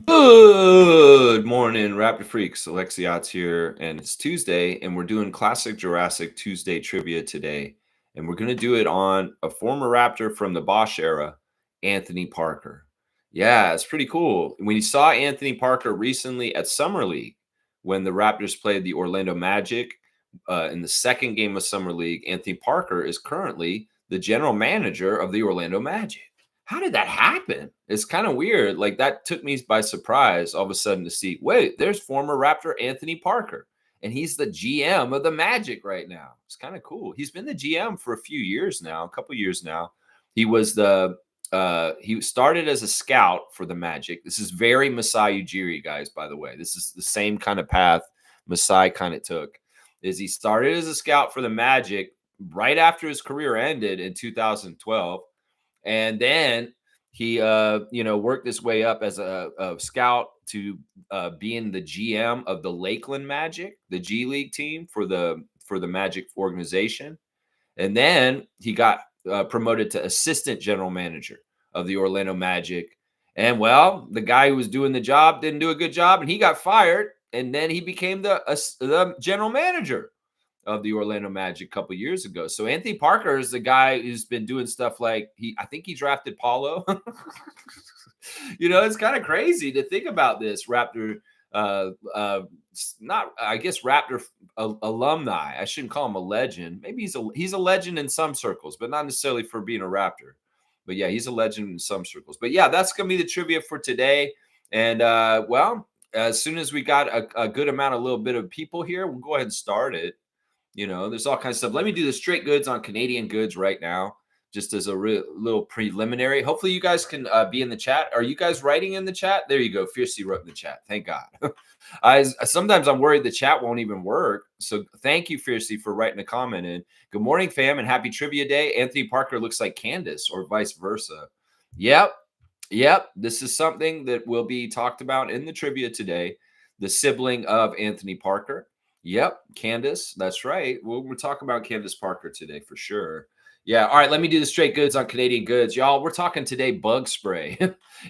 Good morning, Raptor Freaks. Alexiot's here, and it's Tuesday, and we're doing classic Jurassic Tuesday trivia today. And we're going to do it on a former Raptor from the Bosch era, Anthony Parker. Yeah, it's pretty cool. We saw Anthony Parker recently at Summer League when the Raptors played the Orlando Magic in the second game of Summer League. Anthony Parker is currently the general manager of the Orlando Magic. How did that happen? It's kind of weird. Like that took me by surprise all of a sudden to see, wait, there's former Raptor Anthony Parker, and he's the GM of the Magic right now. It's kind of cool. He's been the GM for a few years now, a couple years now. He was he started as a scout for the Magic. This is very Masai Ujiri, guys, by the way. This is the same kind of path Masai kind of took. Is he started as a scout for the Magic right after his career ended in 2012. And then he, worked his way up as a scout to being the GM of the Lakeland Magic, the G League team for the Magic organization. And then he got promoted to assistant general manager of the Orlando Magic. And well, the guy who was doing the job didn't do a good job, and he got fired. And then he became the general manager of the Orlando Magic a couple years ago. So Anthony Parker is the guy who's been doing stuff like I think he drafted Paulo. It's kind of crazy to think about this Raptor, not I guess Raptor alumni. I shouldn't call him a legend. Maybe he's a legend in some circles, but not necessarily for being a Raptor. But yeah, he's a legend in some circles. But yeah, that's gonna be the trivia for today. And as soon as we got a good amount, a little bit of people here, we'll go ahead and start it. There's all kinds of stuff. Let me do the straight goods on Canadian goods right now, just as a little preliminary. Hopefully, you guys can be in the chat. Are you guys writing in the chat? There you go. Fiercely wrote in the chat. Thank God. Sometimes I'm worried the chat won't even work. So thank you, Fiercely, for writing a comment in. Good morning, fam, and happy trivia day. Anthony Parker looks like Candace, or vice versa. Yep. This is something that will be talked about in the trivia today. The sibling of Anthony Parker. Yep, Candace. That's right. We're talking about Candace Parker today for sure. Yeah. All right. Let me do the straight goods on Canadian goods. Y'all, we're talking today bug spray.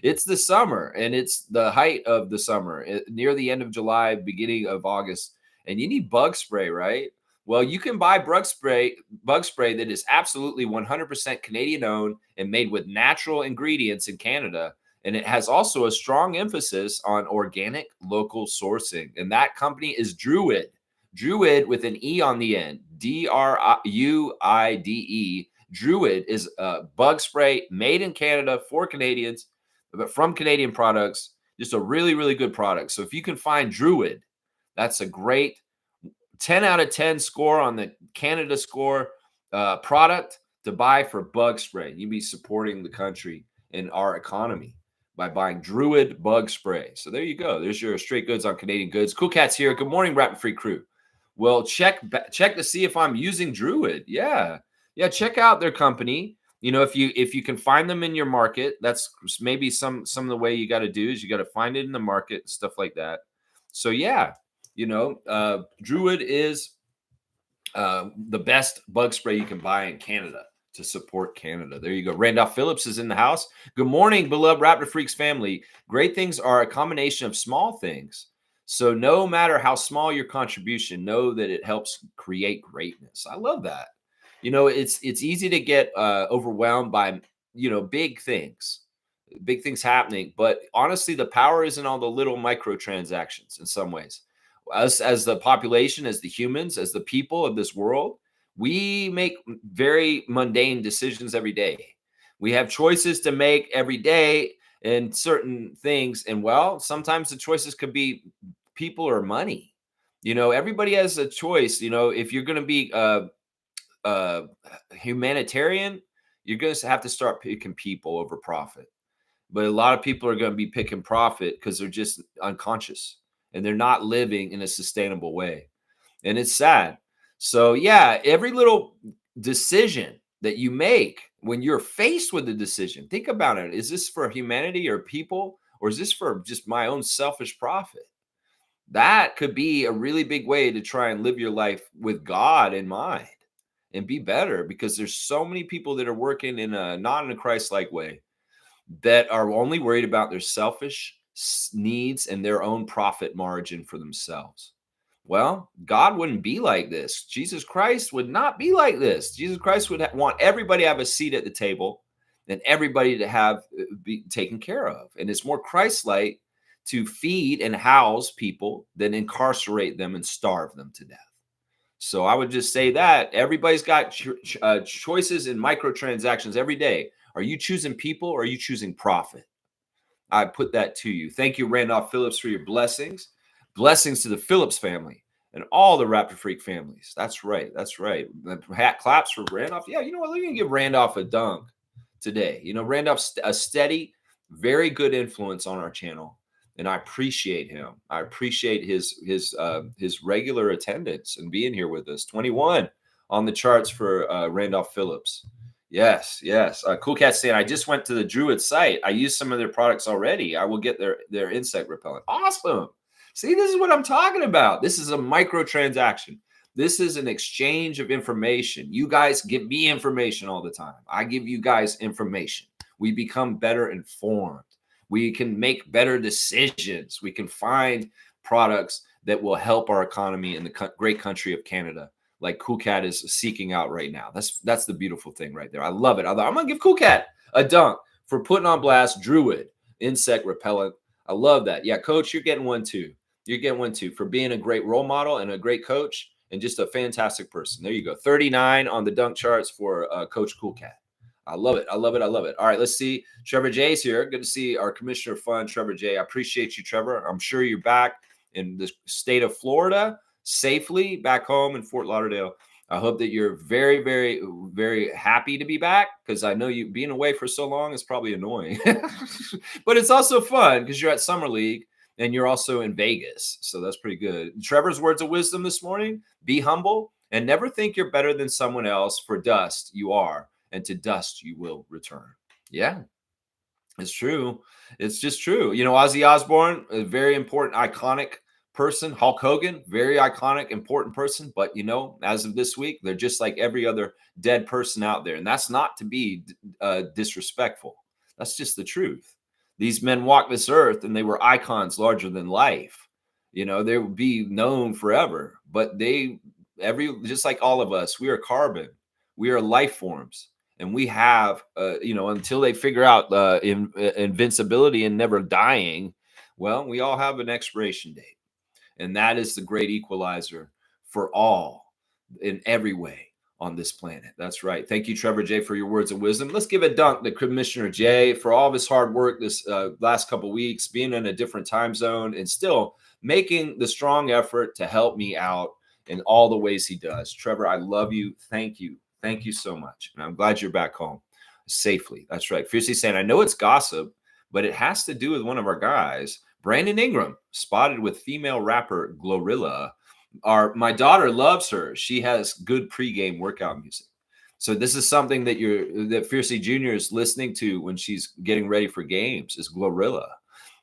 It's the summer, and it's the height of the summer, near the end of July, beginning of August. And you need bug spray, right? Well, you can buy bug spray that is absolutely 100% Canadian owned and made with natural ingredients in Canada. And it has also a strong emphasis on organic local sourcing. And that company is Druid. Druid with an E on the end, Druide. Druid is a bug spray made in Canada for Canadians, but from Canadian products. Just a really, really good product. So if you can find Druid, that's a great 10 out of 10 score on the Canada score product to buy for bug spray. You'd be supporting the country and our economy by buying Druid bug spray. So there you go. There's your straight goods on Canadian goods. Cool Cat's here. Good morning, Rapid Free crew. Well, check to see if I'm using Druid. Yeah. Check out their company. If you can find them in your market, that's maybe some of the way you got to do is you got to find it in the market, stuff like that. So yeah, Druid is the best bug spray you can buy in Canada to support Canada. There you go. Randolph Phillips is in the house. Good morning, beloved Raptor Freaks family. Great things are a combination of small things. So no matter how small your contribution, know that it helps create greatness. I love that. It's easy to get overwhelmed by, big things happening. But honestly, the power is in all the little microtransactions in some ways. Us as the population, as the humans, as the people of this world, we make very mundane decisions every day. We have choices to make every day in certain things. And well, sometimes the choices could be people or money. Everybody has a choice. If you're going to be humanitarian, you're going to have to start picking people over profit. But a lot of people are going to be picking profit because they're just unconscious and they're not living in a sustainable way. And it's sad. So yeah, every little decision that you make when you're faced with a decision, think about it. Is this for humanity or people, or is this for just my own selfish profit? That could be a really big way to try and live your life with God in mind and be better, because there's so many people that are working not in a Christ-like way, that are only worried about their selfish needs and their own profit margin for themselves. Well, God wouldn't be like this. Jesus Christ would not be like this. Jesus Christ would want everybody to have a seat at the table and everybody to have be taken care of. And it's more Christ-like to feed and house people than incarcerate them and starve them to death. So I would just say that everybody's got choices in microtransactions every day. Are you choosing people or are you choosing profit? I put that to you. Thank you, Randolph Phillips, for your blessings. Blessings to the Phillips family and all the Raptor Freak families. That's right. That's right. Hat claps for Randolph. Yeah, you know what? We're going to give Randolph a dunk today. You know, Randolph's a steady, very good influence on our channel, and I appreciate him. I appreciate his regular attendance and being here with us. 21 on the charts for Randolph Phillips. Yes, yes. Cool Cat saying, I just went to the Druid site. I used some of their products already. I will get their insect repellent. Awesome. See, this is what I'm talking about. This is a microtransaction. This is an exchange of information. You guys give me information all the time. I give you guys information. We become better informed. We can make better decisions. We can find products that will help our economy in the great country of Canada, like Cool Cat is seeking out right now. That's the beautiful thing right there. I love it. I'm going to give Cool Cat a dunk for putting on blast Druid insect repellent. I love that. Yeah, Coach, you're getting one too. You're getting one too for being a great role model and a great coach and just a fantastic person. There you go. 39 on the dunk charts for Coach Cool Cat. I love it. I love it. I love it. All right, let's see. Trevor J's here. Good to see our Commissioner of Fun, Trevor J. I appreciate you, Trevor. I'm sure you're back in the state of Florida safely back home in Fort Lauderdale. I hope that you're very, very, very happy to be back because I know you being away for so long is probably annoying. But it's also fun because you're at Summer League and you're also in Vegas. So that's pretty good. Trevor's words of wisdom this morning: be humble and never think you're better than someone else. For dust you are, and to dust you will return. Yeah, it's true. It's just true. You know, Ozzy Osbourne, a very important, iconic person. Hulk Hogan, very iconic, important person. But, you know, as of this week, they're just like every other dead person out there. And that's not to be disrespectful. That's just the truth. These men walked this earth and they were icons larger than life. You know, they would be known forever. But just like all of us, we are carbon. We are life forms. And we have, you know, until they figure out invincibility and never dying, well, we all have an expiration date. And that is the great equalizer for all in every way on this planet. That's right. Thank you, Trevor J, for your words of wisdom. Let's give a dunk to Commissioner J for all of his hard work this last couple of weeks, being in a different time zone and still making the strong effort to help me out in all the ways he does. Trevor, I love you. Thank you. Thank you so much. And I'm glad you're back home safely. That's right. Fiercely saying, I know it's gossip, but it has to do with one of our guys, Brandon Ingram, spotted with female rapper Glorilla. My daughter loves her. She has good pregame workout music. So this is something that Fiercely Jr. is listening to when she's getting ready for games is Glorilla.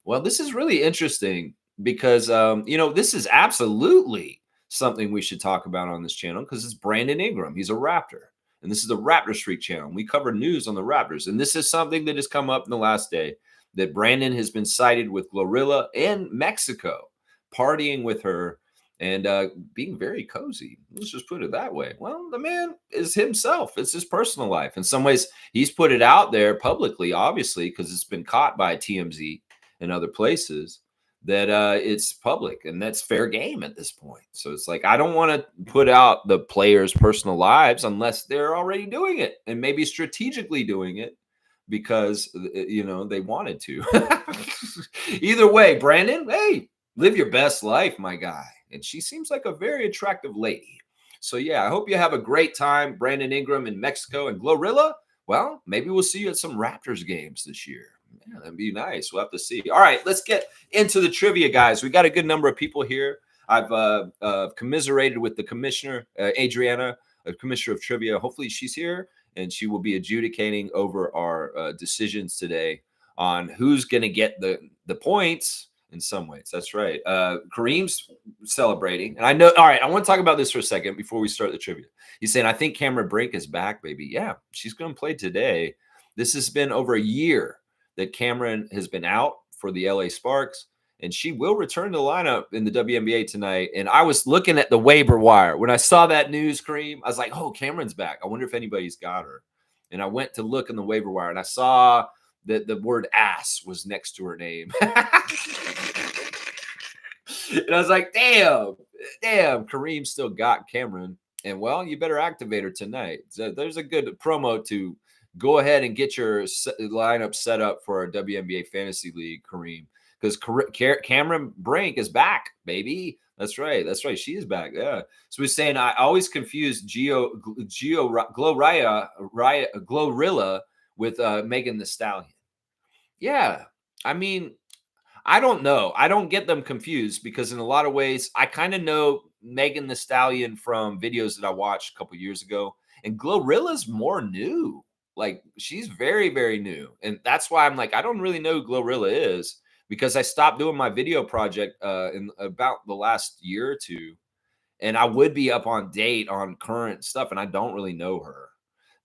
Well, this is really interesting because, you know, this is absolutely something we should talk about on this channel because it's Brandon Ingram. He's a Raptor. And this is the RaptorsFreak channel. We cover news on the Raptors. And this is something that has come up in the last day, that Brandon has been sighted with Glorilla in Mexico, partying with her and being very cozy. Let's just put it that way. Well, the man is himself. It's his personal life. In some ways, he's put it out there publicly, obviously, because it's been caught by TMZ and other places, that it's public, and that's fair game at this point. So it's like, I don't want to put out the players' personal lives unless they're already doing it and maybe strategically doing it because, you know, they wanted to. Either way, Brandon, hey, live your best life, my guy. And she seems like a very attractive lady. So yeah, I hope you have a great time, Brandon Ingram in Mexico. And Glorilla, well, maybe we'll see you at some Raptors games this year. Yeah, that'd be nice. We'll have to see. All right, let's get into the trivia, guys. We got a good number of people here. I've commiserated with the commissioner, Adriana, commissioner of trivia. Hopefully she's here, and she will be adjudicating over our decisions today on who's going to get the points in some ways. That's right. Kareem's celebrating. And I know, all right, I want to talk about this for a second before we start the trivia. He's saying, I think Cameron Brink is back, baby. Yeah, she's going to play today. This has been over a year that Cameron has been out for the LA Sparks, and she will return to the lineup in the WNBA tonight. And I was looking at the waiver wire when I saw that news, Kareem. I was like, "Oh, Cameron's back. I wonder if anybody's got her." And I went to look in the waiver wire, and I saw that the word "ass" was next to her name. And I was like, "Damn, Kareem still got Cameron." And well, you better activate her tonight. So there's a good promo to go ahead and get your lineup set up for our WNBA fantasy league, Kareem, because Cameron Brink is back, baby. That's right. That's right. She is back. Yeah. So he's saying I always confuse Glorilla with Megan Thee Stallion. Yeah. I mean, I don't know. I don't get them confused because in a lot of ways, I kind of know Megan Thee Stallion from videos that I watched a couple years ago, and Glorilla's more new. Like she's very, very new, and that's why I'm like, I don't really know who Glorilla is because I stopped doing my video project in about the last year or two, and I would be up on date on current stuff, and I don't really know her,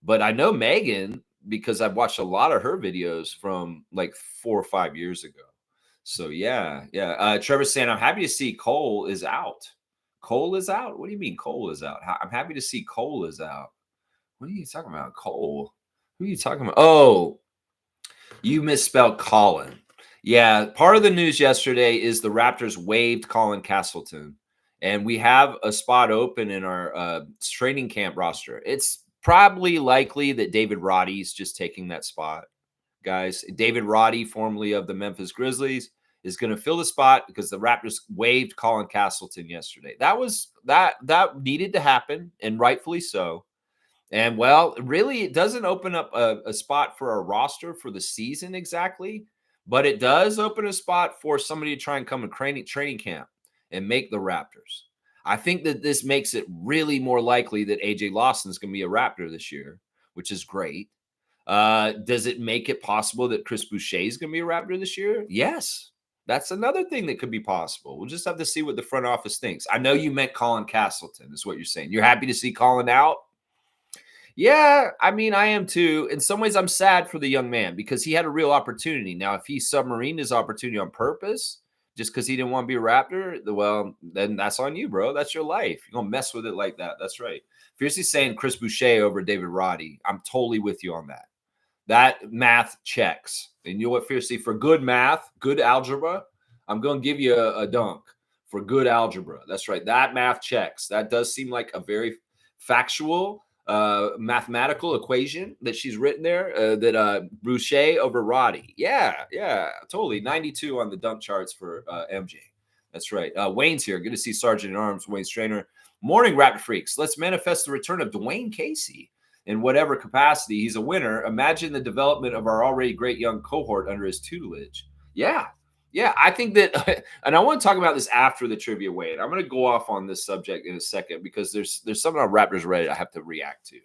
but I know Megan because I've watched a lot of her videos from like 4 or 5 years ago. So yeah, yeah. Trevor saying, I'm happy to see Cole is out. Cole is out? What do you mean Cole is out? I'm happy to see Cole is out. What are you talking about? Cole? Who are you talking about? Oh, you misspelled Colin. Yeah, part of the news yesterday is the Raptors waived Colin Castleton, and we have a spot open in our training camp roster. It's probably likely that David Roddy's just taking that spot, guys. David Roddy, formerly of the Memphis Grizzlies, is going to fill the spot because the Raptors waived Colin Castleton yesterday. That needed to happen, and rightfully so. And well, really, it doesn't open up a spot for a roster for the season exactly, but it does open a spot for somebody to try and come to training camp and make the Raptors. I think that this makes it really more likely that AJ Lawson is going to be a Raptor this year, which is great. Does it make it possible that Chris Boucher is going to be a Raptor this year? Yes. That's another thing that could be possible. We'll just have to see what the front office thinks. I know you meant Colin Castleton, is what you're saying. You're happy to see Colin out? Yeah, I mean, I am too. In some ways, I'm sad for the young man because he had a real opportunity. Now, if he submarined his opportunity on purpose, just because he didn't want to be a Raptor, well, then that's on you, bro. That's your life. You're gonna mess with it like that. That's right. Fiercely saying Chris Boucher over David Roddy. I'm totally with you on that. That math checks. And you know what, Fiercely, for good math, good algebra, I'm going to give you a dunk for good algebra. That's right. That math checks. That does seem like a very factual mathematical equation that she's written there, that Boucher over Roddy. Yeah, totally. 92 on the dunk charts for MJ. That's right. Wayne's here. Good to see Sergeant at Arms, Wayne Strainer. Morning, Raptor Freaks. Let's manifest the return of Dwayne Casey. In whatever capacity, he's a winner. Imagine the development of our already great young cohort under his tutelage. Yeah, I think that, and I want to talk about this after the trivia, Wayne. I'm going to go off on this subject in a second because there's something on Raptors Reddit I have to react to.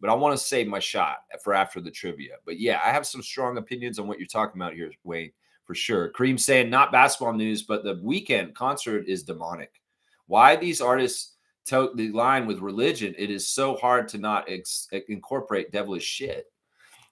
But I want to save my shot for after the trivia. But yeah, I have some strong opinions on what you're talking about here, Wayne, for sure. Kareem saying, not basketball news, but the weekend concert is demonic. Why these artists tote the line with religion, it is so hard to not incorporate devilish shit.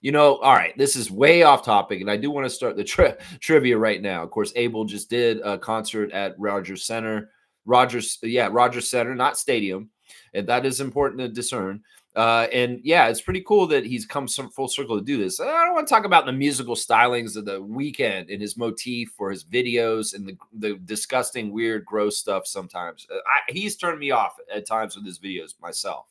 You know, all right, this is way off topic, and I do want to start the trivia right now. Of course, Abel just did a concert at Rogers Center, not stadium, and that is important to discern. And yeah, it's pretty cool that he's come some full circle to do this. I don't want to talk about the musical stylings of the weekend and his motif for his videos and the disgusting, weird, gross stuff sometimes. He's turned me off at times with his videos myself.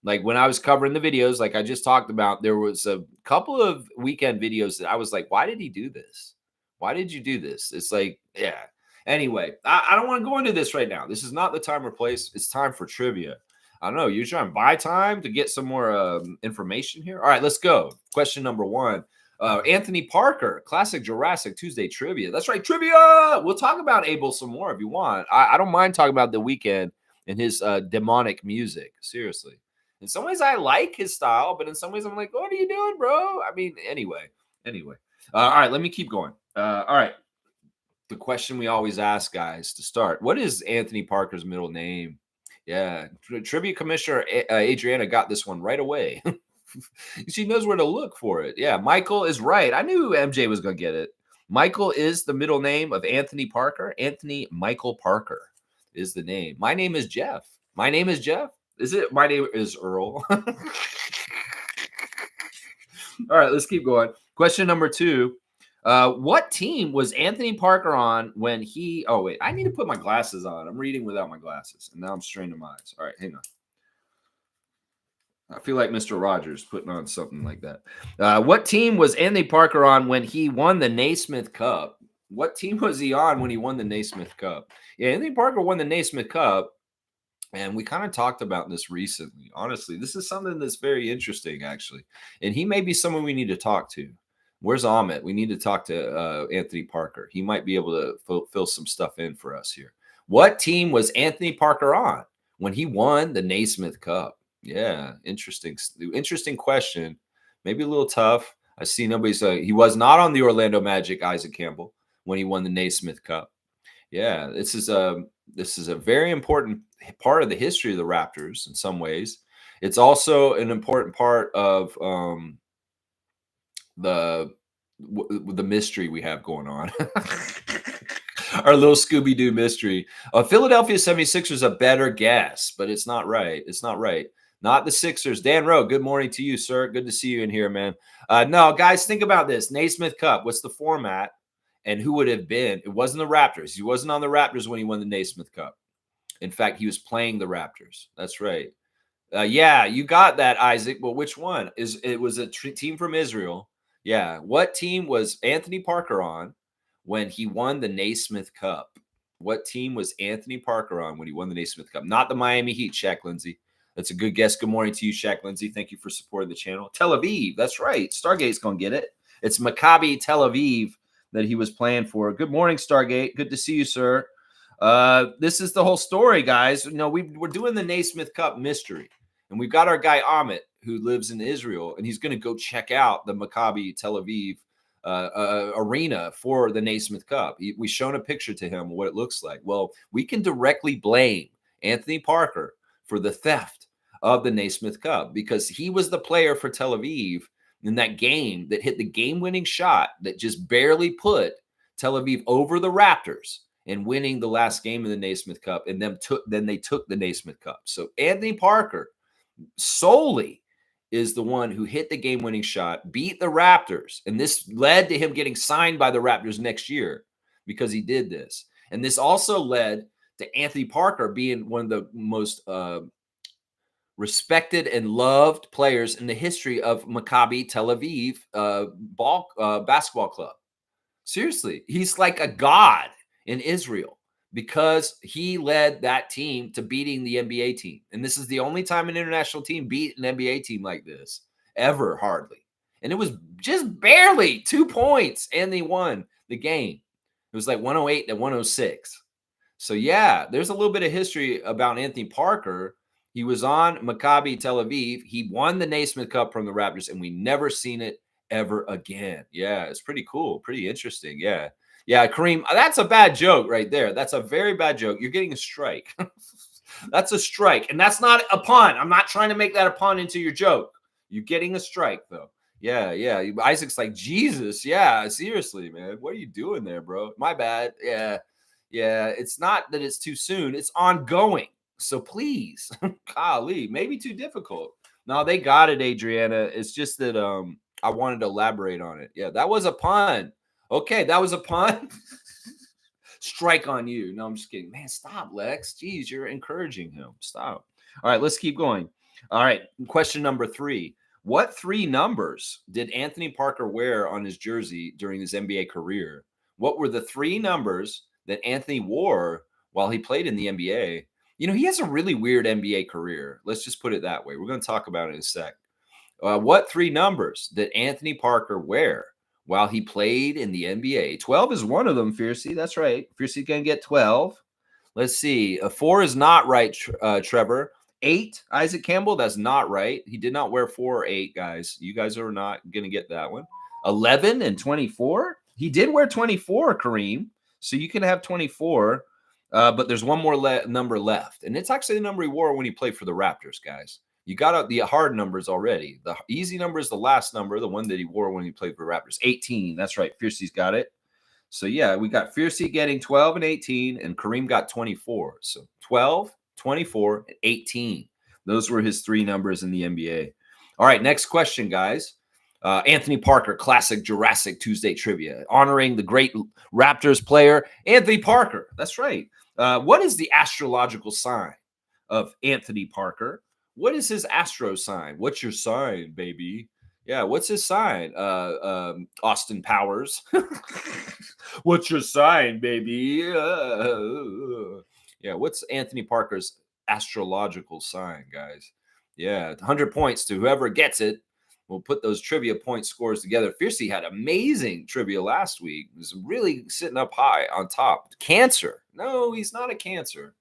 Like when I was covering the videos, like I just talked about, there was a couple of weekend videos that I was like, why did he do this? Why did you do this? It's like, yeah. Anyway, I don't want to go into this right now. This is not the time or place. It's time for trivia. I don't know. You're trying to buy time to get some more information here? All right, let's go. Question number one. Anthony Parker, classic Jurassic Tuesday trivia. That's right, trivia. We'll talk about Abel some more if you want. I don't mind talking about the weekend and his demonic music. Seriously. In some ways, I like his style, but in some ways, I'm like, what are you doing, bro? I mean, anyway. All right, let me keep going. All right. The question we always ask, guys, to start. What is Anthony Parker's middle name? Yeah. Trivia Commissioner Adriana got this one right away. She knows where to look for it. Yeah, Michael is right. I knew MJ was going to get it. Michael is the middle name of Anthony Parker. Anthony Michael Parker is the name. My name is Jeff. My name is Jeff. Is it? My name is Earl. All right, let's keep going. Question number 2. What team was Anthony Parker on when he... Oh, wait. I need to put my glasses on. I'm reading without my glasses, and now I'm straining my eyes. All right, hang on. I feel like Mr. Rogers putting on something like that. What team was Anthony Parker on when he won the Naismith Cup? What team was he on when he won the Naismith Cup? Yeah, Anthony Parker won the Naismith Cup, and we kind of talked about this recently. Honestly, this is something that's very interesting, actually. And he may be someone we need to talk to. Where's Ahmet? We need to talk to Anthony Parker. He might be able to fill some stuff in for us here. What team was Anthony Parker on when he won the Naismith Cup? Yeah, interesting question. Maybe a little tough. I see nobody's. He was not on the Orlando Magic, Isaac Campbell, when he won the Naismith Cup. Yeah, this is a very important part of the history of the Raptors in some ways. It's also an important part of the mystery we have going on. Our little Scooby-Doo mystery. Philadelphia 76ers a better guess, but it's not right. It's not right. Not the Sixers. Dan Rowe, good morning to you, sir. Good to see you in here, man. No, guys, think about this. Naismith Cup, what's the format? And who would have been? It wasn't the Raptors. He wasn't on the Raptors when he won the Naismith Cup. In fact, he was playing the Raptors. That's right. Yeah, you got that, Isaac. But which one? It was a team from Israel. Yeah. What team was Anthony Parker on when he won the Naismith Cup? What team was Anthony Parker on when he won the Naismith Cup? Not the Miami Heat, Shaq Lindsay. That's a good guess. Good morning to you, Shaq Lindsay. Thank you for supporting the channel. Tel Aviv. That's right. Stargate's going to get it. It's Maccabi Tel Aviv that he was playing for. Good morning, Stargate. Good to see you, sir. This is the whole story, guys. You know, we're doing the Naismith Cup mystery, and we've got our guy Amit, who lives in Israel, and he's going to go check out the Maccabi Tel Aviv arena for the Naismith Cup. We've shown a picture to him of what it looks like. Well, we can directly blame Anthony Parker for the theft of the Naismith Cup because he was the player for Tel Aviv in that game that hit the game-winning shot that just barely put Tel Aviv over the Raptors and winning the last game of the Naismith Cup, and then they took the Naismith Cup. So Anthony Parker solely is the one who hit the game-winning shot, beat the Raptors, and this led to him getting signed by the Raptors next year because he did this. And this also led to Anthony Parker being one of the most respected and loved players in the history of Maccabi Tel Aviv basketball club. Seriously, he's like a god in Israel because he led that team to beating the NBA team. And this is the only time an international team beat an NBA team like this, ever, hardly. And it was just barely 2 points, and they won the game. It was like 108 to 106. So, yeah, there's a little bit of history about Anthony Parker. He was on Maccabi Tel Aviv. He won the Naismith Cup from the Raptors, and we never seen it ever again. Yeah, it's pretty cool. Pretty interesting. Yeah. Yeah, Kareem, that's a bad joke right there. That's a very bad joke. You're getting a strike. That's a strike. And that's not a pun. I'm not trying to make that a pun into your joke. You're getting a strike, though. Yeah, yeah. Isaac's like, Jesus. Yeah, seriously, man. What are you doing there, bro? My bad. Yeah. Yeah. It's not that it's too soon. It's ongoing. So please, golly, maybe too difficult. No, they got it, Adriana. It's just that I wanted to elaborate on it. Yeah, that was a pun. Okay, that was a pun. Strike on you. No, I'm just kidding. Man, stop, Lex. Jeez, you're encouraging him. Stop. All right, let's keep going. All right, question number 3. What 3 numbers did Anthony Parker wear on his jersey during his NBA career? What were the 3 numbers that Anthony wore while he played in the NBA? You know, he has a really weird NBA career. Let's just put it that way. We're going to talk about it in a sec. What 3 numbers did Anthony Parker wear while he played in the NBA? 12 is one of them, Fiercey. That's right. Fiercey's going to get 12. Let's see. 4 is not right, Trevor. 8, Isaac Campbell, that's not right. He did not wear 4 or 8, guys. You guys are not going to get that one. 11 and 24? He did wear 24, Kareem. So you can have 24. But there's one more number left. And it's actually the number he wore when he played for the Raptors, guys. You got the hard numbers already. The easy number is the last number, the one that he wore when he played for the Raptors. 18. That's right. Fiercey's got it. So yeah, we got Fiercey getting 12 and 18, and Kareem got 24. So 12, 24, and 18. Those were his three numbers in the NBA. All right, next question, guys. Anthony Parker, classic Jurassic Tuesday trivia, honoring the great Raptors player, Anthony Parker. That's right. What is the astrological sign of Anthony Parker? What is his astro sign? What's your sign, baby? Yeah, what's his sign? Austin Powers. What's your sign, baby? Yeah, what's Anthony Parker's astrological sign, guys? Yeah, 100 points to whoever gets it. We'll put those trivia point scores together. Fiercey had amazing trivia last week. He was really sitting up high on top. Cancer. No, he's not a Cancer.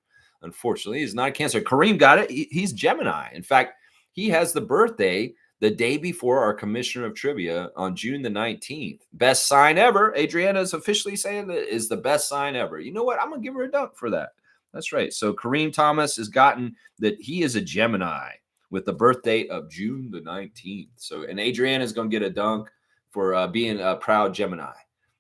Unfortunately, he's not a Cancer. Kareem got it. He's Gemini. In fact, he has the birthday the day before our commissioner of trivia on June the 19th. Best sign ever. Adriana is officially saying that is the best sign ever. You know what? I'm going to give her a dunk for that. That's right. So Kareem Thomas has gotten that he is a Gemini with the birth date of June the 19th. So, and Adriana is going to get a dunk for being a proud Gemini.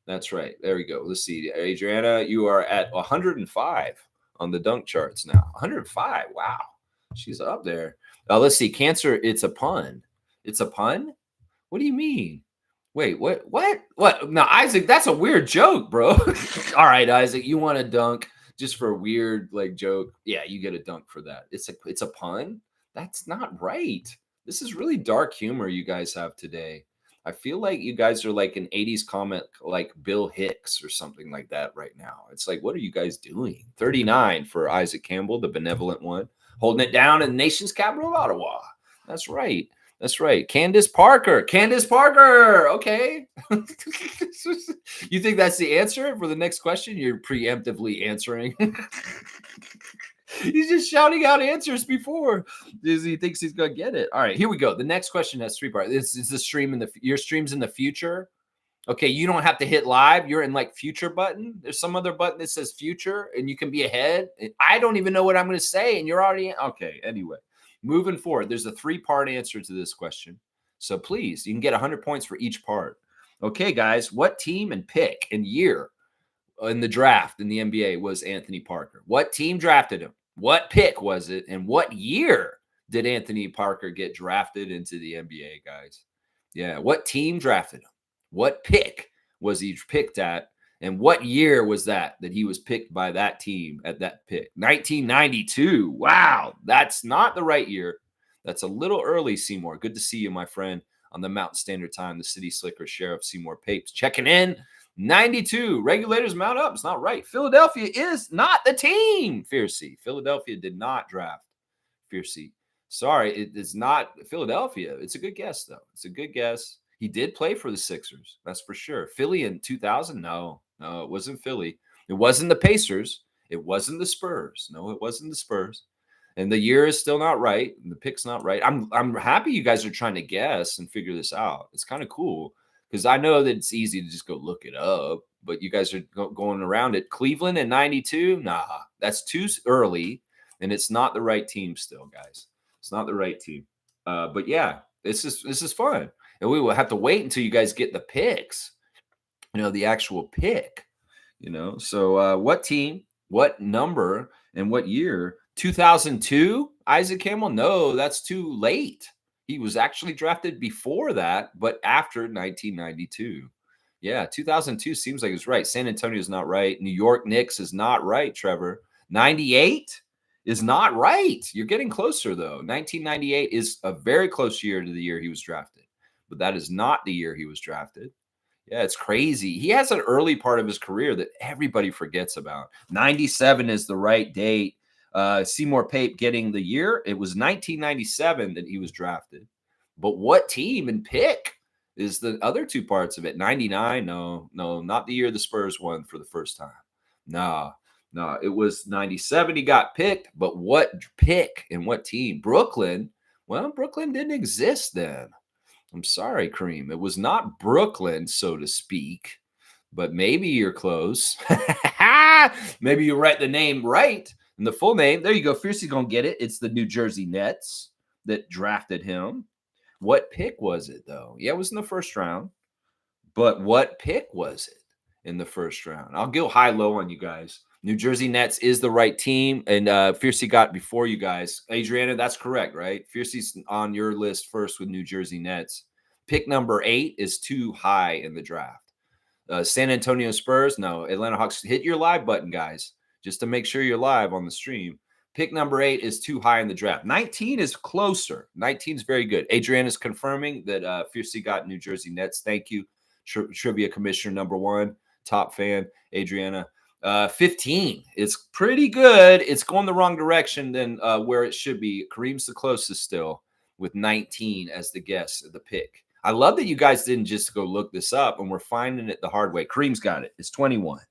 That's right. There we go. Let's see. Adriana, you are at 105 on the dunk charts now. 105. Wow. She's up there. Let's see. Cancer, it's a pun. It's a pun? What do you mean? Wait, what? Now, Isaac, that's a weird joke, bro. All right, Isaac, you want a dunk just for a weird like joke? Yeah, you get a dunk for that. It's a pun? That's not right. This is really dark humor you guys have today. I feel like you guys are like an 80s comic like Bill Hicks or something like that right now. It's like, what are you guys doing? 39 for Isaac Campbell, the benevolent one, holding it down in the nation's capital of Ottawa. That's right. That's right. Candace Parker. Okay. You think that's the answer for the next question? You're preemptively answering. He's just shouting out answers before he thinks he's gonna get it. All right, here we go. The next question has three parts. This is the stream your stream's in the future. Okay, you don't have to hit live. You're in like future button. There's some other button that says future, and you can be ahead. I don't even know what I'm going to say, and you're already okay. Anyway, moving forward, there's a three-part answer to this question. So please, you can get 100 points for each part. Okay, guys, what team and pick and year in the draft in the NBA was Anthony Parker? What team drafted him? What pick was it? And what year did Anthony Parker get drafted into the NBA, guys? Yeah, what team drafted him? What pick was he picked at? And what year was that he was picked by that team at that pick? 1992. Wow, that's not the right year. That's a little early, Seymour. Good to see you, my friend, on the Mountain Standard Time. The City Slicker Sheriff Seymour Papes checking in. 92. Regulators mount up. It's not right. Philadelphia is not the team. Fiercey. Philadelphia did not draft Fiercey. Sorry, it is not Philadelphia. It's a good guess, though. It's a good guess. He did play for the Sixers. That's for sure. Philly in 2000? No, it wasn't Philly. It wasn't the Pacers. It wasn't the Spurs. No, it wasn't the Spurs. And the year is still not right. And the pick's not right. I'm happy you guys are trying to guess and figure this out. It's kind of cool. Because I know that it's easy to just go look it up, but you guys are going around it. Cleveland in 92? Nah, that's too early, and it's not the right team still, guys. It's not the right team. But yeah, this is fun. And we will have to wait until you guys get the picks, the actual pick, So what team, what number, and what year? 2002, Isaac Campbell? No, that's too late. He was actually drafted before that, but after 1992. Yeah, 2002 seems like it's right. San Antonio is not right. New York Knicks is not right, Trevor. 98 is not right. You're getting closer, though. 1998 is a very close year to the year he was drafted, but that is not the year he was drafted. Yeah, it's crazy. He has an early part of his career that everybody forgets about. 97 is the right date. Seymour Pape getting the year. It was 1997 that he was drafted. But what team and pick is the other two parts of it? 99? No, not the year the Spurs won for the first time. No, it was 97 he got picked. But what pick and what team? Brooklyn? Well, Brooklyn didn't exist then. I'm sorry, Kareem. It was not Brooklyn, so to speak. But maybe you're close. Maybe you write the name right. And the full name, there you go. Fiercey's going to get it. It's the New Jersey Nets that drafted him. What pick was it, though? Yeah, it was in the first round. But what pick was it? in the first round. I'll go high-low on you guys. New Jersey Nets is the right team, and Fiercey got before you guys. Adriana, that's correct, right? Fiercey's on your list first with New Jersey Nets. Pick number 8 is too high in the draft. San Antonio Spurs, no. Atlanta Hawks, hit your live button, guys, just to make sure you're live on the stream. Pick number 8 is too high in the draft. 19 is closer. 19 is very good. Adriana is confirming that Fiercey got New Jersey Nets. Thank you. Trivia Commissioner number 1, top fan, Adriana. 15 is pretty good. It's going the wrong direction than where it should be. Kareem's the closest still with 19 as the guess, the pick. I love that you guys didn't just go look this up and we're finding it the hard way. Kareem's got it. It's 21.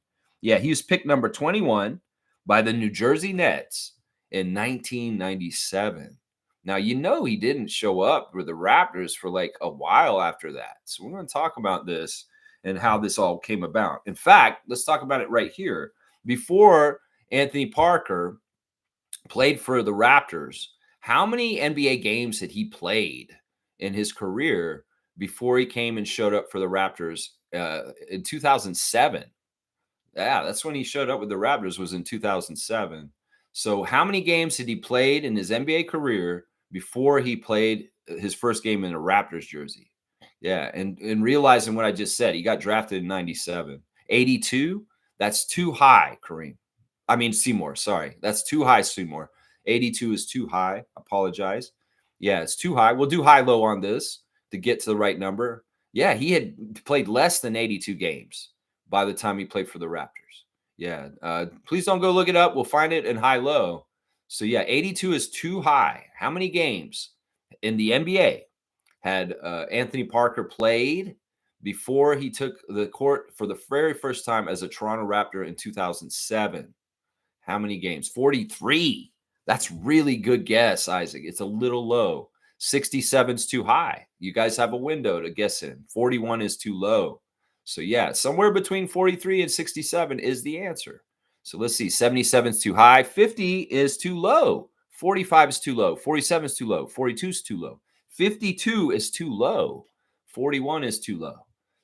Yeah, he was picked number 21 by the New Jersey Nets in 1997. Now, you know he didn't show up with the Raptors for like a while after that. So we're going to talk about this and how this all came about. In fact, let's talk about it right here. Before Anthony Parker played for the Raptors, how many NBA games had he played in his career before he came and showed up for the Raptors in 2007? Yeah, that's when he showed up with the Raptors, was in 2007. So how many games had he played in his NBA career before he played his first game in a Raptors jersey? Yeah, and realizing what I just said, he got drafted in 97. 82, that's too high, Kareem. I mean, Seymour, sorry. That's too high, Seymour. 82 is too high. Apologize. Yeah, it's too high. We'll do high-low on this to get to the right number. Yeah, he had played less than 82 games by the time he played for the Raptors. Yeah, please don't go look it up. We'll find it in high-low. So, yeah, 82 is too high. How many games in the NBA had Anthony Parker played before he took the court for the very first time as a Toronto Raptor in 2007? How many games? 43. That's really good guess, Isaac. It's a little low. 67 is too high. You guys have a window to guess in. 41 is too low. So, yeah, somewhere between 43 and 67 is the answer. So, let's see. 77 is too high. 50 is too low. 45 is too low. 47 is too low. 42 is too low. 52 is too low. 41 is too low.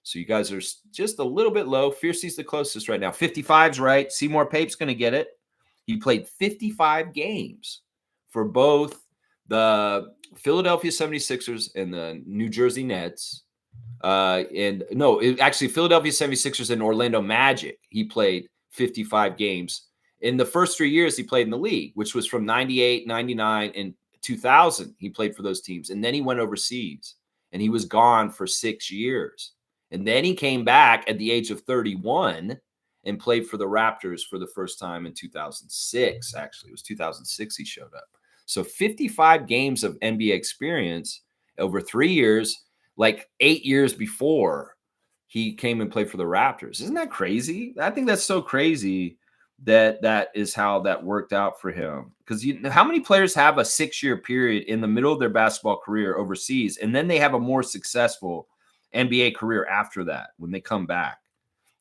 So you guys are just a little bit low. Fiercey's the closest right now. 55's right. Seymour Pape's going to get it. He played 55 games for both the Philadelphia 76ers and the New Jersey Nets. Actually, Philadelphia 76ers and Orlando Magic. He played 55 games. In the first 3 years he played in the league, which was from 98, 99, and 2000. He played for those teams. And then he went overseas, and he was gone for 6 years. And then he came back at the age of 31 and played for the Raptors for the first time in 2006. Actually, it was 2006 he showed up. So 55 games of NBA experience over 3 years, like 8 years before he came and played for the Raptors. Isn't that crazy? I think that's so crazy that is how that worked out for him. Because how many players have a 6-year period in the middle of their basketball career overseas, and then they have a more successful NBA career after that when they come back?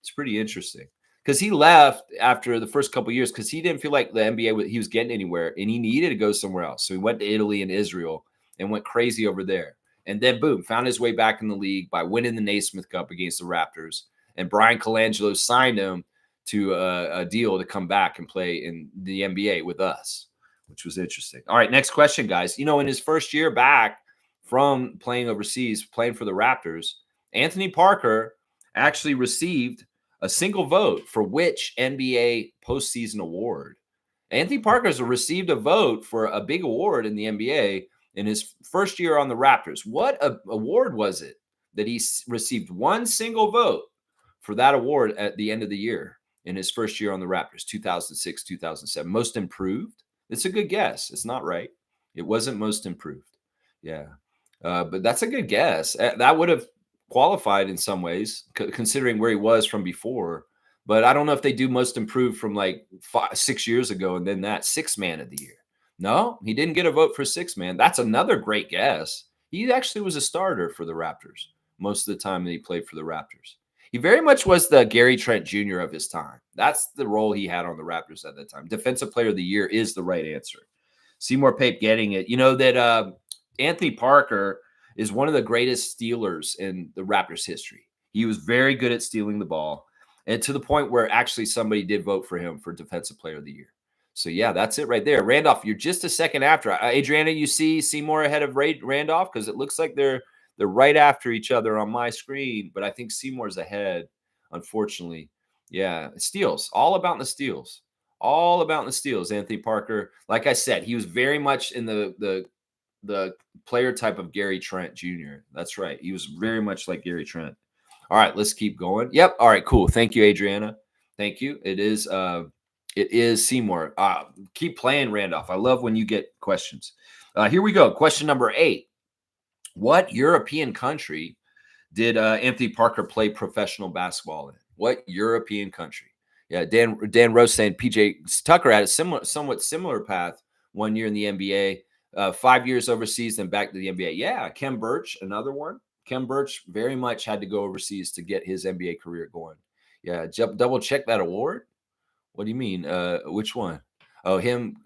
It's pretty interesting. Because he left after the first couple of years because he didn't feel like the NBA he was getting anywhere, and he needed to go somewhere else. So he went to Italy and Israel and went crazy over there. And then, boom, found his way back in the league by winning the Naismith Cup against the Raptors. And Brian Colangelo signed him to a deal to come back and play in the NBA with us, which was interesting. All right, next question, guys. You know, in his first year back from playing overseas, playing for the Raptors, Anthony Parker actually received a single vote for which NBA postseason award. Anthony Parker's received a vote for a big award in the NBA in his first year on the Raptors. What award was it that he received one single vote for that award at the end of the year in his first year on the Raptors, 2006, 2007? Most improved? It's a good guess. It's not right. It wasn't most improved. Yeah. But that's a good guess. That would have qualified in some ways, considering where he was from before. But I don't know if they do most improved from like 6 years ago and then that sixth man of the year. No, he didn't get a vote for sixth man. That's another great guess. He actually was a starter for the Raptors most of the time that he played for the Raptors. He very much was the Gary Trent Jr. of his time. That's the role he had on the Raptors at that time. Defensive Player of the Year is the right answer. Seymour Pape getting it. You know that Anthony Parker is one of the greatest stealers in the Raptors history. He was very good at stealing the ball. and to the point where actually somebody did vote for him for Defensive Player of the Year. So yeah, that's it right there. Randolph, you're just a second after. Adriana, you see Seymour ahead of Randolph because it looks like they're right after each other on my screen, but I think Seymour's ahead, unfortunately. Yeah, steals, all about the steals. All about the steals, Anthony Parker. Like I said, he was very much in the player type of Gary Trent Jr. That's right. He was very much like Gary Trent. All right, let's keep going. Yep. All right, cool. Thank you, Adriana. Thank you. It is Seymour. Keep playing, Randolph. I love when you get questions. Here we go. Question number 8. What European country did Anthony Parker play professional basketball in? What European country? Yeah, Dan Rose saying PJ Tucker had a somewhat similar path. 1 year in the NBA, 5 years overseas, then back to the NBA. Yeah, Kem Birch, another one. Kem Birch very much had to go overseas to get his NBA career going. Yeah, double check that award. What do you mean? Which one? Oh, him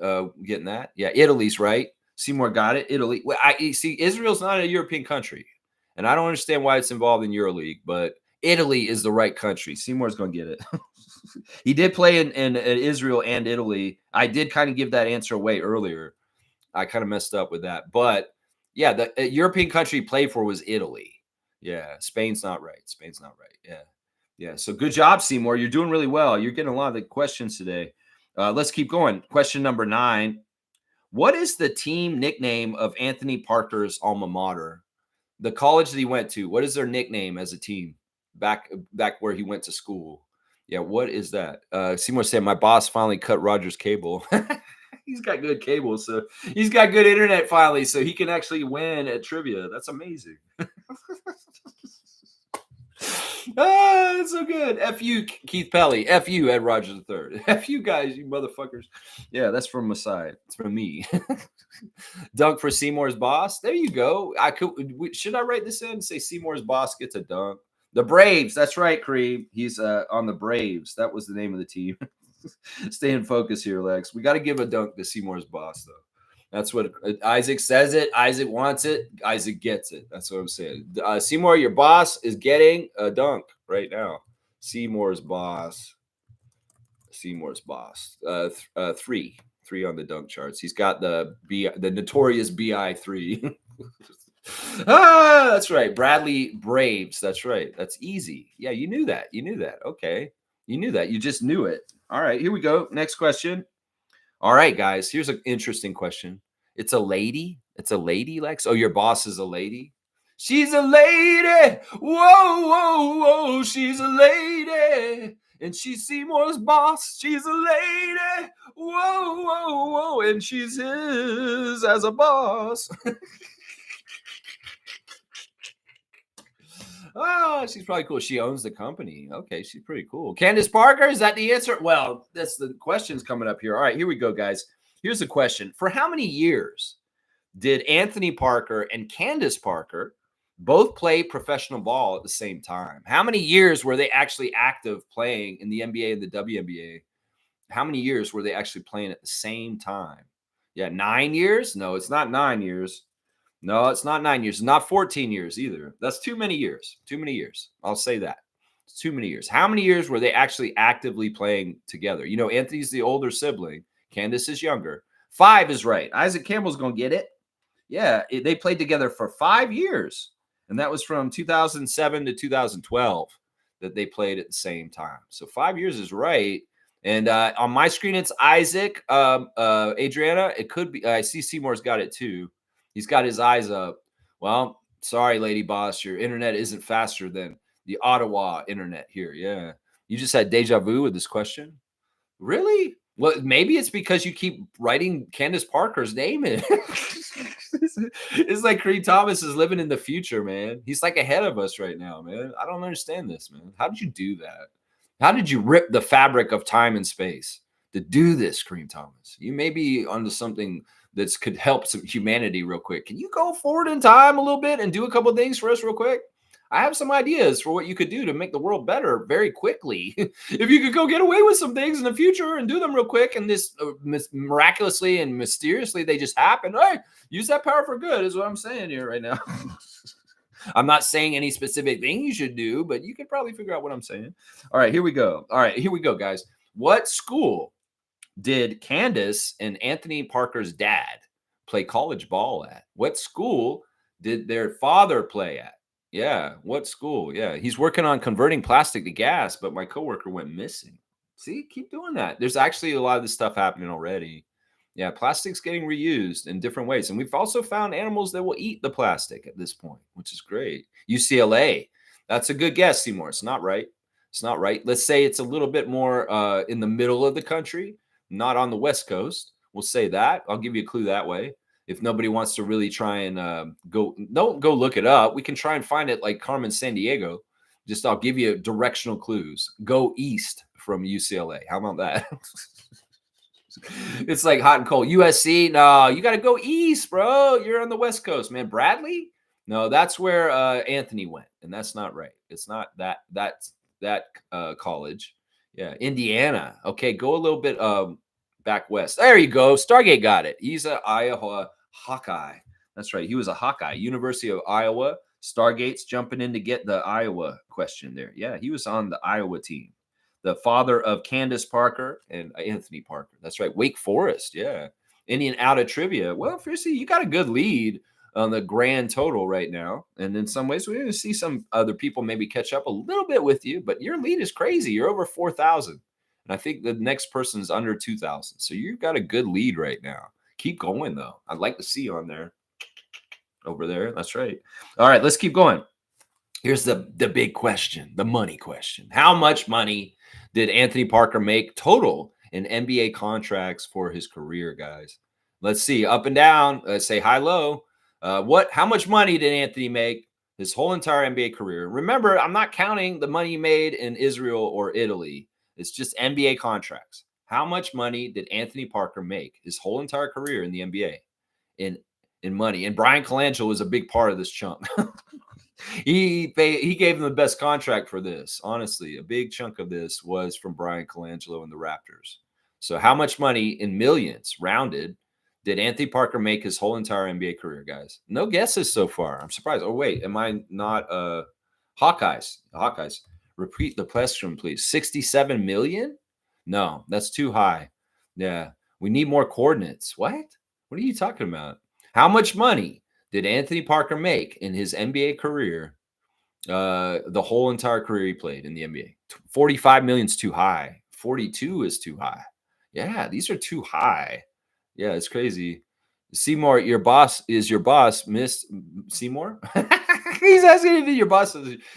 getting that? Yeah, Italy's right. Seymour got it. Italy. Well, I see. Israel's not a European country, and I don't understand why it's involved in EuroLeague, but Italy is the right country. Seymour's going to get it. He did play in Israel and Italy. I did kind of give that answer away earlier. I kind of messed up with that, but yeah, the European country he played for was Italy. Yeah, Spain's not right. Spain's not right. Yeah. Yeah. So good job, Seymour. You're doing really well. You're getting a lot of the questions today. Let's keep going. Question number 9. What is the team nickname of Anthony Parker's alma mater? The college that he went to, what is their nickname as a team back where he went to school? Yeah, what is that? Seymour said, my boss finally cut Roger's cable. He's got good cable, so he's got good internet finally, so he can actually win at trivia. That's amazing. That's so good. F you, Keith Pelly. F you, Ed Rogers III. F you guys, you motherfuckers. Yeah, that's from my side. It's from me. Dunk for Seymour's boss. There you go. Should I write this in and say Seymour's boss gets a dunk? The Braves. That's right, Creed. He's on the Braves. That was the name of the team. Stay in focus here, Lex. We got to give a dunk to Seymour's boss, though. That's what Isaac says it. Isaac wants it. Isaac gets it. That's what I'm saying. Seymour, your boss is getting a dunk right now. Seymour's boss. Seymour's boss. 3 on the dunk charts. He's got the notorious BI3. That's right. Bradley Braves. That's right. That's easy. Yeah, you knew that. You knew that. Okay. You knew that. You just knew it. All right, here we go. Next question. All right, guys, here's an interesting question. It's a lady. It's a lady, Lex. Oh, your boss is a lady? She's a lady. Whoa, whoa, whoa. She's a lady. And she's Seymour's boss. She's a lady. Whoa, whoa, whoa. And she's his as a boss. Oh, she's probably cool. She owns the company. Okay, she's pretty cool. Candace Parker, is that the answer? Well, that's the questions coming up here. All right, here we go, guys. Here's the question. For how many years did Anthony Parker and Candace Parker both play professional ball at the same time? How many years were they actually active playing in the NBA and the WNBA? How many years were they actually playing at the same time? Yeah, 9 years? No, it's not 9 years. No, it's not 9 years. Not 14 years either. That's too many years. Too many years. I'll say that. It's too many years. How many years were they actually actively playing together? You know, Anthony's the older sibling. Candace is younger. 5 is right. Isaac Campbell's going to get it. Yeah, they played together for 5 years. And that was from 2007 to 2012 that they played at the same time. So 5 years is right. And on my screen, it's Isaac. Adriana, it could be. I see Seymour's got it too. He's got his eyes up. Well, sorry, lady boss. Your internet isn't faster than the Ottawa internet here. Yeah. You just had deja vu with this question? Really? Well, maybe it's because you keep writing Candace Parker's name in. It's like Creed Thomas is living in the future, man. He's like ahead of us right now, man. I don't understand this, man. How did you do that? How did you rip the fabric of time and space to do this, Creed Thomas? You may be onto something that could help some humanity real quick. Can you go forward in time a little bit and do a couple of things for us real quick? I have some ideas for what you could do to make the world better very quickly. If you could go get away with some things in the future and do them real quick, and this miraculously and mysteriously, they just happen. Hey, use that power for good is what I'm saying here right now. I'm not saying any specific thing you should do, but you can probably figure out what I'm saying. All right, here we go. All right, here we go, guys. What school did Candace and Anthony Parker's dad play college ball at? What school did their father play at? Yeah, what school? Yeah, he's working on converting plastic to gas, but my coworker went missing. See, keep doing that. There's actually a lot of this stuff happening already. Yeah, plastic's getting reused in different ways. And we've also found animals that will eat the plastic at this point, which is great. UCLA, that's a good guess, Seymour. It's not right. It's not right. Let's say it's a little bit more in the middle of the country, not on the West Coast. We'll say that. I'll give you a clue that way. If nobody wants to really try and don't go look it up. We can try and find it like Carmen San Diego. Just I'll give you directional clues. Go east from UCLA. How about that? It's like hot and cold. USC, no, you got to go east, bro. You're on the West Coast, man. Bradley, no, that's where Anthony went, and that's not right. It's not that college. Yeah, Indiana. Okay, go a little bit back west. There you go. Stargate got it. He's a Iowa Hawkeye. That's right. He was a Hawkeye. University of Iowa. Stargate's jumping in to get the Iowa question there. Yeah, he was on the Iowa team. The father of Candace Parker and Anthony Parker. That's right. Wake Forest. Yeah. Indian out of trivia. Well, Fiercey, you got a good lead on the grand total right now. And in some ways, we're going to see some other people maybe catch up a little bit with you, but your lead is crazy. You're over 4,000. And I think the next person is under 2,000. So you've got a good lead right now. Keep going, though. I'd like to see you on there. Over there. That's right. All right, let's keep going. Here's the big question, the money question. How much money did Anthony Parker make total in NBA contracts for his career, guys? Let's see, up and down. Let's say high, low. How much money did Anthony make his whole entire NBA career? Remember, I'm not counting the money he made in Israel or Italy. It's just NBA contracts. How much money did Anthony Parker make his whole entire career in the NBA in money? And Brian Colangelo was a big part of this chunk. He gave him the best contract for this. Honestly, a big chunk of this was from Brian Colangelo and the Raptors. So how much money in millions, rounded, did Anthony Parker make his whole entire NBA career, guys? No guesses so far. I'm surprised. Oh, wait, am I not Hawkeyes? Hawkeyes. Repeat the question, please. 67 million? No, that's too high. Yeah. We need more coordinates. What? What are you talking about? How much money did Anthony Parker make in his NBA career, the whole entire career he played in the NBA? 45 million is too high. 42 is too high. Yeah, these are too high. Yeah, it's crazy. Seymour, your boss, Miss Seymour? He's asking if your boss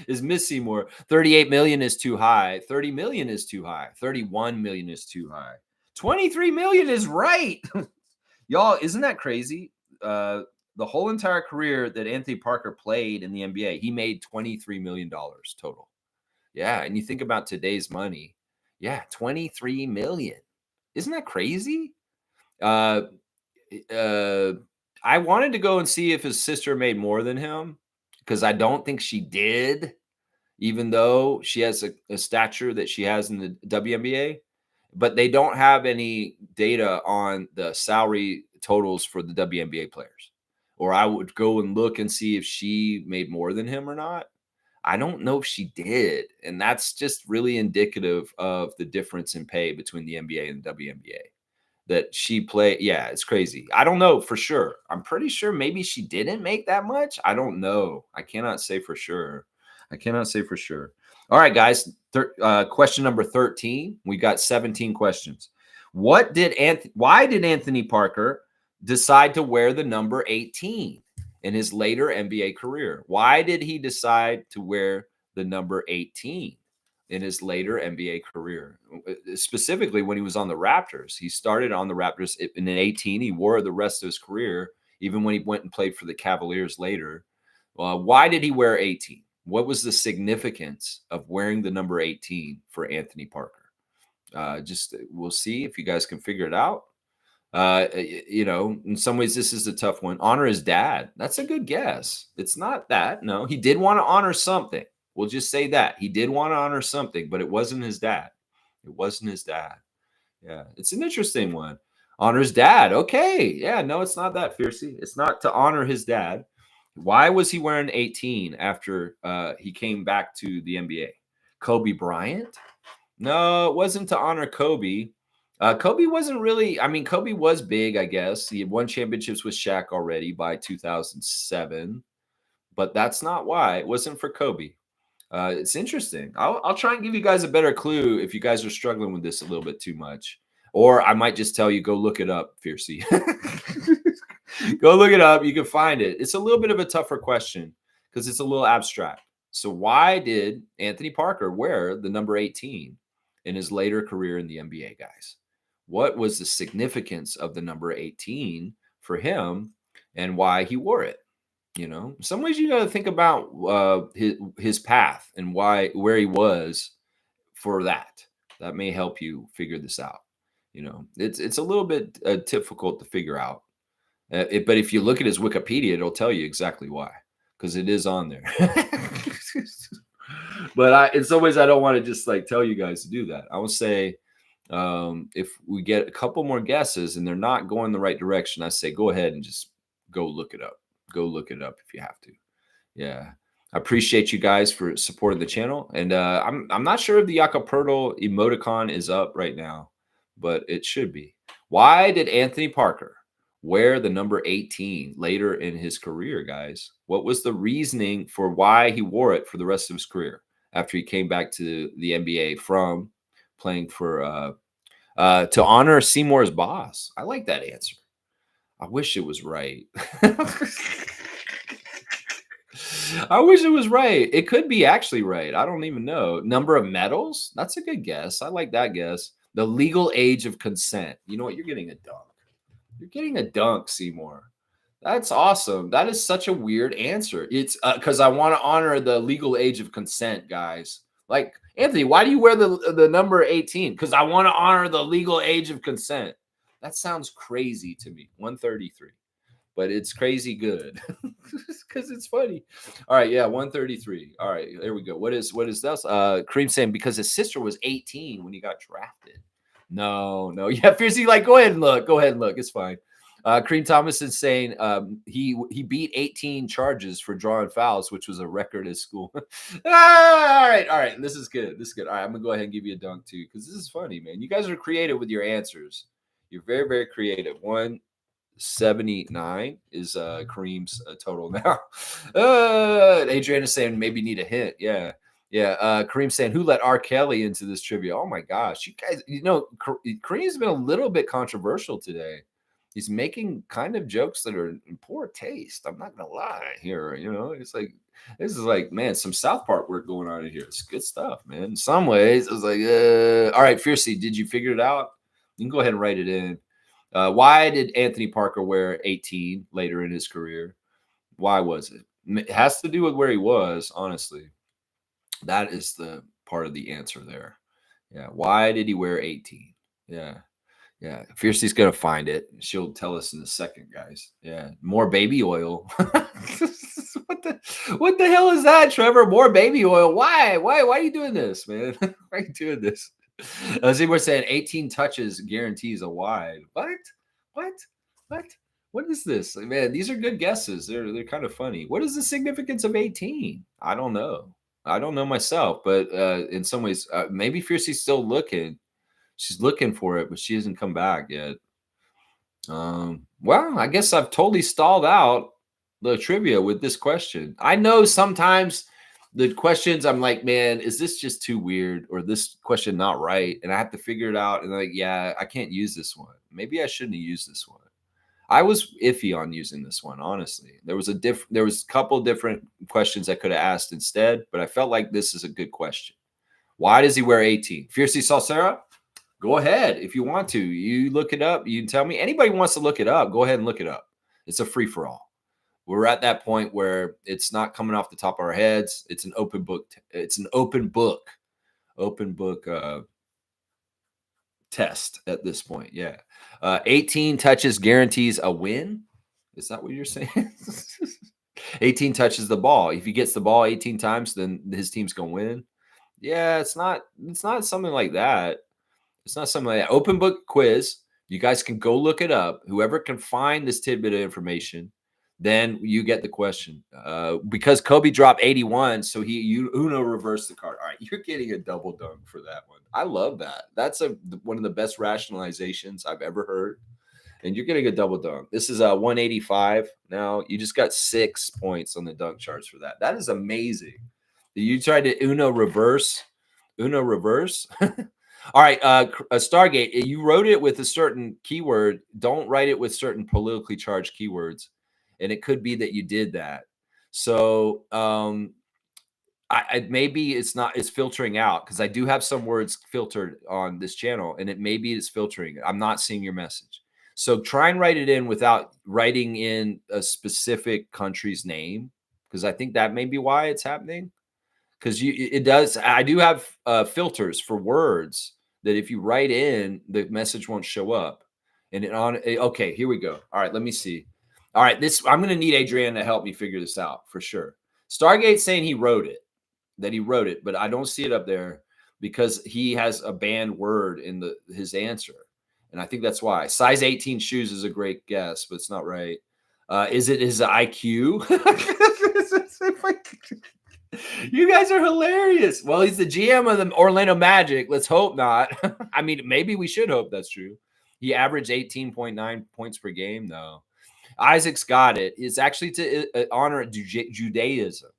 is Miss Seymour. 38 million is too high. 30 million is too high. 31 million is too high. 23 million is right. Y'all, isn't that crazy? The whole entire career that Anthony Parker played in the NBA, he made $23 million total. Yeah, and you think about today's money. Yeah, 23 million. Isn't that crazy? I wanted to go and see if his sister made more than him because I don't think she did, even though she has a stature that she has in the WNBA. But they don't have any data on the salary totals for the WNBA players. Or I would go and look and see if she made more than him or not. I don't know if she did. And that's just really indicative of the difference in pay between the NBA and the WNBA. That she played. Yeah, it's crazy. I don't know for sure. I'm pretty sure maybe she didn't make that much. I don't know. I cannot say for sure. All right, guys. Question number 13. We got 17 questions. Why did Anthony Parker decide to wear the number 18 in his later NBA career? Why did he decide to wear the number 18 in his later NBA career? Specifically, when he was on the Raptors. He started on the Raptors in an 18. He wore the rest of his career, even when he went and played for the Cavaliers later. Why did he wear 18? What was the significance of wearing the number 18 for Anthony Parker? We'll see if you guys can figure it out. In some ways, this is a tough one. Honor his dad. That's a good guess. It's not that. No, he did want to honor something. We'll just say that. He did want to honor something, but it wasn't his dad. Yeah, it's an interesting one. Honor his dad. Okay. Yeah, no, it's not that, Fiercey. It's not to honor his dad. Why was he wearing 18 after he came back to the NBA? Kobe Bryant? No, it wasn't to honor Kobe. Kobe wasn't really, I mean, Kobe was big, I guess. He had won championships with Shaq already by 2007, but that's not why. It wasn't for Kobe. It's interesting. I'll try and give you guys a better clue if you guys are struggling with this a little bit too much. Or I might just tell you, go look it up, Fiercey. Go look it up. You can find it. It's a little bit of a tougher question because it's a little abstract. So, why did Anthony Parker wear the number 18 in his later career in the NBA, guys? What was the significance of the number 18 for him and why he wore it? You know, in some ways you got to think about his path and where he was for that. That may help you figure this out. You know, it's a little bit difficult to figure out. But if you look at his Wikipedia, it'll tell you exactly why, because it is on there. But in some ways, I don't want to just like tell you guys to do that. I will say, if we get a couple more guesses and they're not going the right direction, I say go ahead and just go look it up. Go look it up if you have to. Yeah. I appreciate you guys for supporting the channel. And I'm not sure if the Yakapurtle emoticon is up right now, but it should be. Why did Anthony Parker wear the number 18 later in his career, guys? What was the reasoning for why he wore it for the rest of his career after he came back to the NBA from playing for to honor Seymour's boss? I like that answer. I wish it was right. I wish it was right. It could be actually right. I don't even know. Number of medals? That's a good guess. I like that guess. The legal age of consent. You know what? You're getting a dunk. You're getting a dunk, Seymour. That's awesome. That is such a weird answer. It's because I want to honor the legal age of consent, guys. Like, Anthony, why do you wear the number 18? Because I want to honor the legal age of consent. That sounds crazy to me. 133. But it's crazy good because it's funny. All right, yeah, 133. All right, there we go. What is this? Kareem saying because his sister was 18 when he got drafted. No. Yeah, Fiercey, like go ahead and look. Go ahead and look. It's fine. Kareem Thomas is saying he beat 18 charges for drawing fouls, which was a record at school. All right. This is good. All right, I'm gonna go ahead and give you a dunk too because this is funny, man. You guys are creative with your answers. You're very, very creative. 179 is Kareem's total now. Adrian is saying maybe need a hint. Yeah. Kareem saying who let R. Kelly into this trivia? Oh my gosh, you guys, you know, Kareem's been a little bit controversial today. He's making kind of jokes that are in poor taste. I'm not gonna lie here. You know, it's like this is like, man, some South Park work going on in here. It's good stuff, man. In some ways, I was like, all right, Fiercey, did you figure it out? You can go ahead and write it in. Why did Anthony Parker wear 18 later in his career? Why was it? It has to do with where he was, honestly. That is the part of the answer there. Yeah. Why did he wear 18? Yeah. Fiercey's going to find it. She'll tell us in a second, guys. Yeah. More baby oil. What the hell is that, Trevor? More baby oil. Why are you doing this, man? Why are you doing this? We're saying 18 touches guarantees a wide. What is this? Man, these are good guesses. They're kind of funny. What is the significance of 18? I don't know. I don't know myself, but in some ways, maybe Fiercey's still looking. She's looking for it, but she hasn't come back yet. Well, I guess I've totally stalled out the trivia with this question. I know sometimes the questions I'm like, man, is this just too weird or this question not right? And I have to figure it out. And like, yeah, I can't use this one. Maybe I shouldn't have used this one. I was iffy on using this one, honestly. There was a couple different questions I could have asked instead, but I felt like this is a good question. Why does he wear 18? Fiercey Salsera? Go ahead if you want to. You look it up. You can tell me. Anybody wants to look it up, go ahead and look it up. It's a free-for-all. We're at that point where it's not coming off the top of our heads. It's an open book. It's an open book test at this point. Yeah. 18 touches guarantees a win. Is that what you're saying? 18 touches the ball. If he gets the ball 18 times, then his team's going to win. Yeah, it's not something like that. It's not something like that. Open book quiz. You guys can go look it up. Whoever can find this tidbit of information, then you get the question. Because Kobe dropped 81, so you Uno reversed the card. All right, you're getting a double dunk for that one. I love that. That's one of the best rationalizations I've ever heard. And you're getting a double dunk. This is a 185. Now you just got 6 points on the dunk charts for that. That is amazing. You tried to Uno reverse. Uno reverse. All right, Stargate. You wrote it with a certain keyword. Don't write it with certain politically charged keywords, and it could be that you did that. So maybe it's filtering out, because I do have some words filtered on this channel, and maybe it's filtering. I'm not seeing your message. So try and write it in without writing in a specific country's name, because I think that may be why it's happening. Because it does. I do have filters for words that if you write in, the message won't show up. And okay, here we go. All right, let me see. All right, I'm going to need Adrian to help me figure this out for sure. Stargate's saying he wrote it, but I don't see it up there because he has a banned word in his answer. And I think that's why. Size 18 shoes is a great guess, but it's not right. Is it his IQ? You guys are hilarious. Well, he's the GM of the Orlando Magic. Let's hope not. I mean, maybe we should hope that's true. He averaged 18.9 points per game, though. Isaac's got it. It's actually to honor Judaism.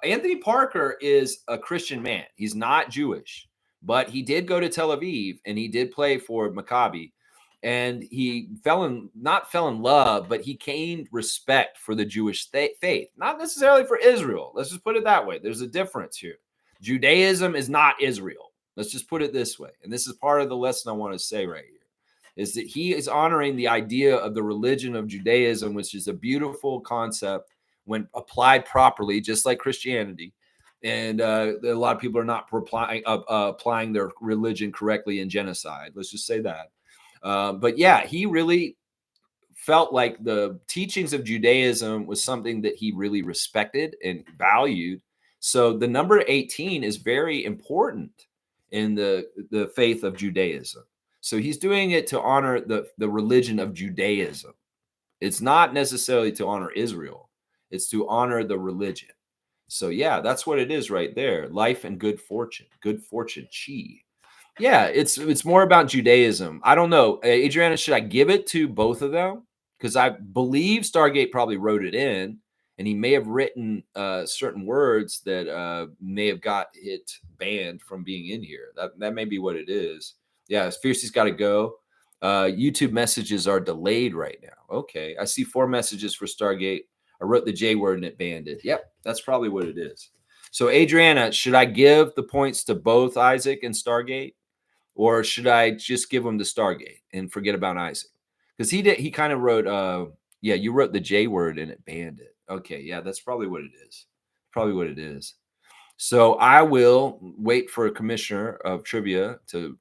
Anthony Parker is a Christian man. He's not Jewish, but he did go to Tel Aviv and he did play for Maccabi. And he not fell in love, but he gained respect for the Jewish faith, not necessarily for Israel. Let's just put it that way. There's a difference here. Judaism is not Israel. Let's just put it this way. And this is part of the lesson I want to say right here, is that he is honoring the idea of the religion of Judaism, which is a beautiful concept when applied properly, just like Christianity. And a lot of people are not applying their religion correctly in genocide. Let's just say that. But yeah, he really felt like the teachings of Judaism was something that he really respected and valued. So the number 18 is very important in the faith of Judaism. So he's doing it to honor the religion of Judaism. It's not necessarily to honor Israel. It's to honor the religion. So yeah, that's what it is right there. Life and good fortune. Good fortune, chi. Yeah, it's more about Judaism. I don't know. Adriana, should I give it to both of them? Because I believe Stargate probably wrote it in, and he may have written certain words that may have got it banned from being in here. That may be what it is. Yeah, Fiercey's got to go. YouTube messages are delayed right now. Okay, I see 4 messages for Stargate. I wrote the J word and it banned it. Yep, that's probably what it is. So Adriana, should I give the points to both Isaac and Stargate? Or should I just give him the Stargate and forget about Isaac? Because he kind of wrote, yeah, you wrote the J word and it banned it. Okay, yeah, that's probably what it is. Probably what it is. So I will wait for a commissioner of trivia to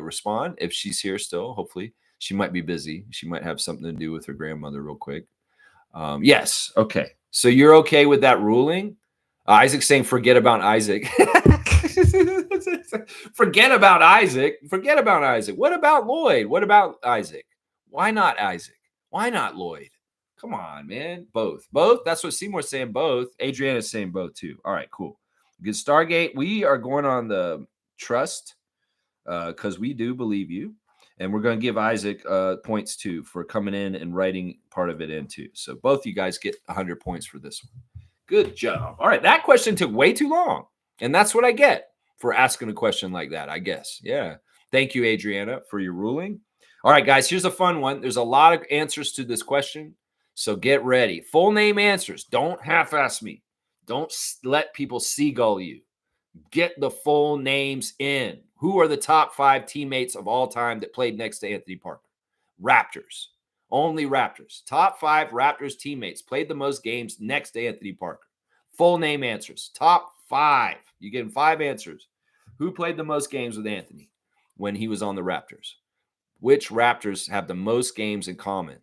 respond if she's here still. Hopefully, she might be busy. She might have something to do with her grandmother real quick. Yes. Okay. So you're okay with that ruling? Isaac's saying, forget about Isaac. Forget about Isaac. Forget about Isaac. What about Lloyd? What about Isaac? Why not Isaac? Why not Lloyd? Come on, man. Both. That's what Seymour's saying. Both. Adriana's saying both too. All right, cool. Good. Stargate. We are going on the trust because we do believe you. And we're going to give Isaac points too for coming in and writing part of it in too. So both you guys get 100 points for this one. Good job. All right. That question took way too long. And that's what I get for asking a question like that, I guess. Yeah. Thank you, Adriana, for your ruling. All right, guys, here's a fun one. There's a lot of answers to this question. So get ready. Full name answers. Don't half-ass me. Don't let people seagull you. Get the full names in. Who are the top 5 teammates of all time that played next to Anthony Parker? Raptors. Only Raptors. Top 5 Raptors teammates played the most games next to Anthony Parker. Full name answers. Top 5. You get 5 answers. Who played the most games with Anthony when he was on the Raptors? Which Raptors have the most games in common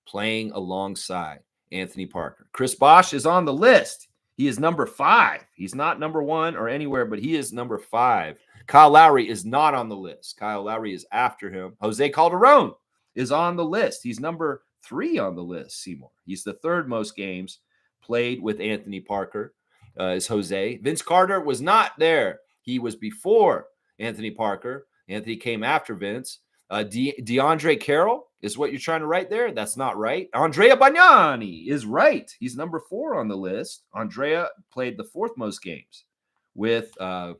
playing alongside Anthony Parker? Chris Bosh is on the list. He is number 5. He's not number 1 or anywhere, but he is number 5. Kyle Lowry is not on the list. Kyle Lowry is after him. Jose Calderon is on the list. He's number 3 on the list, Seymour. He's the third most games played with Anthony Parker, is Jose. Vince Carter was not there. He was before Anthony Parker. Anthony came after Vince. DeAndre Carroll is what you're trying to write there. That's not right. Andrea Bargnani is right. He's number 4 on the list. Andrea played the 4th most games with our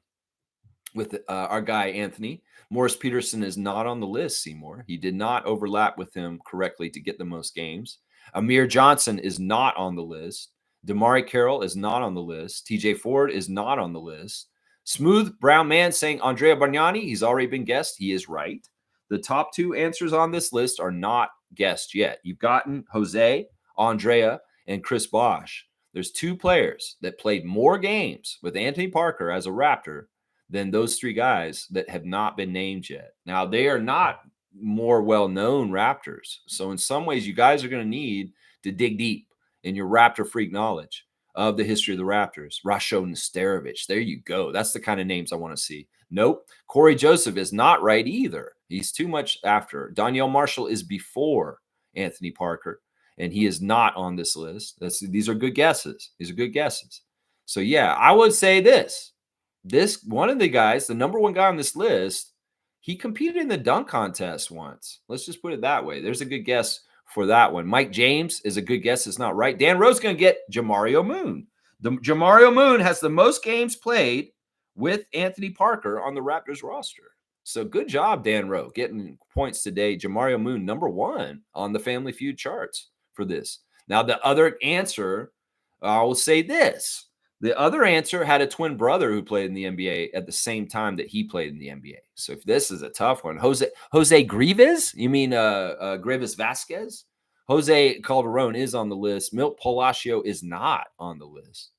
guy Anthony. Morris Peterson is not on the list, Seymour. He did not overlap with him correctly to get the most games. Amir Johnson is not on the list. Damari Carroll is not on the list. TJ Ford is not on the list. Smooth Brown Man saying Andrea Bargnani, he's already been guessed. He is right. The top 2 answers on this list are not guessed yet. You've gotten Jose, Andrea, and Chris Bosh. There's 2 players that played more games with Anthony Parker as a Raptor than those 3 guys that have not been named yet. Now, they are not more well-known Raptors. So in some ways, you guys are going to need to dig deep in your Raptor freak knowledge of the history of the Raptors. Rasho Nesterovic. There you go. That's the kind of names I want to see. Nope. Corey Joseph is not right either. He's too much after. Danielle Marshall is before Anthony Parker, and he is not on this list. These are good guesses. These are good guesses. So, yeah, I would say this one of the guys, the number 1 guy on this list, he competed in the dunk contest once. Let's just put it that way. There's a good guess for that one. Mike James is a good guess. It's not right. Dan Rowe's going to get Jamario Moon. Jamario Moon has the most games played with Anthony Parker on the Raptors roster. So good job, Dan Rowe, getting points today. Jamario Moon, number 1 on the Family Feud charts for this. Now, the other answer, I will say this. The other answer had a twin brother who played in the NBA at the same time that he played in the NBA. So if this is a tough one, Jose Grievous, you mean Grievous Vasquez? Jose Calderon is on the list. Milt Palacio is not on the list.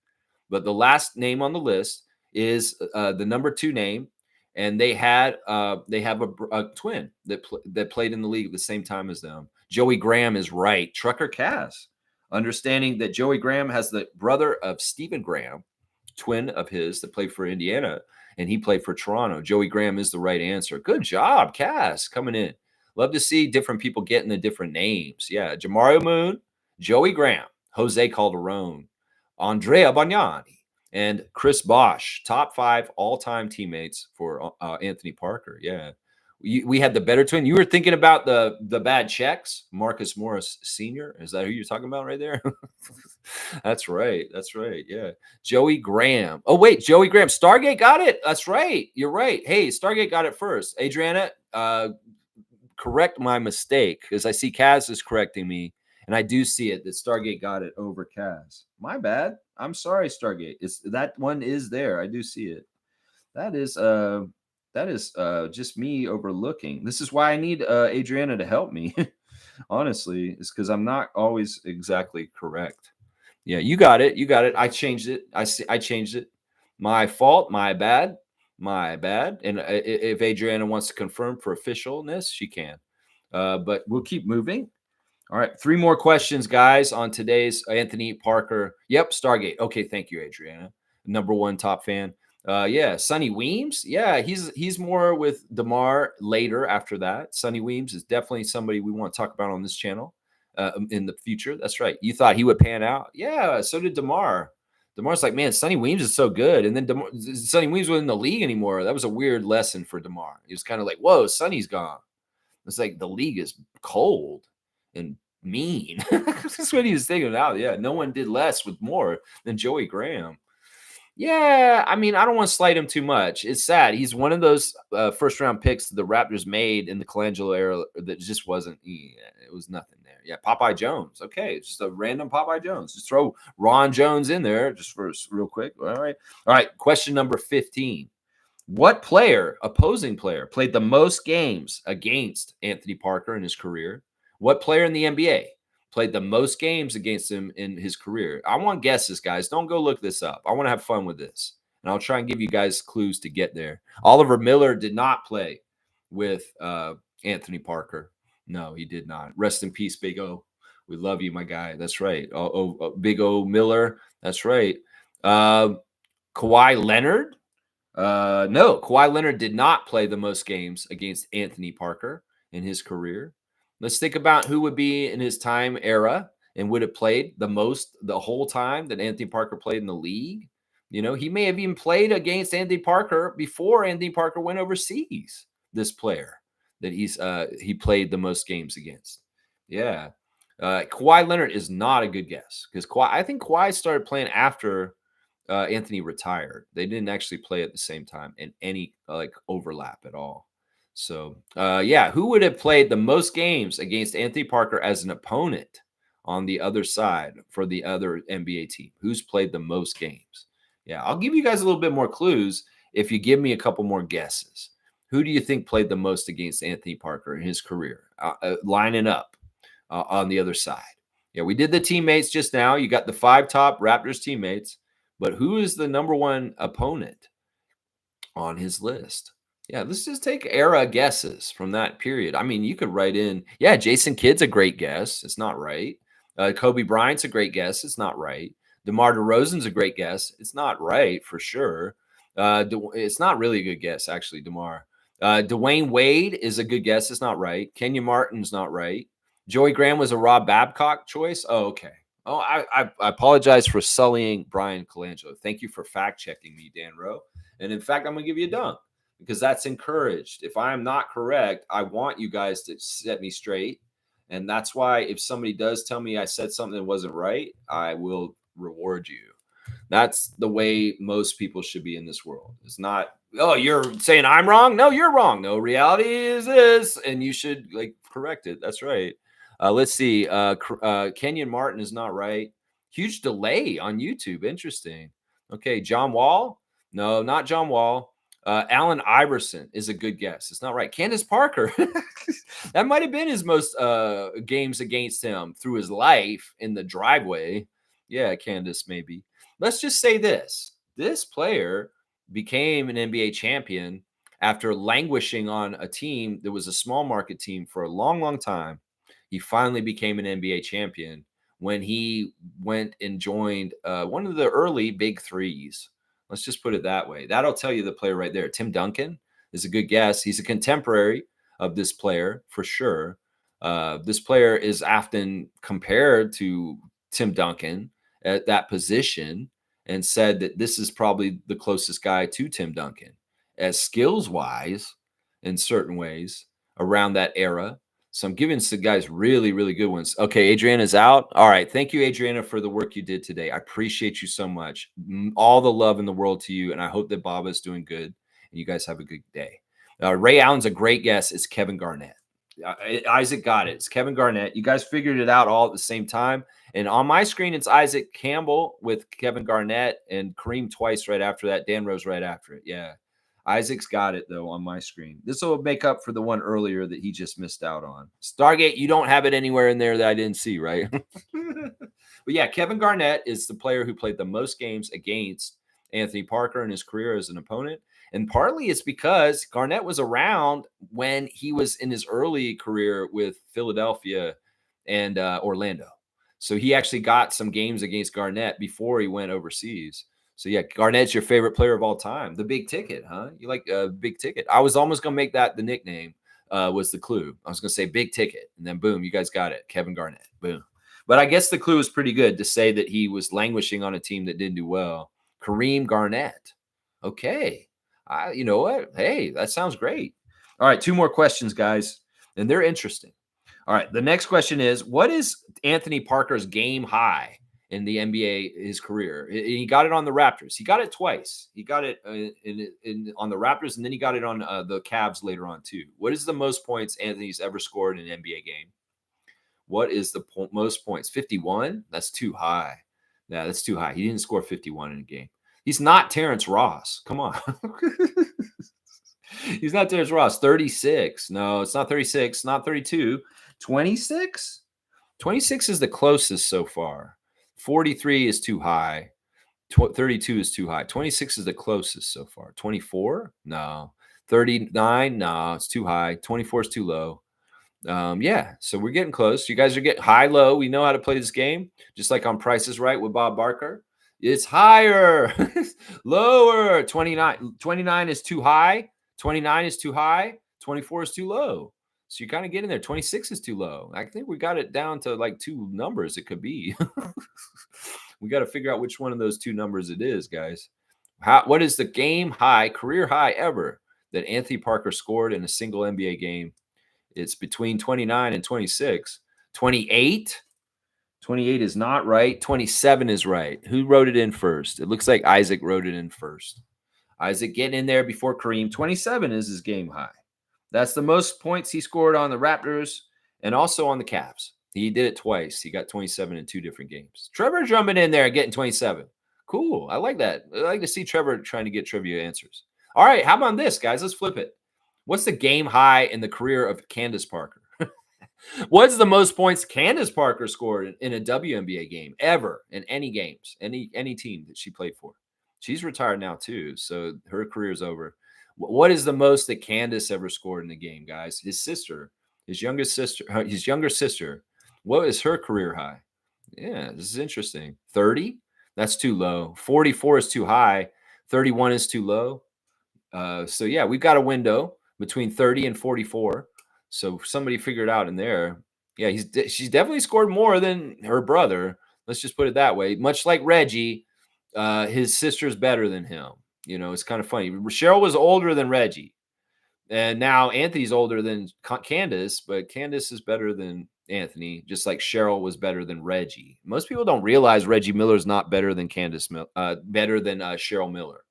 But the last name on the list is the number 2 name, and they have a twin that played in the league at the same time as them. Joey Graham is right. Trucker Cass. Understanding that Joey Graham has the brother of Stephen Graham, twin of his that played for Indiana, and he played for Toronto. Joey Graham is the right answer. Good job, Cass, coming in. Love to see different people getting the different names. Yeah, Jamario Moon, Joey Graham, Jose Calderon, Andrea Bargnani, and Chris Bosh, top 5 all-time teammates for Anthony Parker. Yeah. We had the better twin. You were thinking about the bad checks, Marcus Morris Sr. Is that who you're talking about right there? That's right. That's right. Yeah. Joey Graham. Oh, wait. Joey Graham. Stargate got it. That's right. You're right. Hey, Stargate got it first. Adriana, correct my mistake, because I see Kaz is correcting me, and I do see it that Stargate got it over Kaz. My bad. I'm sorry, Stargate. That one is there. I do see it. That is just me overlooking. This is why I need Adriana to help me. Honestly, it's because I'm not always exactly correct. Yeah, you got it. You got it. I changed it. I changed it. My fault. My bad. My bad. And if Adriana wants to confirm for officialness, she can. But we'll keep moving. All right, 3 more questions, guys, on today's Anthony Parker. Yep, Stargate. Okay, thank you, Adriana. Number 1 top fan. Yeah, Sonny Weems. Yeah, he's more with DeMar later after that. Sonny Weems is definitely somebody we want to talk about on this channel in the future. That's right. You thought he would pan out? Yeah, so did DeMar. DeMar's like, man, Sonny Weems is so good. And then Sonny Weems wasn't in the league anymore. That was a weird lesson for DeMar. He was kind of like, whoa, Sonny's gone. It's like the league is cold and mean. That's what he was thinking out. Yeah, no one did less with more than Joey Graham. Yeah, I mean, I don't want to slight him too much. It's sad. He's one of those first-round picks the Raptors made in the Colangelo era that just wasn't. Yeah, it was nothing there. Yeah, Popeye Jones. Okay, it's just a random Popeye Jones. Just throw Ron Jones in there just for real quick. All right. Question number 15. What opposing player, played the most games against Anthony Parker in his career? What player in the NBA played the most games against him in his career? I want guesses, guys. Don't go look this up. I want to have fun with this. And I'll try and give you guys clues to get there. Oliver Miller did not play with Anthony Parker. No, he did not. Rest in peace, Big O. We love you, my guy. That's right. Big O Miller. That's right. Kawhi Leonard. No, Kawhi Leonard did not play the most games against Anthony Parker in his career. Let's think about who would be in his time era and would have played the most the whole time that Anthony Parker played in the league. He may have even played against Anthony Parker before Anthony Parker went overseas. This player that he played the most games against. Yeah. Kawhi Leonard is not a good guess because I think Kawhi started playing after Anthony retired. They didn't actually play at the same time in any like overlap at all. So, yeah, who would have played the most games against Anthony Parker as an opponent on the other side for the other NBA team? Who's played the most games? Yeah, I'll give you guys a little bit more clues if you give me a couple more guesses. Who do you think played the most against Anthony Parker in his career, lining up on the other side? Yeah, we did the teammates just now. You got the 5 top Raptors teammates, but who is the number one opponent on his list? Yeah, let's just take era guesses from that period. I mean, you could write in, yeah, Jason Kidd's a great guess. It's not right. Kobe Bryant's a great guess. It's not right. DeMar DeRozan's a great guess. It's not right for sure. It's not really a good guess, actually, DeMar. Dwayne Wade is a good guess. It's not right. Kenya Martin's not right. Joey Graham was a Rob Babcock choice. Oh, okay. Oh, I apologize for sullying Brian Colangelo. Thank you for fact checking me, Dan Rowe. And in fact, I'm going to give you a dunk because that's encouraged. If I'm not correct, I want you guys to set me straight. And that's why if somebody does tell me I said something that wasn't right, I will reward you. That's the way most people should be in this world. It's not, oh, you're saying I'm wrong? No, you're wrong. No, reality is this, and you should correct it. That's right. Let's see. Kenyon Martin is not right. Huge delay on YouTube. Interesting. Okay, John Wall. No, not John Wall. Allen Iverson is a good guess. It's not right. Candace Parker. That might have been his most games against him through his life in the driveway. Yeah, Candace, maybe. Let's just say this. This player became an NBA champion after languishing on a team that was a small market team for a long, long time. He finally became an NBA champion when he went and joined one of the early big threes. Let's just put it that way. That'll tell you the player right there. Tim Duncan is a good guess. He's a contemporary of this player for sure. This player is often compared to Tim Duncan at that position and said that this is probably the closest guy to Tim Duncan as skills wise in certain ways around that era. So I'm giving some guys really, really good ones. Okay, Adriana's out. All right. Thank you, Adriana, for the work you did today. I appreciate you so much. All the love in the world to you. And I hope that Baba's doing good. And you guys have a good day. Ray Allen's a great guess. It's Kevin Garnett. Isaac got it. It's Kevin Garnett. You guys figured it out all at the same time. And on my screen, it's Isaac Campbell with Kevin Garnett and Kareem twice right after that. Dan Rose right after it. Yeah. Isaac's got it, though, on my screen. This will make up for the one earlier that he just missed out on. Stargate, you don't have it anywhere in there that I didn't see, right? But yeah, Kevin Garnett is the player who played the most games against Anthony Parker in his career as an opponent. And partly it's because Garnett was around when he was in his early career with Philadelphia and Orlando. So he actually got some games against Garnett before he went overseas. So yeah, Garnett's your favorite player of all time. The big ticket, huh? You like big ticket. I was almost going to make that the nickname was the clue. I was going to say big ticket. And then boom, you guys got it. Kevin Garnett. Boom. But I guess the clue was pretty good to say that he was languishing on a team that didn't do well. Kareem Garnett. Okay. You know what? Hey, that sounds great. All right, 2 more questions, guys. And they're interesting. All right, the next question is, what is Anthony Parker's game high in the NBA, his career? He got it on the Raptors. He got it twice. He got it on the Raptors, and then he got it on the Cavs later on, too. What is the most points Anthony's ever scored in an NBA game? What is the most points? 51? That's too high. Yeah, that's too high. He didn't score 51 in a game. He's not Terrence Ross. Come on. He's not Terrence Ross. 36. No, it's not 36. Not 32. 26? 26 is the closest so far. 43 is too high. 32 is too high. 26 is the closest so far. 24? No. 39? No, it's too high. 24 is too low. Yeah, so we're getting close. You guys are getting high, low. We know how to play this game, just like on Price is Right with Bob Barker. It's higher, lower. 29 is too high. 29 is too high. 24 is too low. So you kind of get in there. 26 is too low. I think we got it down to like 2 numbers it could be. We got to figure out which one of those 2 numbers it is, guys. What is the game high, career high ever that Anthony Parker scored in a single NBA game? It's between 29 and 26. 28? 28 is not right. 27 is right. Who wrote it in first? It looks like Isaac wrote it in first. Isaac getting in there before Kareem. 27 is his game high. That's the most points he scored on the Raptors and also on the Cavs. He did it twice. He got 27 in 2 different games. Trevor jumping in there and getting 27. Cool. I like that. I like to see Trevor trying to get trivia answers. All right. How about this, guys? Let's flip it. What's the game high in the career of Candace Parker? What's the most points Candace Parker scored in a WNBA game ever in any games, any team that she played for? She's retired now too, so her career's over. What is the most that Candace ever scored in a game, guys? His younger sister. What is her career high? Yeah, this is interesting. 30? That's too low. 44 is too high. 31 is too low. So yeah, we've got a window between 30 and 44. So somebody figured out in there. Yeah, she's definitely scored more than her brother. Let's just put it that way. Much like Reggie, his sister's better than him. You know, it's kind of funny. Cheryl was older than Reggie, and now Anthony's older than Candace, but Candace is better than Anthony, just like Cheryl was better than Reggie. Most people don't realize Reggie Miller's not better than Cheryl Miller.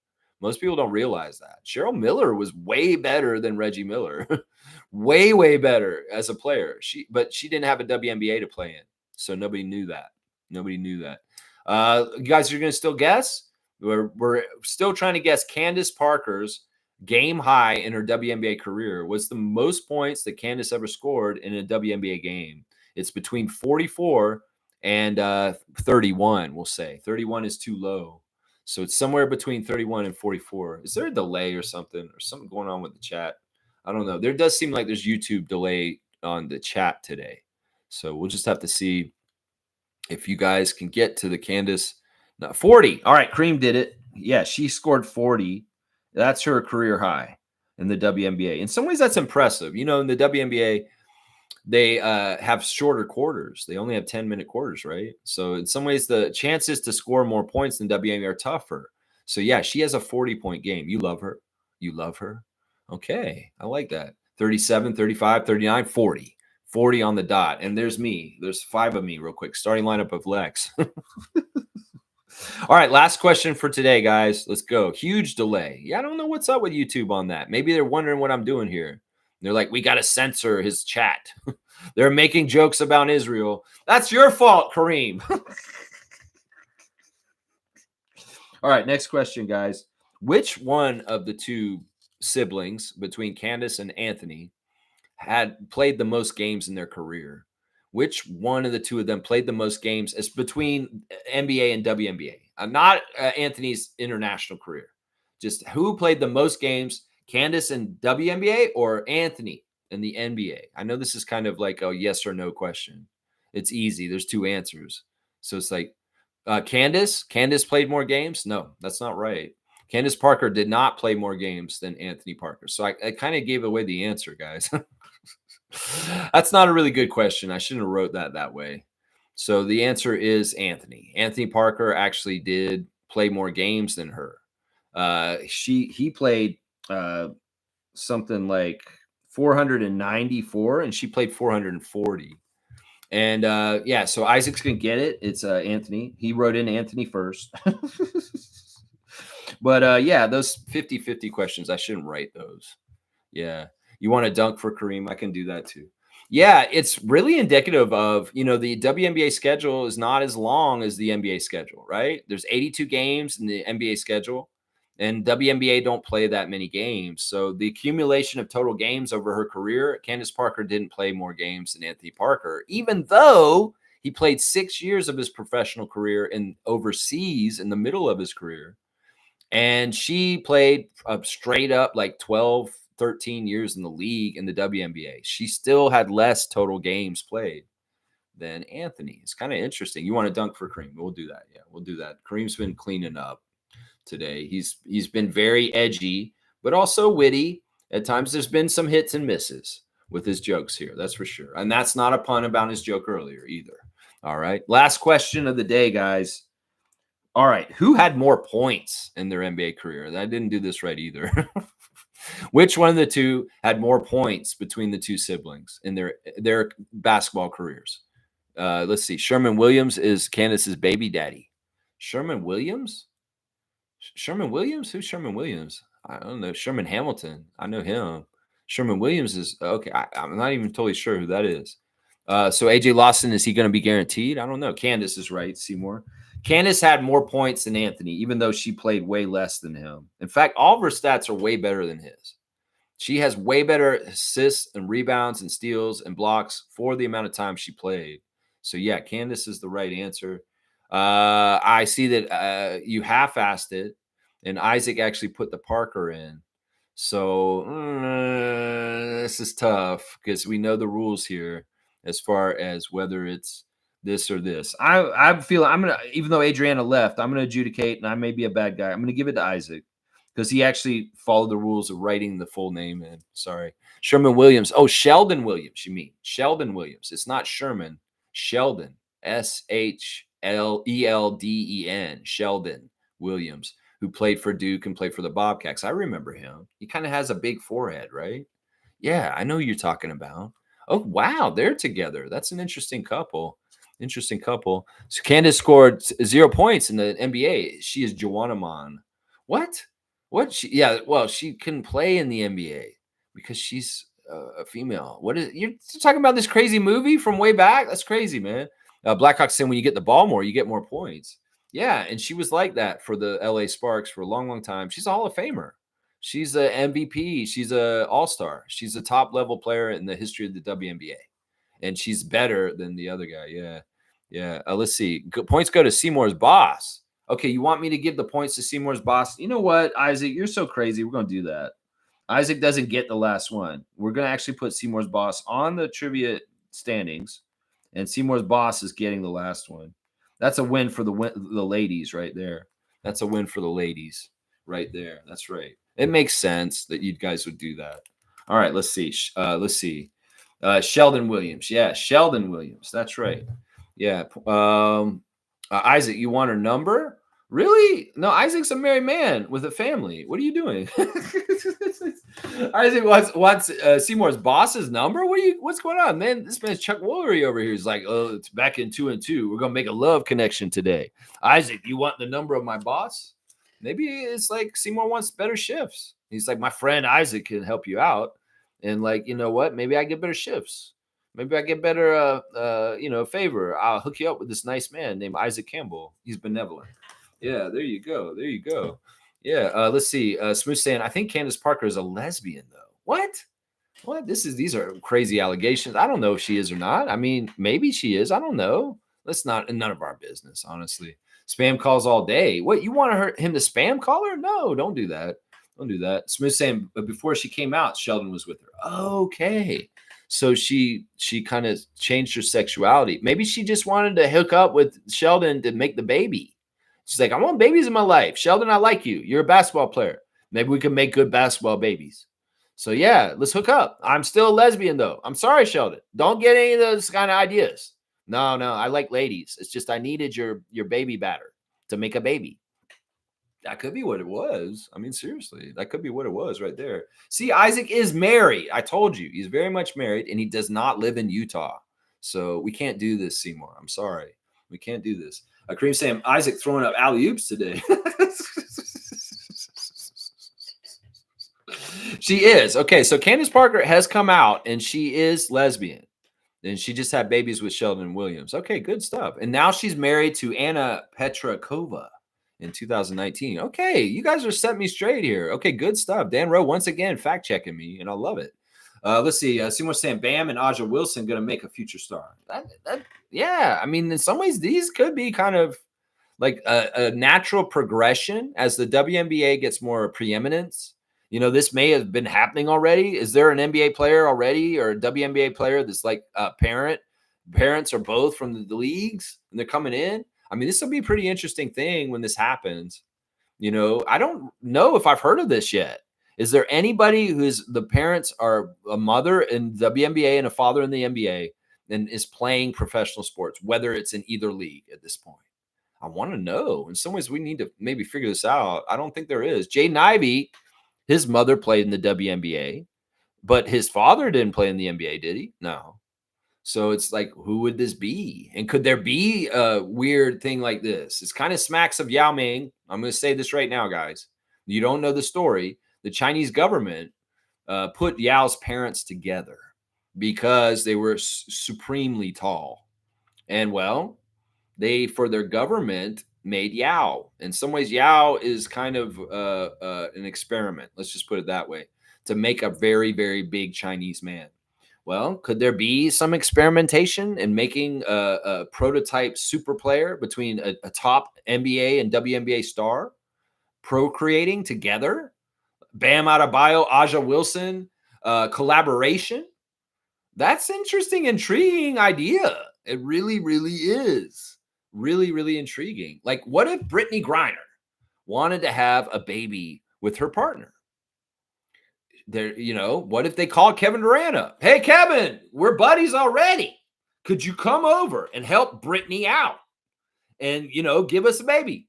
Most people don't realize that. Cheryl Miller was way better than Reggie Miller. way, way better as a player. But she didn't have a WNBA to play in. So nobody knew that. You guys are going to still guess? We're still trying to guess Candace Parker's game high in her WNBA career. What's the most points that Candace ever scored in a WNBA game? It's between 44 and 31, we'll say. 31 is too low. So it's somewhere between 31 and 44. Is there a delay or something going on with the chat? I don't know. There does seem like there's YouTube delay on the chat today. So we'll just have to see if you guys can get to the Candace. No, 40. All right, Cream did it. Yeah, she scored 40. That's her career high in the WNBA. In some ways, that's impressive. You know, in the WNBA, they have shorter quarters. They only have 10-minute quarters, right? So in some ways, the chances to score more points than WNBA are tougher. So yeah, she has a 40-point game. You love her. Okay, I like that. 37, 35, 39, 40. 40 on the dot. And there's me. There's 5 of me real quick. Starting lineup of Lex. All right, last question for today, guys. Let's go. Huge delay. Yeah, I don't know what's up with YouTube on that. Maybe they're wondering what I'm doing here. They're like, we got to censor his chat. They're making jokes about Israel. That's your fault, Kareem. All right, next question, guys. Which one of the 2 siblings between Candace and Anthony had played the most games in their career? Which one of the 2 of them played the most games? It's between NBA and WNBA. Not Anthony's international career. Just who played the most games, Candace in WNBA or Anthony in the NBA? I know this is kind of like a yes or no question. It's easy. There's 2 answers. So it's like Candace played more games? No, that's not right. Candace Parker did not play more games than Anthony Parker. So I kind of gave away the answer, guys. That's not a really good question. I shouldn't have wrote that way. So the answer is Anthony. Anthony Parker actually did play more games than her. He played something like 494, and she played 440. And yeah, so Isaac's gonna get it. It's Anthony. He wrote in Anthony first. But yeah, those 50-50 questions, I shouldn't write those. Yeah. You want to dunk for Kareem? I can do that too. Yeah, it's really indicative of, the WNBA schedule is not as long as the NBA schedule, right? There's 82 games in the NBA schedule, and WNBA don't play that many games. So the accumulation of total games over her career, Candace Parker didn't play more games than Anthony Parker, even though he played 6 years of his professional career overseas in the middle of his career. And she played straight up like 12, 13 years in the league in the WNBA. She still had less total games played than Anthony. It's kind of interesting. You want to dunk for Kareem? We'll do that. Yeah, we'll do that. Kareem's been cleaning up today. He's been very edgy, but also witty. At times there's been some hits and misses. with his jokes here. That's for sure. And that's not a pun about his joke earlier either. All right. Last question of the day, guys. All right. Who had more points in their NBA career? I didn't do this right either. Which one of the two had more points between the two siblings in their basketball careers? Let's see. Sherman Williams is Candace's baby daddy. Sherman Williams? Sherman Williams? Who's Sherman Williams? I don't know. Sherman Hamilton. I know him. Sherman Williams is okay. I'm not even totally sure who that is. So AJ Lawson, is he going to be guaranteed? I don't know. Candace is right, Seymour. Candace had more points than Anthony, even though she played way less than him. In fact, all of her stats are way better than his. She has way better assists and rebounds and steals and blocks for the amount of time she played. So, yeah, Candace is the right answer. I see that you half-assed it, and Isaac actually put the Parker in. So, this is tough because we know the rules here as far as whether it's this or this. I feel I'm going to, even though Adriana left, I'm going to adjudicate, and I may be a bad guy. I'm going to give it to Isaac because he actually followed the rules of writing the full name in. Sorry. Sherman Williams. Oh, Sheldon Williams, you mean. Sheldon Williams. It's not Sherman. Sheldon. Shelden. Sheldon Williams, who played for Duke and played for the Bobcats. I remember him. He kind of has a big forehead, right? Yeah, I know who you're talking about. Oh, wow. They're together. That's an interesting couple. Interesting couple. So Candace scored 0 points in the NBA. She is Joanna. What? Yeah, well, she couldn't play in the NBA because she's a female. What is you're talking about this crazy movie from way back? That's crazy, man. Blackhawks saying when you get the ball more, you get more points. Yeah, and she was like that for the LA Sparks for a long, long time. She's a Hall of Famer. She's an MVP. She's an all-star. She's a top-level player in the history of the WNBA. And she's better than the other guy. Yeah. Yeah. Let's see. Points go to Seymour's boss. Okay, you want me to give the points to Seymour's boss? You know what, Isaac? You're so crazy. We're going to do that. Isaac doesn't get the last one. We're going to actually put Seymour's boss on the trivia standings, and Seymour's boss is getting the last one. That's a win for the ladies right there. That's a win for the ladies right there. That's right. It makes sense that you guys would do that. All right, let's see. Sheldon Williams. Yeah, Sheldon Williams. That's right. Yeah. Isaac, you want her number? Really? No, Isaac's a married man with a family. What are you doing? Isaac wants Seymour's boss's number. What's going on, man? This man's Chuck Woolery over here. He's like, oh, it's back in 2 and 2. We're gonna make a love connection today. Isaac, you want the number of my boss? Maybe it's like Seymour wants better shifts. He's like, my friend Isaac can help you out. And like, you know what? Maybe I get better shifts. Maybe I get better, favor. I'll hook you up with this nice man named Isaac Campbell. He's benevolent. Yeah, there you go. There you go. Yeah, let's see. Smooth saying, I think Candace Parker is a lesbian, though. What? These are crazy allegations. I don't know if she is or not. I mean, maybe she is. I don't know. None of our business, honestly. Spam calls all day. What, you want him to spam call her? No, don't do that. Don't do that. Smooth saying, but before she came out, Sheldon was with her. Okay. So she kind of changed her sexuality. Maybe she just wanted to hook up with Sheldon to make the baby. She's like, I want babies in my life. Sheldon, I like you. You're a basketball player. Maybe we can make good basketball babies. So yeah, let's hook up. I'm still a lesbian though. I'm sorry, Sheldon. Don't get any of those kind of ideas. No, I like ladies. It's just I needed your baby batter to make a baby. That could be what it was. I mean, seriously, that could be what it was right there. See, Isaac is married. I told you, he's very much married, and he does not live in Utah. So we can't do this, Seymour. I'm sorry. We can't do this. Kareem saying, Isaac throwing up alley-oops today. She is. Okay, so Candace Parker has come out, and she is lesbian. And she just had babies with Sheldon Williams. Okay, good stuff. And now she's married to Anna Petrakova in 2019. Okay, you guys are setting me straight here. Okay, good stuff. Dan Rowe, once again, fact-checking me, and I love it. Let's see. Seymour saying Bam and Aja Wilson going to make a future star. Yeah, I mean, in some ways, these could be kind of like a natural progression as the WNBA gets more preeminence. You know, this may have been happening already. Is there an NBA player already or a WNBA player that's like parents are both from the leagues and they're coming in? I mean, this will be a pretty interesting thing when this happens. You know, I don't know if I've heard of this yet. Is there anybody who's the parents are a mother in WNBA and a father in the NBA and is playing professional sports, whether it's in either league at this point? I want to know. In some ways, we need to maybe figure this out. I don't think there is. Jaden Ivey, his mother played in the WNBA, but his father didn't play in the NBA, did he? No. So it's like, who would this be? And could there be a weird thing like this? It's kind of smacks of Yao Ming. I'm going to say this right now, guys. You don't know the story. The Chinese government put Yao's parents together because they were supremely tall. And well, they, for their government, made Yao. In some ways, Yao is kind of an experiment. Let's just put it that way, to make a very, very big Chinese man. Well, could there be some experimentation in making a prototype super player between a top NBA and WNBA star procreating together? Bam Adebayo, Aja Wilson, collaboration? That's interesting, intriguing idea. It really, really is. Really, really intriguing. Like, what if Brittany Griner wanted to have a baby with her partner? There, what if they call Kevin Durant up? Hey, Kevin, we're buddies already. Could you come over and help Brittany out and, give us a baby?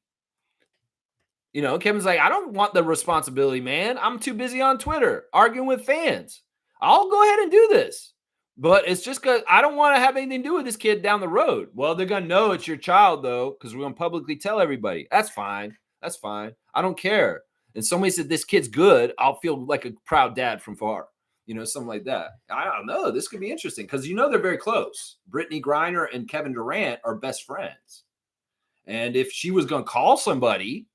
Kevin's like, I don't want the responsibility, man. I'm too busy on Twitter arguing with fans. I'll go ahead and do this. But it's just because I don't want to have anything to do with this kid down the road. Well, they're going to know it's your child, though, because we're going to publicly tell everybody. That's fine. That's fine. I don't care. And somebody said this kid's good, I'll feel like a proud dad from far. Something like that. I don't know. This could be interesting because they're very close. Brittany Griner and Kevin Durant are best friends. And if she was going to call somebody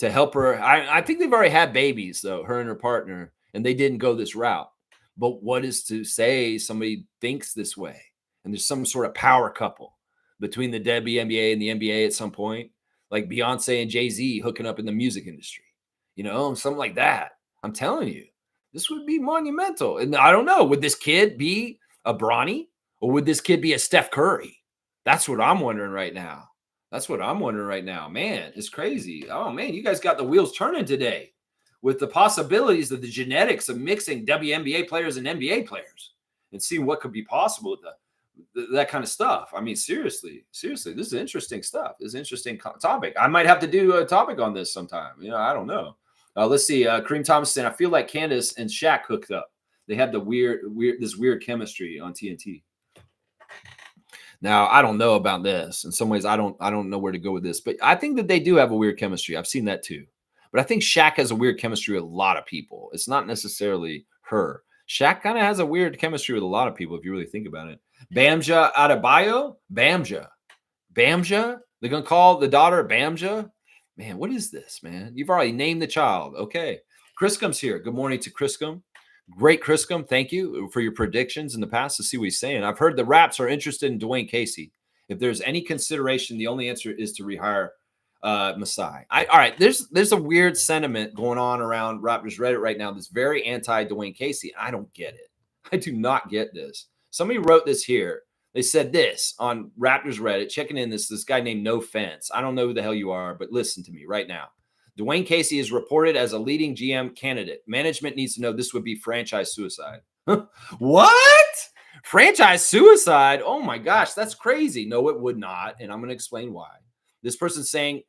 to help her, I think they've already had babies, though, her and her partner, and they didn't go this route. But what is to say somebody thinks this way? And there's some sort of power couple between the WNBA and the NBA at some point, like Beyonce and Jay-Z hooking up in the music industry, something like that. I'm telling you, this would be monumental. And I don't know, would this kid be a Bronny or would this kid be a Steph Curry? That's what I'm wondering right now. Man, it's crazy. Oh, man, you guys got the wheels turning today with the possibilities of the genetics of mixing WNBA players and NBA players and seeing what could be possible with that kind of stuff. I mean, seriously, this is interesting stuff. This is an interesting topic. I might have to do a topic on this sometime. I don't know. Let's see. Kareem Thompson, I feel like Candace and Shaq hooked up. They had this weird chemistry on TNT. Now, I don't know about this. In some ways, I don't know where to go with this, but I think that they do have a weird chemistry. I've seen that too. But I think Shaq has a weird chemistry with a lot of people. It's not necessarily her. Shaq kind of has a weird chemistry with a lot of people, if you really think about it. Bamja Adebayo? Bamja. They're going to call the daughter Bamja? Man, what is this, man? You've already named the child. Okay. Criscom's here. Good morning to Criscom. Great, Criscom. Thank you for your predictions in the past to see what he's saying. I've heard the Raps are interested in Dwayne Casey. If there's any consideration, the only answer is to rehire Masai. All right, there's a weird sentiment going on around Raptors Reddit right now that's very anti Dwayne Casey. I don't get it. I do not get this. Somebody wrote this here. They said this on Raptors Reddit, checking in this guy named No Fence. I don't know who the hell you are, but listen to me right now. Dwayne Casey is reported as a leading GM candidate. Management needs to know this would be franchise suicide. What? Franchise suicide? Oh my gosh, that's crazy. No, it would not. And I'm going to explain why. This person's saying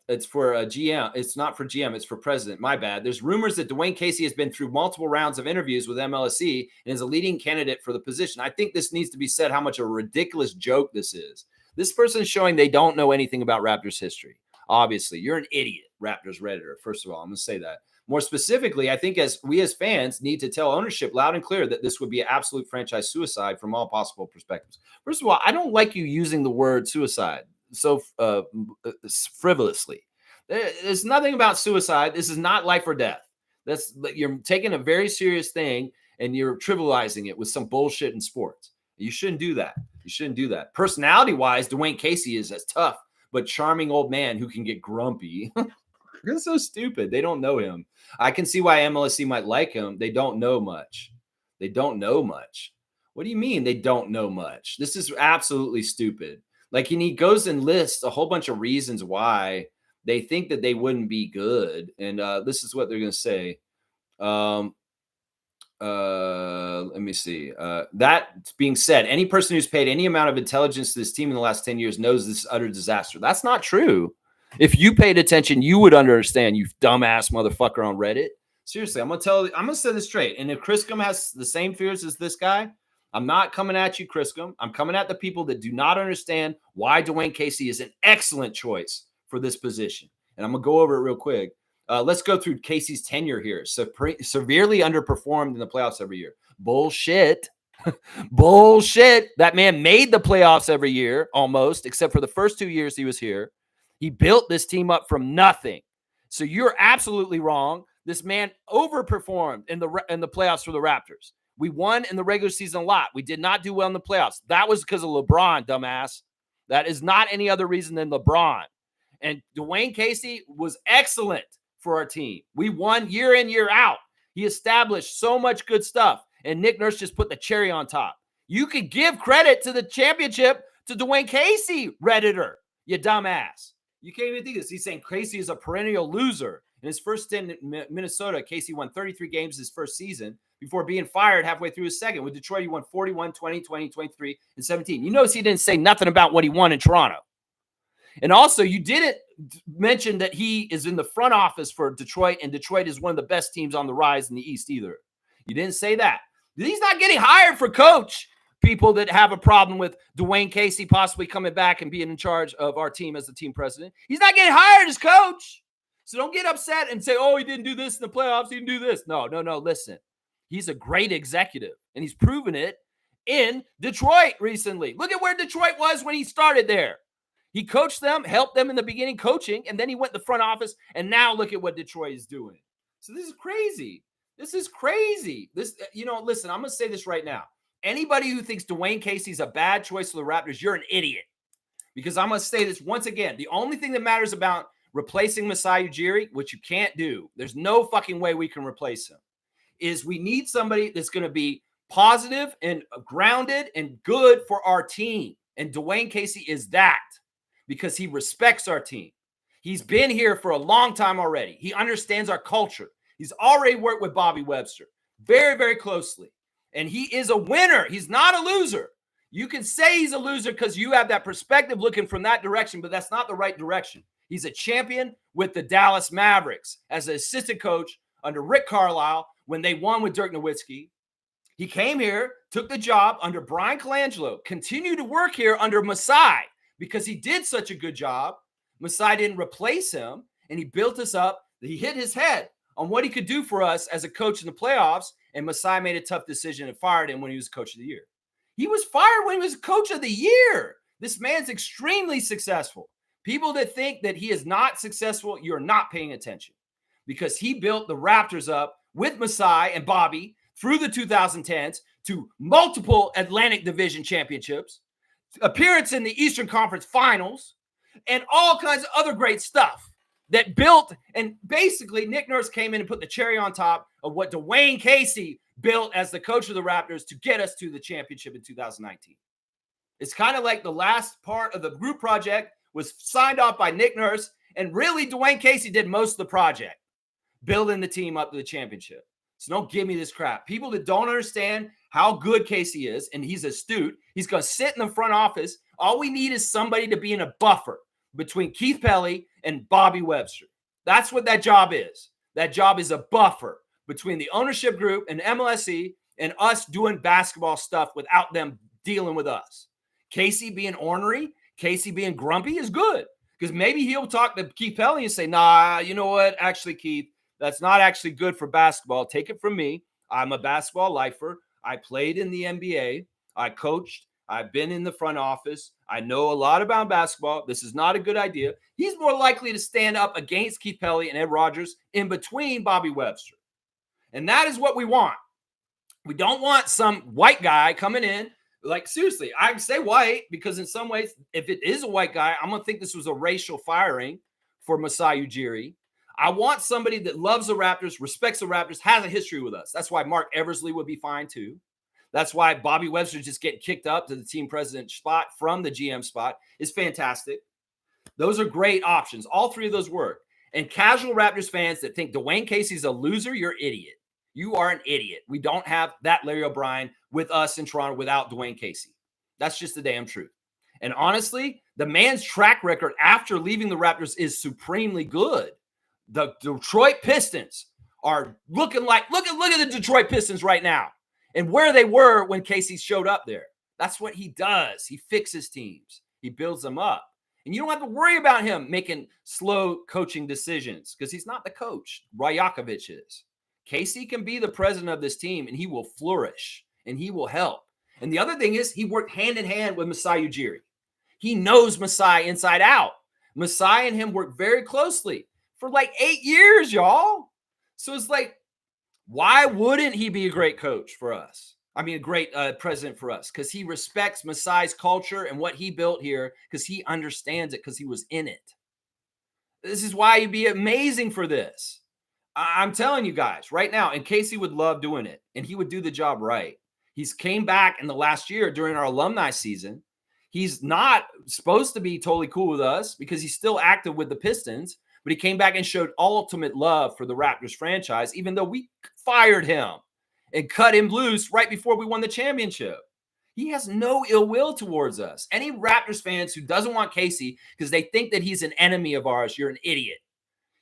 it's for a GM. It's not for GM. It's for president. My bad. There's rumors that Dwayne Casey has been through multiple rounds of interviews with MLSE and is a leading candidate for the position. I think this needs to be said how much of a ridiculous joke this is. This person is showing they don't know anything about Raptors history. Obviously, you're an idiot, Raptors Redditor. First of all, I'm going to say that. More specifically, I think as fans need to tell ownership loud and clear that this would be an absolute franchise suicide from all possible perspectives. First of all, I don't like you using the word suicide so frivolously. There's nothing about suicide. This is not life or death. You're taking a very serious thing and you're trivializing it with some bullshit in sports. You shouldn't do that. Personality-wise, Dwayne Casey is as tough but charming old man who can get grumpy. That's so stupid. They don't know him. I can see why MLSE might like him. They don't know much. What do you mean they don't know much? This is absolutely stupid. Like, and he goes and lists a whole bunch of reasons why they think that they wouldn't be good. And this is what they're going to say. Let me see. That being said, any person who's paid any amount of intelligence to this team in the last 10 years knows this is utter disaster. That's not true. If you paid attention, you would understand, you dumbass motherfucker on Reddit. Seriously, I'm gonna say this straight. And if Chriscom has the same fears as this guy, I'm not coming at you, Chriscom. I'm coming at the people that do not understand why Dwayne Casey is an excellent choice for this position. And I'm gonna go over it real quick. Let's go through Casey's tenure here. Severely underperformed in the playoffs every year. Bullshit. Bullshit. That man made the playoffs every year, almost, except for the first 2 years he was here. He built this team up from nothing. So you're absolutely wrong. This man overperformed in the playoffs for the Raptors. We won in the regular season a lot. We did not do well in the playoffs. That was because of LeBron, dumbass. That is not any other reason than LeBron. And Dwayne Casey was excellent for our team. We won year in, year out. He established so much good stuff. And Nick Nurse just put the cherry on top. You could give credit to the championship to Dwayne Casey, Redditor, you dumbass. You can't even think of this. He's saying Casey is a perennial loser. In his first stint in Minnesota, Casey won 33 games his first season before being fired halfway through his second. With Detroit, he won 41, 20, 20, 23, and 17. You notice he didn't say nothing about what he won in Toronto. And also, you didn't mention that he is in the front office for Detroit, and Detroit is one of the best teams on the rise in the East either. You didn't say that. He's not getting hired for coach. People that have a problem with Dwayne Casey possibly coming back and being in charge of our team as the team president. He's not getting hired as coach. So don't get upset and say, oh, he didn't do this in the playoffs. He didn't do this. No. Listen, he's a great executive, and he's proven it in Detroit recently. Look at where Detroit was when he started there. He coached them, helped them in the beginning coaching, and then he went to the front office, and now look at what Detroit is doing. So this is crazy. Listen, I'm going to say this right now. Anybody who thinks Dwayne Casey's a bad choice for the Raptors, you're an idiot. Because I'm going to say this once again. The only thing that matters about replacing Masai Ujiri, which you can't do, there's no fucking way we can replace him, is we need somebody that's going to be positive and grounded and good for our team. And Dwayne Casey is that because he respects our team. He's been here for a long time already. He understands our culture. He's already worked with Bobby Webster very, very closely. And he is a winner. He's not a loser. You can say he's a loser because you have that perspective looking from that direction, but that's not the right direction. He's a champion with the Dallas Mavericks as an assistant coach under Rick Carlisle when they won with Dirk Nowitzki. He came here, took the job under Brian Colangelo, continued to work here under Masai because he did such a good job. Masai didn't replace him, and he built us up. He hit his head on what he could do for us as a coach in the playoffs, and Masai made a tough decision and fired him when he was coach of the year. He was fired when he was coach of the year. This man's extremely successful. People that think that he is not successful, you're not paying attention because he built the Raptors up with Masai and Bobby through the 2010s to multiple Atlantic Division championships, appearance in the Eastern Conference Finals, and all kinds of other great stuff that built. And basically, Nick Nurse came in and put the cherry on top of what Dwayne Casey built as the coach of the Raptors to get us to the championship in 2019. It's kind of like the last part of the group project was signed off by Nick Nurse, and really Dwayne Casey did most of the project, building the team up to the championship. So don't give me this crap. People that don't understand how good Casey is, and he's astute, he's going to sit in the front office. All we need is somebody to be in a buffer between Keith Pelly and Bobby Webster. That's what that job is. That job is a buffer between the ownership group and MLSE and us doing basketball stuff without them dealing with us. Casey being ornery, Casey being grumpy is good because maybe he'll talk to Keith Pelly and say, nah, you know what? Actually, Keith, that's not actually good for basketball. Take it from me. I'm a basketball lifer. I played in the NBA. I coached. I've been in the front office. I know a lot about basketball. This is not a good idea. He's more likely to stand up against Keith Pelly and Ed Rogers in between Bobby Webster. And that is what we want. We don't want some white guy coming in. Like, seriously, I say white because in some ways, if it is a white guy, I'm going to think this was a racial firing for Masai Ujiri. I want somebody that loves the Raptors, respects the Raptors, has a history with us. That's why Mark Eversley would be fine too. That's why Bobby Webster just getting kicked up to the team president spot from the GM spot is fantastic. Those are great options. All three of those work. And casual Raptors fans that think Dwayne Casey's a loser, you're an idiot. You are an idiot. We don't have that Larry O'Brien with us in Toronto without Dwayne Casey. That's just the damn truth. And honestly, the man's track record after leaving the Raptors is supremely good. The Detroit Pistons are looking like, look at the Detroit Pistons right now and where they were when Casey showed up there. That's what he does. He fixes teams. He builds them up. And you don't have to worry about him making slow coaching decisions because he's not the coach. Rajakovic is. Casey can be the president of this team and he will flourish and he will help. And the other thing is he worked hand in hand with Masai Ujiri. He knows Masai inside out. Masai and him worked very closely for like 8 years, y'all. So it's like, why wouldn't he be a great coach for us? I mean, a great president for us because he respects Masai's culture and what he built here because he understands it because he was in it. This is why he'd be amazing for this. I'm telling you guys right now, and Casey would love doing it, and he would do the job right. He's came back in the last year during our alumni season. He's not supposed to be totally cool with us because he's still active with the Pistons, but he came back and showed ultimate love for the Raptors franchise, even though we fired him and cut him loose right before we won the championship. He has no ill will towards us. Any Raptors fans who doesn't want Casey because they think that he's an enemy of ours, you're an idiot.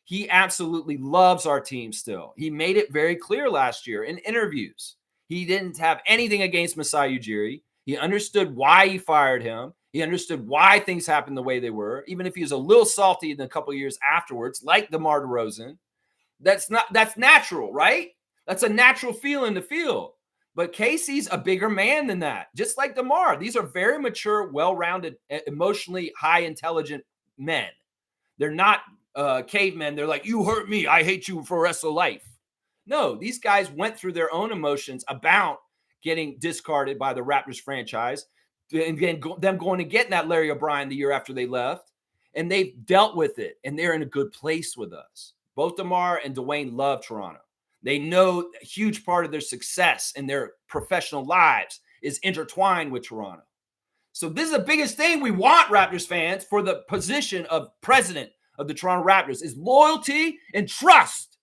He absolutely loves our team still. He made it very clear last year in interviews. He didn't have anything against Masai Ujiri. He understood why he fired him. He understood why things happened the way they were, even if he was a little salty in a couple of years afterwards, like DeMar DeRozan. That's natural, right? That's a natural feeling to feel. But Casey's a bigger man than that, just like DeMar. These are very mature, well-rounded, emotionally high intelligent men. They're not cavemen. They're like, you hurt me, I hate you for the rest of life. No, these guys went through their own emotions about getting discarded by the Raptors franchise and then them going to get that Larry O'Brien the year after they left. And they've dealt with it, and they're in a good place with us. Both DeMar and Dwayne love Toronto. They know a huge part of their success in their professional lives is intertwined with Toronto. So this is the biggest thing we want, Raptors fans, for the position of president of the Toronto Raptors is loyalty and trust,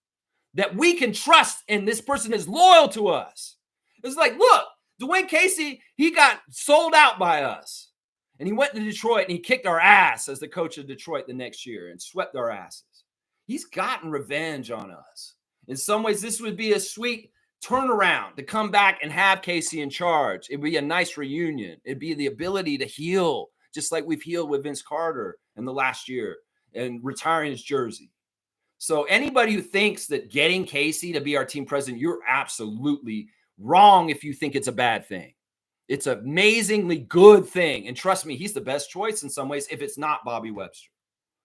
that we can trust and this person is loyal to us. It's like, look, Dwayne Casey, he got sold out by us. And he went to Detroit and he kicked our ass as the coach of Detroit the next year and swept our asses. He's gotten revenge on us. In some ways, this would be a sweet turnaround to come back and have Casey in charge. It'd be a nice reunion. It'd be the ability to heal, just like we've healed with Vince Carter in the last year and retiring his jersey. So anybody who thinks that getting Casey to be our team president, you're absolutely wrong if you think it's a bad thing. It's an amazingly good thing. And trust me, he's the best choice in some ways if it's not Bobby Webster.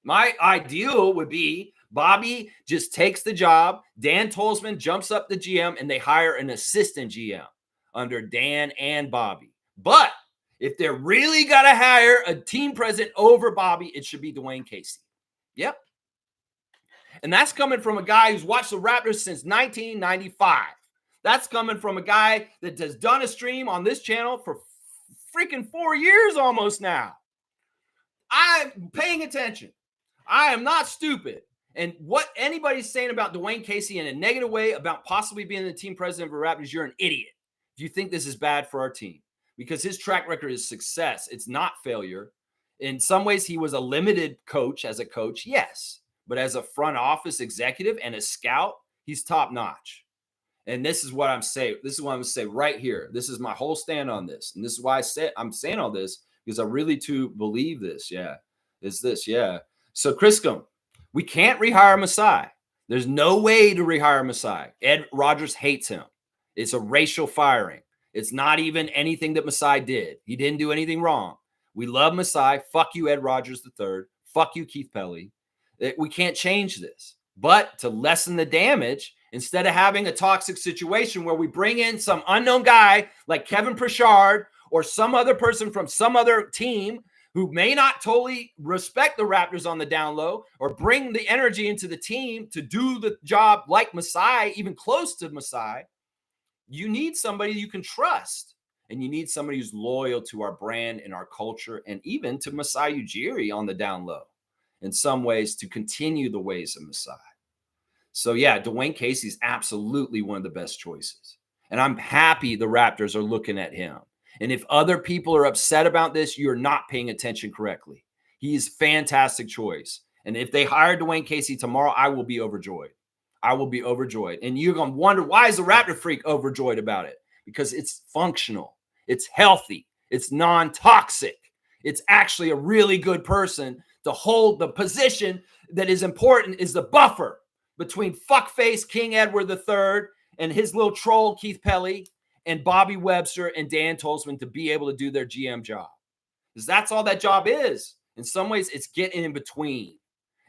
My ideal would be Bobby just takes the job. Dan Tolzman jumps up the GM and they hire an assistant GM under Dan and Bobby. But if they're really got to hire a team president over Bobby, it should be Dwayne Casey. Yep. And that's coming from a guy who's watched the Raptors since 1995. That's coming from a guy that has done a stream on this channel for freaking 4 years almost now. I'm paying attention. I am not stupid. And what anybody's saying about Dwayne Casey in a negative way about possibly being the team president of the Raptors, you're an idiot if you think this is bad for our team, because his track record is success. It's not failure. In some ways, he was a limited coach as a coach, yes. But as a front office executive and a scout, he's top notch. And this is what I'm saying. This is what I'm going to say right here. This is my whole stand on this. And this is why I'm saying all this, because I really too believe this. Yeah. Is this. Yeah. So Criscom, we can't rehire Masai. There's no way to rehire Masai. Ed Rogers hates him. It's a racial firing. It's not even anything that Masai did. He didn't do anything wrong. We love Masai. Fuck you, Ed Rogers III. Fuck you, Keith Pelley. We can't change this. But to lessen the damage, instead of having a toxic situation where we bring in some unknown guy like Kevin Pritchard or some other person from some other team who may not totally respect the Raptors on the down low or bring the energy into the team to do the job like Masai, even close to Masai, you need somebody you can trust. And you need somebody who's loyal to our brand and our culture and even to Masai Ujiri on the down low in some ways to continue the ways of Masai. So yeah, Dwayne Casey's absolutely one of the best choices. And I'm happy the Raptors are looking at him. And if other people are upset about this, you're not paying attention correctly. He's fantastic choice. And if they hire Dwayne Casey tomorrow, I will be overjoyed. I will be overjoyed. And you're going to wonder, why is the Raptor Freak overjoyed about it? Because it's functional. It's healthy. It's non-toxic. It's actually a really good person to hold the position that is important, is the buffer between fuckface King Edward III and his little troll Keith Pelly and Bobby Webster and Dan Tolzman to be able to do their GM job. Because that's all that job is. In some ways, it's getting in between.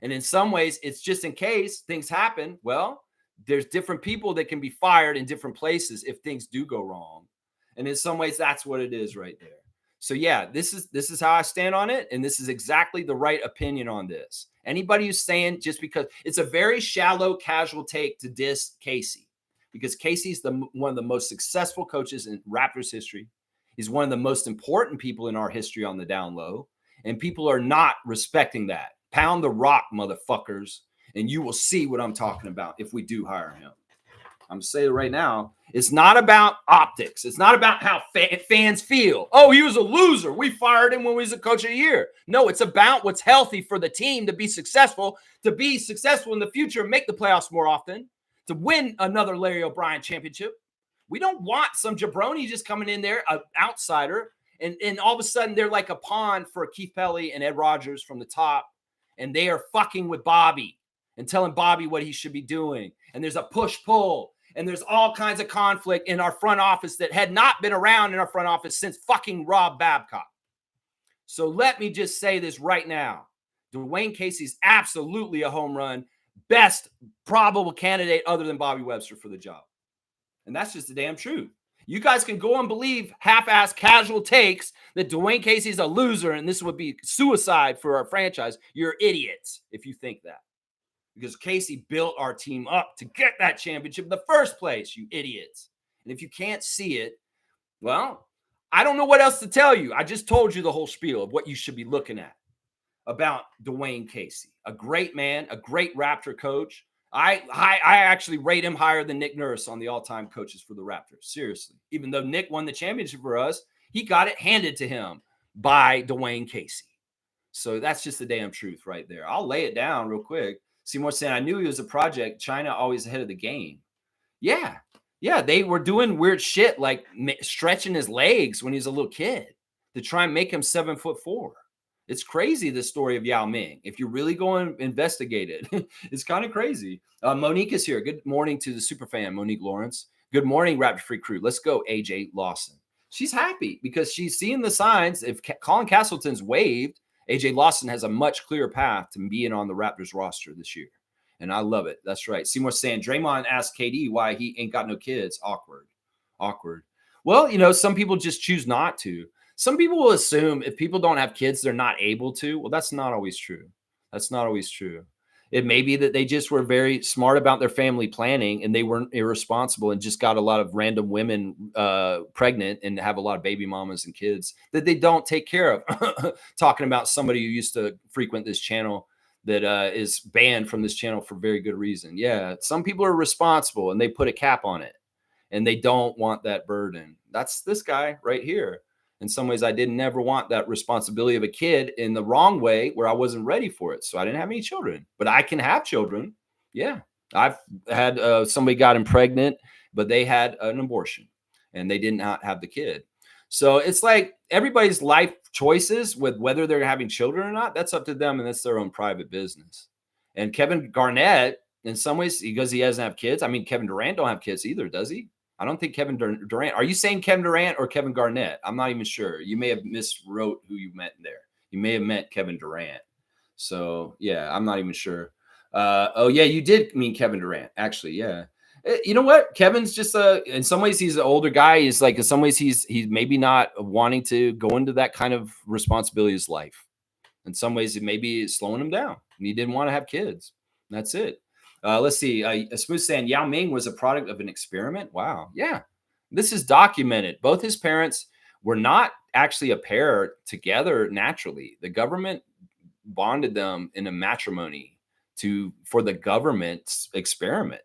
And in some ways, it's just in case things happen. Well, there's different people that can be fired in different places if things do go wrong. And in some ways, that's what it is right there. So yeah, this is how I stand on it. And this is exactly the right opinion on this. Anybody who's saying just because it's a very shallow, casual take to diss Casey, because Casey's one of the most successful coaches in Raptors history. He's one of the most important people in our history on the down low. And people are not respecting that. Pound the rock, motherfuckers. And you will see what I'm talking about if we do hire him. I'm saying it right now. It's not about optics. It's not about how fans feel. Oh, he was a loser. We fired him when he was a coach of the year. No, it's about what's healthy for the team to be successful in the future and make the playoffs more often, to win another Larry O'Brien championship. We don't want some jabroni just coming in there, an outsider, and all of a sudden they're like a pawn for Keith Pelly and Ed Rogers from the top, and they are fucking with Bobby and telling Bobby what he should be doing. And there's a push-pull. And there's all kinds of conflict in our front office that had not been around in our front office since fucking Rob Babcock. So let me just say this right now. Dwayne Casey's absolutely a home run, best probable candidate other than Bobby Webster for the job. And that's just the damn truth. You guys can go and believe half-ass casual takes that Dwayne Casey's a loser and this would be suicide for our franchise. You're idiots if you think that. Because Casey built our team up to get that championship in the first place, you idiots. And if you can't see it, well, I don't know what else to tell you. I just told you the whole spiel of what you should be looking at about Dwayne Casey. A great man, a great Raptor coach. I actually rate him higher than Nick Nurse on the all-time coaches for the Raptors. Seriously. Even though Nick won the championship for us, he got it handed to him by Dwayne Casey. So that's just the damn truth right there. I'll lay it down real quick. Seymour saying, I knew he was a project. China always ahead of the game. Yeah. They were doing weird shit like stretching his legs when he was a little kid to try and make him 7'4". It's crazy, the story of Yao Ming. If you really go and investigate it, it's kind of crazy. Monique is here. Good morning to the super fan, Monique Lawrence. Good morning, Raptor Freak crew. Let's go, AJ Lawson. She's happy because she's seeing the signs. If Colin Castleton's waived, AJ Lawson has a much clearer path to being on the Raptors roster this year. And I love it. That's right. Seymour saying, Draymond asked KD why he ain't got no kids. Awkward. Well, some people just choose not to. Some people will assume if people don't have kids, they're not able to. Well, that's not always true. It may be that they just were very smart about their family planning and they weren't irresponsible and just got a lot of random women pregnant and have a lot of baby mamas and kids that they don't take care of. Talking about somebody who used to frequent this channel that is banned from this channel for very good reason. Yeah, some people are responsible and they put a cap on it and they don't want that burden. That's this guy right here. In some ways, I didn't ever want that responsibility of a kid in the wrong way where I wasn't ready for it. So I didn't have any children, but I can have children. Yeah. I've had somebody got him pregnant, but they had an abortion and they did not have the kid. So it's like everybody's life choices with whether they're having children or not, that's up to them and that's their own private business. And Kevin Garnett, in some ways, because he doesn't have kids. I mean, Kevin Durant don't have kids either, does he? I don't think Kevin Durant. Are you saying Kevin Durant or Kevin Garnett? I'm not even sure. You may have miswrote who you meant there. You may have meant Kevin Durant. So, yeah, I'm not even sure. Oh, yeah, you did mean Kevin Durant, actually. Yeah. You know what? Kevin's just in some ways, he's an older guy. He's like, in some ways, he's maybe not wanting to go into that kind of responsibility in his life. In some ways, it may be slowing him down. And he didn't want to have kids. That's it. Let's see. Smooth saying Yao Ming was a product of an experiment. Wow. Yeah. This is documented. Both his parents were not actually a pair together naturally. The government bonded them in a matrimony for the government's experiment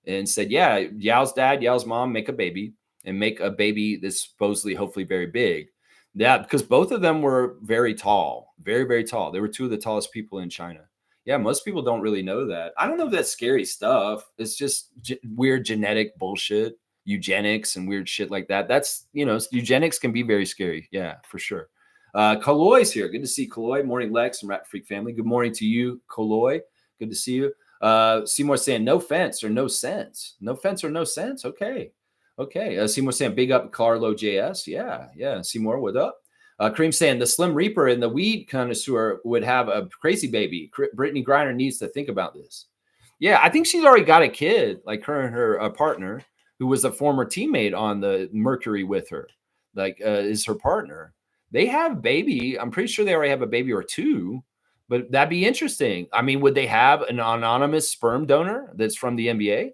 and said, yeah, Yao's dad, Yao's mom, make a baby and make a baby that's supposedly hopefully very big. Yeah, because both of them were very tall, very, very tall. They were two of the tallest people in China. Yeah, most people don't really know that. I don't know if that's scary stuff. It's just weird genetic bullshit, eugenics and weird shit like that. That's, eugenics can be very scary. Yeah, for sure. Kaloy's here. Good to see Kaloy. Morning, Lex and RaptorsFreak family. Good morning to you, Kaloy. Good to see you. Seymour saying no fence or no sense. No fence or no sense. Okay. Seymour saying big up Carlo JS. Yeah. Seymour, what up? Kareem saying the Slim Reaper and the weed connoisseur would have a crazy baby. Brittany Griner needs to think about this. Yeah, I think she's already got a kid, like her and her partner, who was a former teammate on the Mercury with her, is her partner. They have a baby. I'm pretty sure they already have a baby or two, but that'd be interesting. I mean, would they have an anonymous sperm donor that's from the NBA?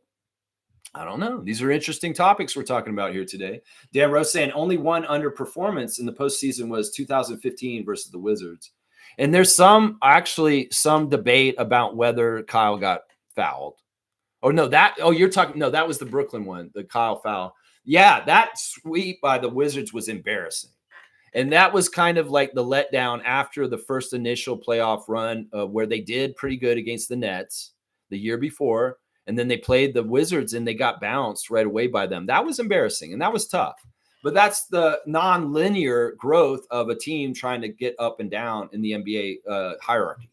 I don't know. These are interesting topics we're talking about here today. Dan Rose saying only one underperformance in the postseason was 2015 versus the Wizards. And there's some debate about whether Kyle got fouled. That was the Brooklyn one, the Kyle foul. Yeah, that sweep by the Wizards was embarrassing. And that was kind of like the letdown after the first initial playoff run where they did pretty good against the Nets the year before. And then they played the Wizards and they got bounced right away by them. That was embarrassing and that was tough. But that's the non-linear growth of a team trying to get up and down in the NBA hierarchy.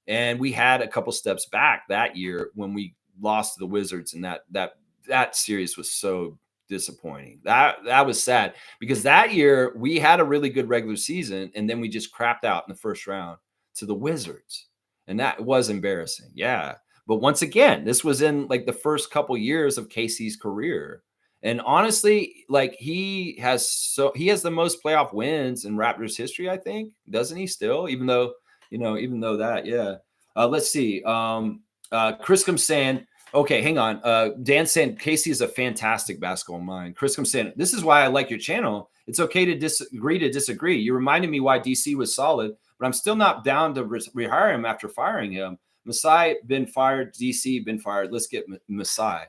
And we had a couple steps back that year when we lost to the Wizards, and that series was so disappointing. That was sad because that year we had a really good regular season and then we just crapped out in the first round to the Wizards. And that was embarrassing. Yeah. But once again, this was in like the first couple years of Casey's career. And honestly, like he has the most playoff wins in Raptors history, I think. Doesn't he still? Even though that, yeah. Let's see. Chriscom saying, okay, hang on. Dan saying Casey is a fantastic basketball mind. Chriscom saying, this is why I like your channel. It's okay to disagree. You reminded me why DC was solid, but I'm still not down to rehire him after firing him. Masai been fired, DC been fired. Let's get Masai.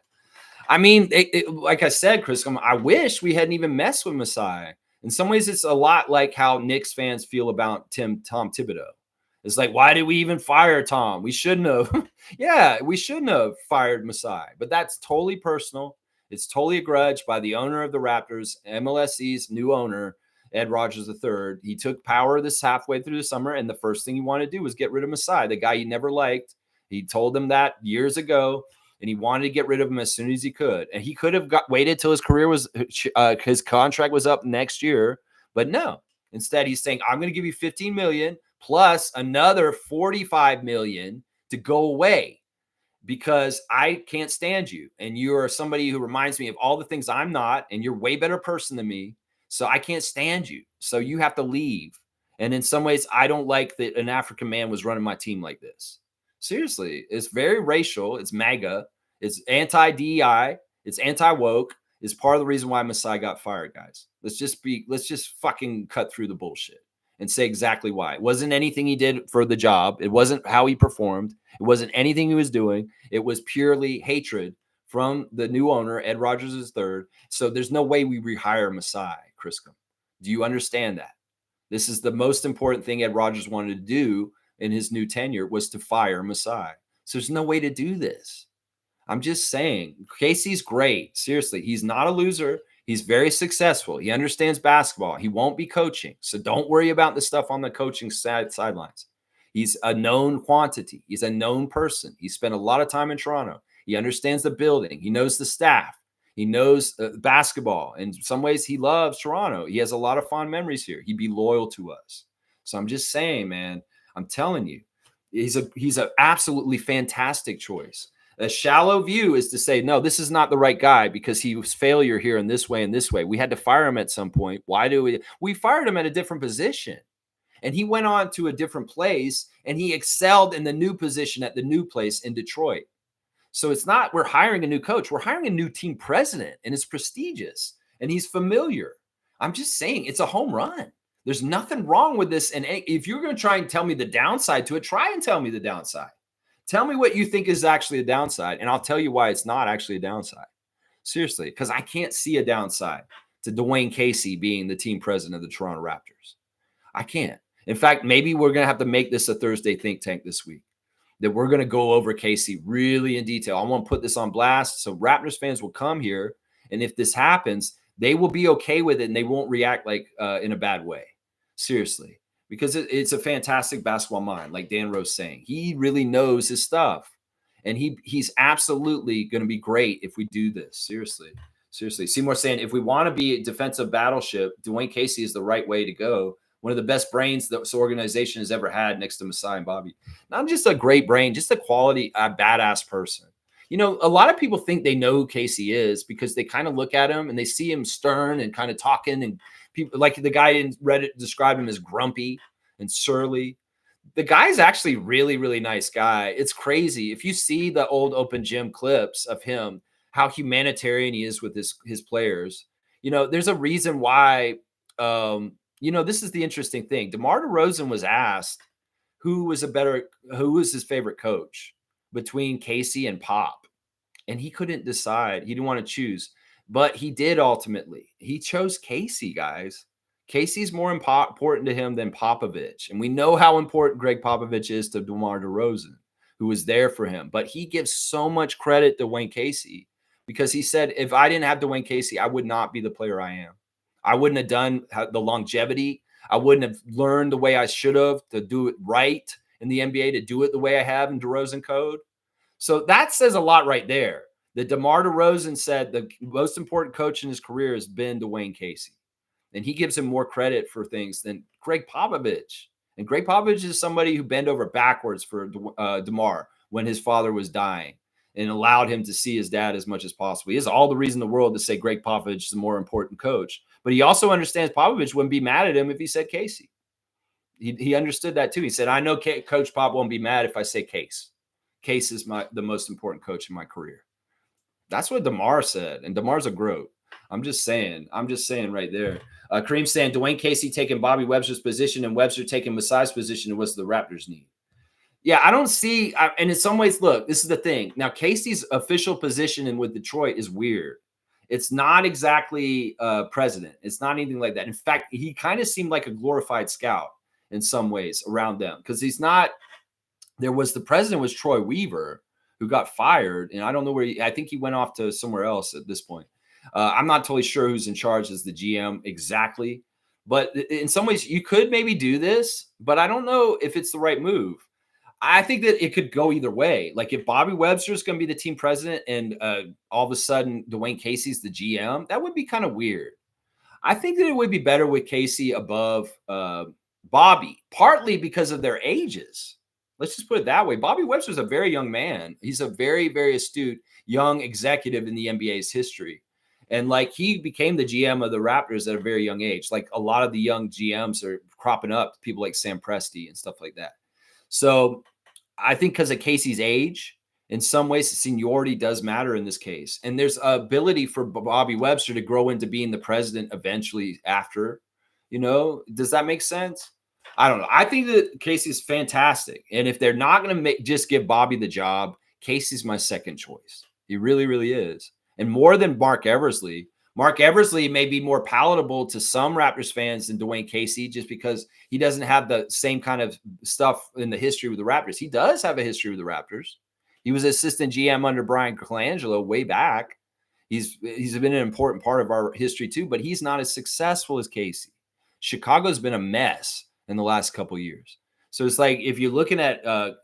I mean, like I said, Chris, I wish we hadn't even messed with Masai. In some ways, it's a lot like how Knicks fans feel about Tom Thibodeau. It's like, why did we even fire Tom? We shouldn't have. Yeah, we shouldn't have fired Masai. But that's totally personal. It's totally a grudge by the owner of the Raptors, MLSE's new owner, Ed Rogers III. He took power this halfway through the summer, and the first thing he wanted to do was get rid of Masai, the guy he never liked. He told him that years ago, and he wanted to get rid of him as soon as he could. And he could have waited till his career was his contract was up next year, but no. Instead, he's saying, I'm going to give you $15 million plus another $45 million to go away because I can't stand you, and you are somebody who reminds me of all the things I'm not, and you're a way better person than me. So I can't stand you. So you have to leave. And in some ways, I don't like that an African man was running my team like this. Seriously, it's very racial. It's MAGA. It's anti-DEI. It's anti-woke. It's part of the reason why Masai got fired, guys. Let's just fucking cut through the bullshit and say exactly why. It wasn't anything he did for the job. It wasn't how he performed. It wasn't anything he was doing. It was purely hatred from the new owner, Ed Rogers III. So there's no way we rehire Masai, Chriscom. Do you understand that? This is the most important thing Ed Rogers wanted to do in his new tenure was to fire Masai. So there's no way to do this. I'm just saying, Casey's great. Seriously, he's not a loser. He's very successful. He understands basketball. He won't be coaching. So don't worry about the stuff on the coaching sidelines. He's a known quantity. He's a known person. He spent a lot of time in Toronto. He understands the building. He knows the staff. He knows basketball. In some ways, he loves Toronto. He has a lot of fond memories here. He'd be loyal to us. So I'm just saying, man, I'm telling you, he's an absolutely fantastic choice. A shallow view is to say, no, this is not the right guy because he was failure here in this way and this way. We had to fire him at some point. Why do we fired him at a different position? And he went on to a different place and he excelled in the new position at the new place in Detroit. So it's not we're hiring a new coach. We're hiring a new team president, and it's prestigious, and he's familiar. I'm just saying it's a home run. There's nothing wrong with this. And if you're going to try and tell me the downside to it, try and tell me the downside. Tell me what you think is actually a downside, and I'll tell you why it's not actually a downside. Seriously, because I can't see a downside to Dwayne Casey being the team president of the Toronto Raptors. I can't. In fact, maybe we're going to have to make this a Thursday think tank this week, that we're going to go over Casey really in detail. I want to put this on blast so Raptors fans will come here, and if this happens, they will be okay with it and they won't react like in a bad way. Seriously, because it's a fantastic basketball mind, like Dan Rose saying. He really knows his stuff, and he's absolutely going to be great if we do this. Seriously. Seymour saying, if we want to be a defensive battleship, Dwayne Casey is the right way to go. One of the best brains this organization has ever had next to Masai and Bobby. Not just a great brain, just a quality, badass person. You know, a lot of people think they know who Casey is because they kind of look at him and they see him stern and kind of talking, and people like the guy in Reddit described him as grumpy and surly. The guy's actually really, really nice guy. It's crazy. If you see the old open gym clips of him, how humanitarian he is with his players, you know, there's a reason why, you know, this is the interesting thing. DeMar DeRozan was asked who was his favorite coach between Casey and Pop. And he couldn't decide. He didn't want to choose, but he did ultimately. He chose Casey, guys. Casey's more important to him than Popovich. And we know how important Greg Popovich is to DeMar DeRozan, who was there for him. But he gives so much credit to Dwayne Casey because he said, if I didn't have Dwayne Casey, I would not be the player I am. I wouldn't have done the longevity. I wouldn't have learned the way I should have to do it right in the NBA, to do it the way I have in DeRozan code. So that says a lot right there. That DeMar DeRozan said the most important coach in his career has been Dwayne Casey. And he gives him more credit for things than Greg Popovich. And Greg Popovich is somebody who bent over backwards for DeMar when his father was dying and allowed him to see his dad as much as possible. He has all the reason in the world to say Greg Popovich is a more important coach. But he also understands Popovich wouldn't be mad at him if he said Casey. He understood that too. He said, I know Coach Pop won't be mad if I say Case. Case is the most important coach in my career. That's what DeMar said. And DeMar's a GOAT. I'm just saying right there. Kareem saying Dwayne Casey taking Bobby Webster's position and Webster taking Masai's position and what's the Raptors need. Yeah, I don't see. And in some ways, look, this is the thing. Now, Casey's official position with Detroit is weird. It's not exactly president. It's not anything like that. In fact, he kind of seemed like a glorified scout in some ways around them because he's not. The president was Troy Weaver, who got fired. And I don't know where I think he went off to somewhere else at this point. I'm not totally sure who's in charge as the GM exactly, but in some ways you could maybe do this, but I don't know if it's the right move. I think that it could go either way. Like if Bobby Webster is going to be the team president and all of a sudden Dwayne Casey's the GM, that would be kind of weird. I think that it would be better with Casey above Bobby, partly because of their ages. Let's just put it that way. Bobby Webster's a very young man. He's a very, very astute young executive in the NBA's history. And like he became the GM of the Raptors at a very young age. Like a lot of the young GMs are cropping up, people like Sam Presti and stuff like that. So I think because of Casey's age, in some ways, seniority does matter in this case. And there's ability for Bobby Webster to grow into being the president eventually after, you know, does that make sense? I don't know. I think that Casey's fantastic. And if they're not going to just give Bobby the job, Casey's my second choice. He really, really is. And more than Mark Eversley. Mark Eversley may be more palatable to some Raptors fans than Dwayne Casey just because he doesn't have the same kind of stuff in the history with the Raptors. He does have a history with the Raptors. He was assistant GM under Brian Colangelo way back. He's been an important part of our history too, but he's not as successful as Casey. Chicago's been a mess in the last couple of years. So it's like if you're looking at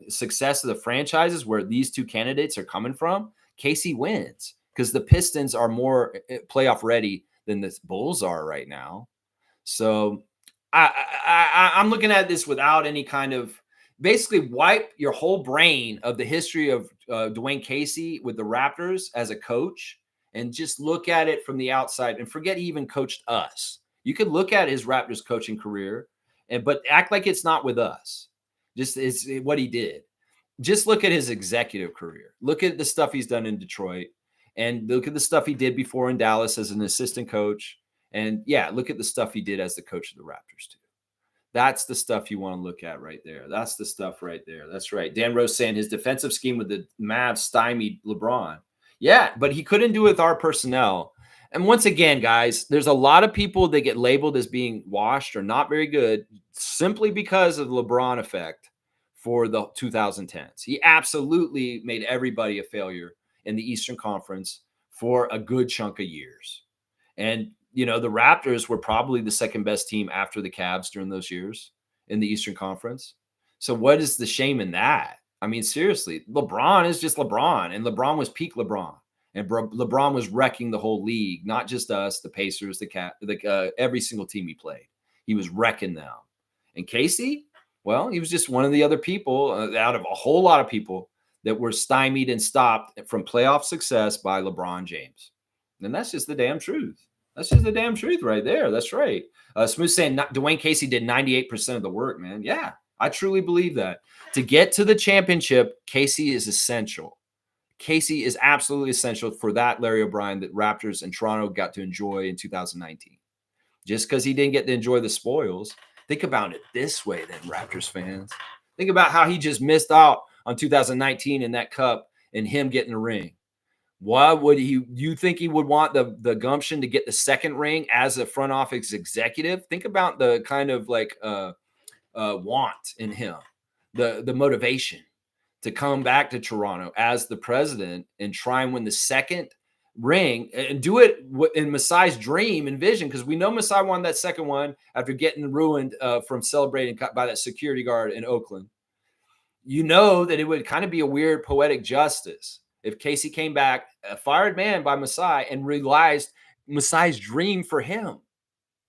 success of the franchises where these two candidates are coming from, Casey wins. Because the Pistons are more playoff ready than the Bulls are right now. So I'm looking at this without any kind of basically wipe your whole brain of the history of Dwayne Casey with the Raptors as a coach and just look at it from the outside and forget he even coached us. You could look at his Raptors coaching career, but act like it's not with us. Just it's what he did. Just look at his executive career. Look at the stuff he's done in Detroit. And look at the stuff he did before in Dallas as an assistant coach. And yeah, look at the stuff he did as the coach of the Raptors too. That's the stuff you want to look at right there. That's the stuff right there. That's right. Dan Rose saying his defensive scheme with the Mavs stymied LeBron. Yeah, but he couldn't do it with our personnel. And once again, guys, there's a lot of people that get labeled as being washed or not very good simply because of the LeBron effect for the 2010s. He absolutely made everybody a failure in the Eastern Conference for a good chunk of years. And, you know, the Raptors were probably the second best team after the Cavs during those years in the Eastern Conference. So what is the shame in that? I mean, seriously, LeBron is just LeBron, and LeBron was peak LeBron. And LeBron was wrecking the whole league, not just us, the Pacers, every single team he played. He was wrecking them. And Casey, well, he was just one of the other people out of a whole lot of people that were stymied and stopped from playoff success by LeBron James. And that's just the damn truth. That's just the damn truth right there. That's right. Smooth saying Dwayne Casey did 98% of the work, man. Yeah, I truly believe that. To get to the championship, Casey is essential. Casey is absolutely essential for that Larry O'Brien that Raptors and Toronto got to enjoy in 2019. Just because he didn't get to enjoy the spoils, think about it this way then, Raptors fans. Think about how he just missed out on 2019 in that cup and him getting the ring. Why would you think he would want the gumption to get the second ring as a front office executive? Think about the kind of like want in him, the motivation to come back to Toronto as the president and try and win the second ring and do it in Masai's dream and vision, because we know Masai won that second one after getting ruined from celebrating by that security guard in Oakland. You know that it would kind of be a weird poetic justice if Casey came back, a fired man by Masai, and realized Masai's dream for him.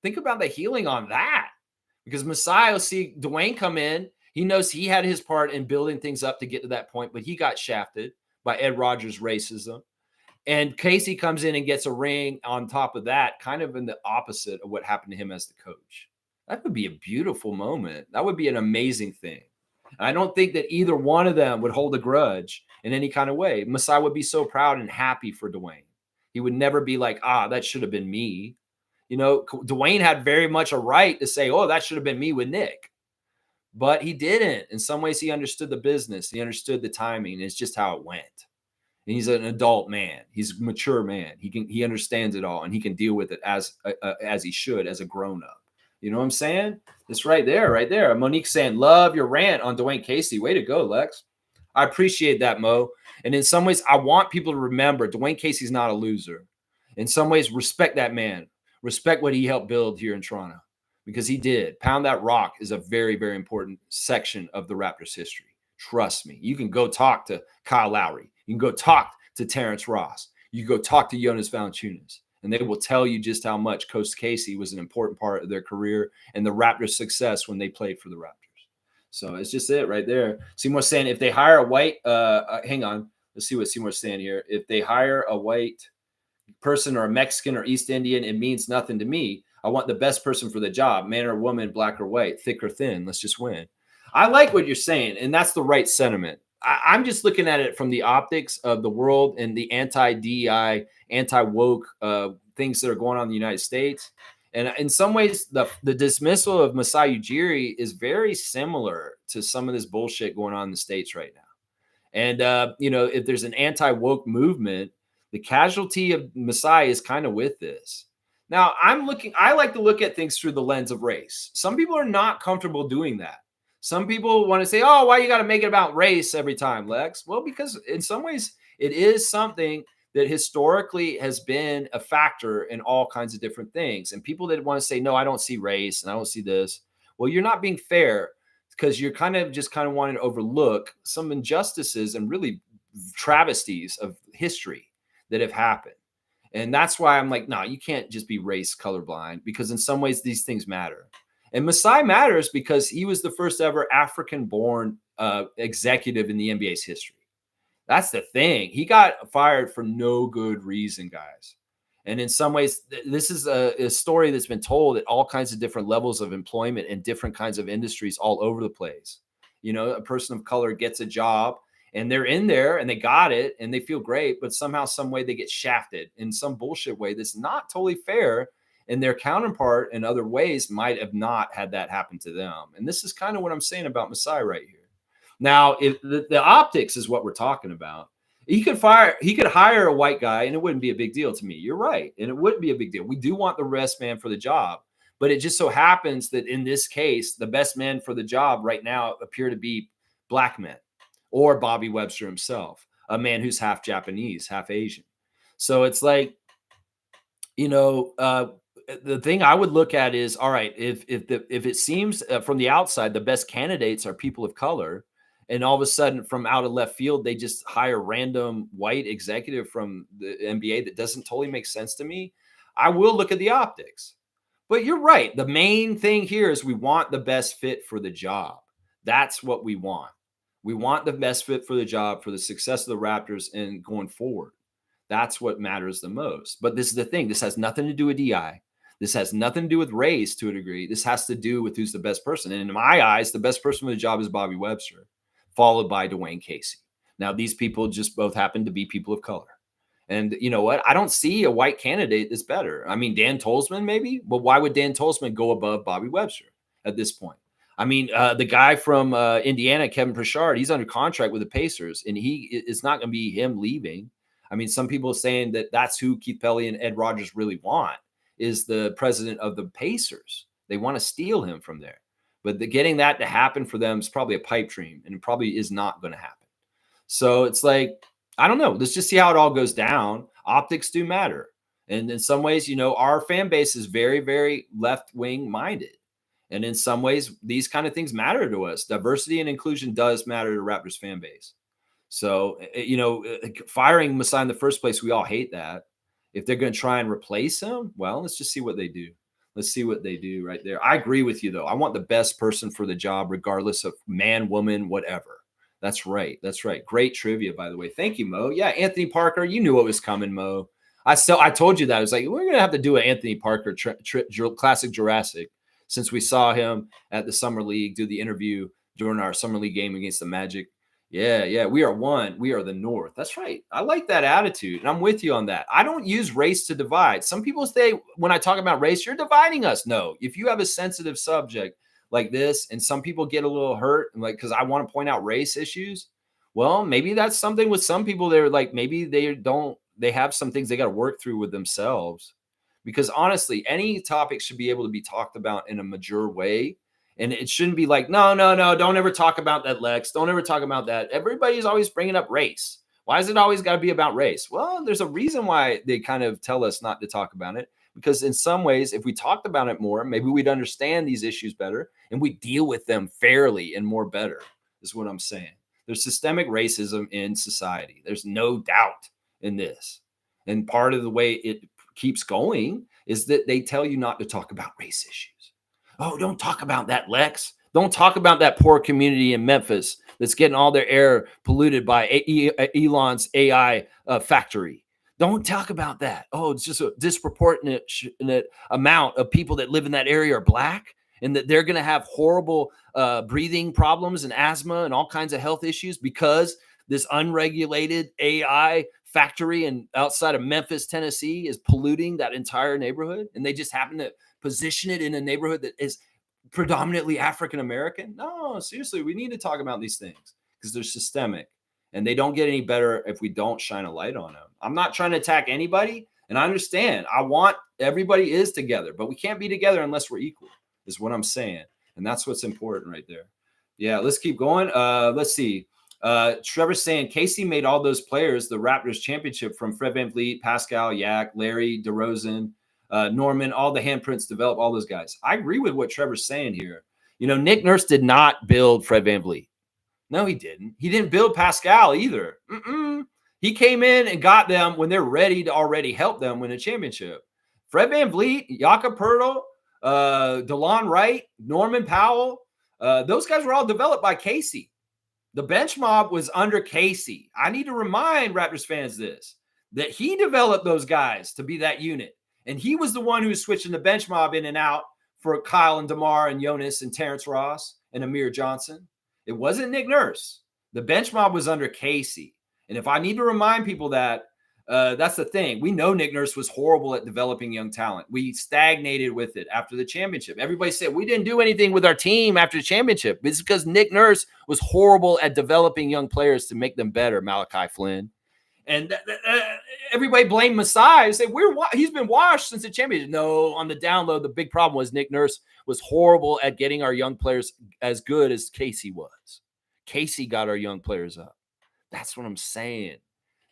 Think about the healing on that, because Masai will see Dwayne come in. He knows he had his part in building things up to get to that point, but he got shafted by Ed Rogers' racism. And Casey comes in and gets a ring on top of that, kind of in the opposite of what happened to him as the coach. That would be a beautiful moment. That would be an amazing thing. I don't think that either one of them would hold a grudge in any kind of way. Masai would be so proud and happy for Dwayne. He would never be like, that should have been me. You know, Dwayne had very much a right to say, that should have been me with Nick. But he didn't. In some ways, he understood the business. He understood the timing. It's just how it went. And he's an adult man. He's a mature man. He understands it all, and he can deal with it as he should, as a grown-up. You know what I'm saying? It's right there. Monique saying, love your rant on Dwayne Casey. Way to go, Lex. I appreciate that, Mo. And in some ways, I want people to remember Dwayne Casey's not a loser. In some ways, respect that man. Respect what he helped build here in Toronto, because he did. Pound That Rock is a very, very important section of the Raptors history. Trust me. You can go talk to Kyle Lowry. You can go talk to Terrence Ross. You can go talk to Jonas Valanciunas, and they will tell you just how much Coach Casey was an important part of their career and the Raptors' success when they played for the Raptors. So it's just it right there. Seymour's saying if they hire a white, hang on. Let's see what Seymour's saying here. If they hire a white person or a Mexican or East Indian, it means nothing to me. I want the best person for the job, man or woman, black or white, thick or thin. Let's just win. I like what you're saying, and that's the right sentiment. I'm just looking at it from the optics of the world and the anti-DEI, anti-woke things that are going on in the United States. And in some ways, the dismissal of Masai Ujiri is very similar to some of this bullshit going on in the States right now. And, if there's an anti-woke movement, the casualty of Masai is kind of with this. Now, I like to look at things through the lens of race. Some people are not comfortable doing that. Some people want to say, why you got to make it about race every time, Lex? Well, because in some ways it is something that historically has been a factor in all kinds of different things. And people that want to say, no, I don't see race and I don't see this. Well, you're not being fair, because you're kind of wanting to overlook some injustices and really travesties of history that have happened. And that's why I'm like, no, you can't just be race colorblind, because in some ways these things matter. And Masai matters because he was the first ever African-born executive in the NBA's history. That's the thing. He got fired for no good reason, guys. And in some ways, this is a story that's been told at all kinds of different levels of employment and different kinds of industries all over the place. You know, a person of color gets a job and they're in there and they got it and they feel great, but somehow, some way they get shafted in some bullshit way that's not totally fair. and their counterpart in other ways might have not had that happen to them. And this is kind of what I'm saying about Masai right here. Now, if the optics is what we're talking about, he could hire a white guy and it wouldn't be a big deal to me. You're right. And it wouldn't be a big deal. We do want the best man for the job, but it just so happens that in this case, the best men for the job right now appear to be black men or Bobby Webster himself, a man who's half Japanese, half Asian. So it's like, the thing I would look at is, all right, if it seems from the outside the best candidates are people of color, and all of a sudden from out of left field they just hire random white executive from the NBA that doesn't totally make sense to me, I will look at the optics. But you're right. The main thing here is we want the best fit for the job. That's what we want. We want the best fit for the job for the success of the Raptors and going forward. That's what matters the most. But this is the thing. This has nothing to do with DI. This has nothing to do with race to a degree. This has to do with who's the best person. And in my eyes, the best person for the job is Bobby Webster, followed by Dwayne Casey. Now, these people just both happen to be people of color. And you know what? I don't see a white candidate that's better. I mean, Dan Tolzman maybe, but why would Dan Tolzman go above Bobby Webster at this point? I mean, the guy from Indiana, Kevin Pritchard, he's under contract with the Pacers, and it's not going to be him leaving. I mean, some people are saying that that's who Keith Pelley and Ed Rogers really want, is the president of the Pacers. They want to steal him from there. But getting that to happen for them is probably a pipe dream, and it probably is not going to happen. So it's like, I don't know. Let's just see how it all goes down. Optics do matter. And in some ways, our fan base is very, very left-wing minded. And in some ways, these kind of things matter to us. Diversity and inclusion does matter to Raptors fan base. So, firing Masai in the first place, we all hate that. If they're going to try and replace him, well, let's just see what they do. Let's see what they do right there. I agree with you, though. I want the best person for the job, regardless of man, woman, whatever. That's right. That's right. Great trivia, by the way. Thank you, Mo. Yeah, Anthony Parker, you knew what was coming, Mo. I told you that. I was like, we're going to have to do an Anthony Parker classic Jurassic, since we saw him at the Summer League do the interview during our Summer League game against the Magic. Yeah. We are one. We are the North. That's right. I like that attitude, and I'm with you on that. I don't use race to divide. Some people say when I talk about race, you're dividing us. No, if you have a sensitive subject like this, and some people get a little hurt, like, because I want to point out race issues, well, maybe that's something with some people. They're like, maybe they have some things they got to work through with themselves. Because honestly, any topic should be able to be talked about in a mature way. And it shouldn't be like, no, don't ever talk about that, Lex. Don't ever talk about that. Everybody's always bringing up race. Why is it always got to be about race? Well, there's a reason why they kind of tell us not to talk about it. Because in some ways, if we talked about it more, maybe we'd understand these issues better and we deal with them fairly and more better, is what I'm saying. There's systemic racism in society. There's no doubt in this. And part of the way it keeps going is that they tell you not to talk about race issues. Oh, don't talk about that, Lex. Don't talk about that poor community in Memphis that's getting all their air polluted by Elon's AI factory. Don't talk about that. Oh, it's just a disproportionate amount of people that live in that area are black, and that they're going to have horrible breathing problems and asthma and all kinds of health issues because this unregulated AI factory and outside of Memphis, Tennessee is polluting that entire neighborhood. And they just happen to position it in a neighborhood that is predominantly African-American. No, seriously, we need to talk about these things because they're systemic and they don't get any better if we don't shine a light on them. I'm not trying to attack anybody. And I understand. I want everybody is together, but we can't be together unless we're equal, is what I'm saying. And that's what's important right there. Yeah, let's keep going. Let's see. Trevor's saying Casey made all those players the Raptors championship, from Fred VanVleet, Pascal, Yak, Larry, DeRozan, Norman, all the handprints develop all those guys. I agree with what Trevor's saying here. Nick Nurse did not build Fred VanVleet. No, he didn't. He didn't build Pascal either. He came in and got them when they're ready to already help them win a championship. Fred VanVleet, Jakob Poeltl, DeLon Wright, Norman Powell, those guys were all developed by Casey. The bench mob was under Casey. I need to remind Raptors fans this, that he developed those guys to be that unit. And he was the one who was switching the bench mob in and out for Kyle and DeMar and Jonas and Terrence Ross and Amir Johnson. It wasn't Nick Nurse. The bench mob was under Casey. And if I need to remind people that, That's the thing. We know Nick Nurse was horrible at developing young talent. We stagnated with it after the championship. Everybody said we didn't do anything with our team after the championship. It's because Nick Nurse was horrible at developing young players to make them better, Malachi Flynn. And everybody blamed Masai and said, he's been washed since the championship. No, on the down low, the big problem was Nick Nurse was horrible at getting our young players as good as Casey was. Casey got our young players up. That's what I'm saying.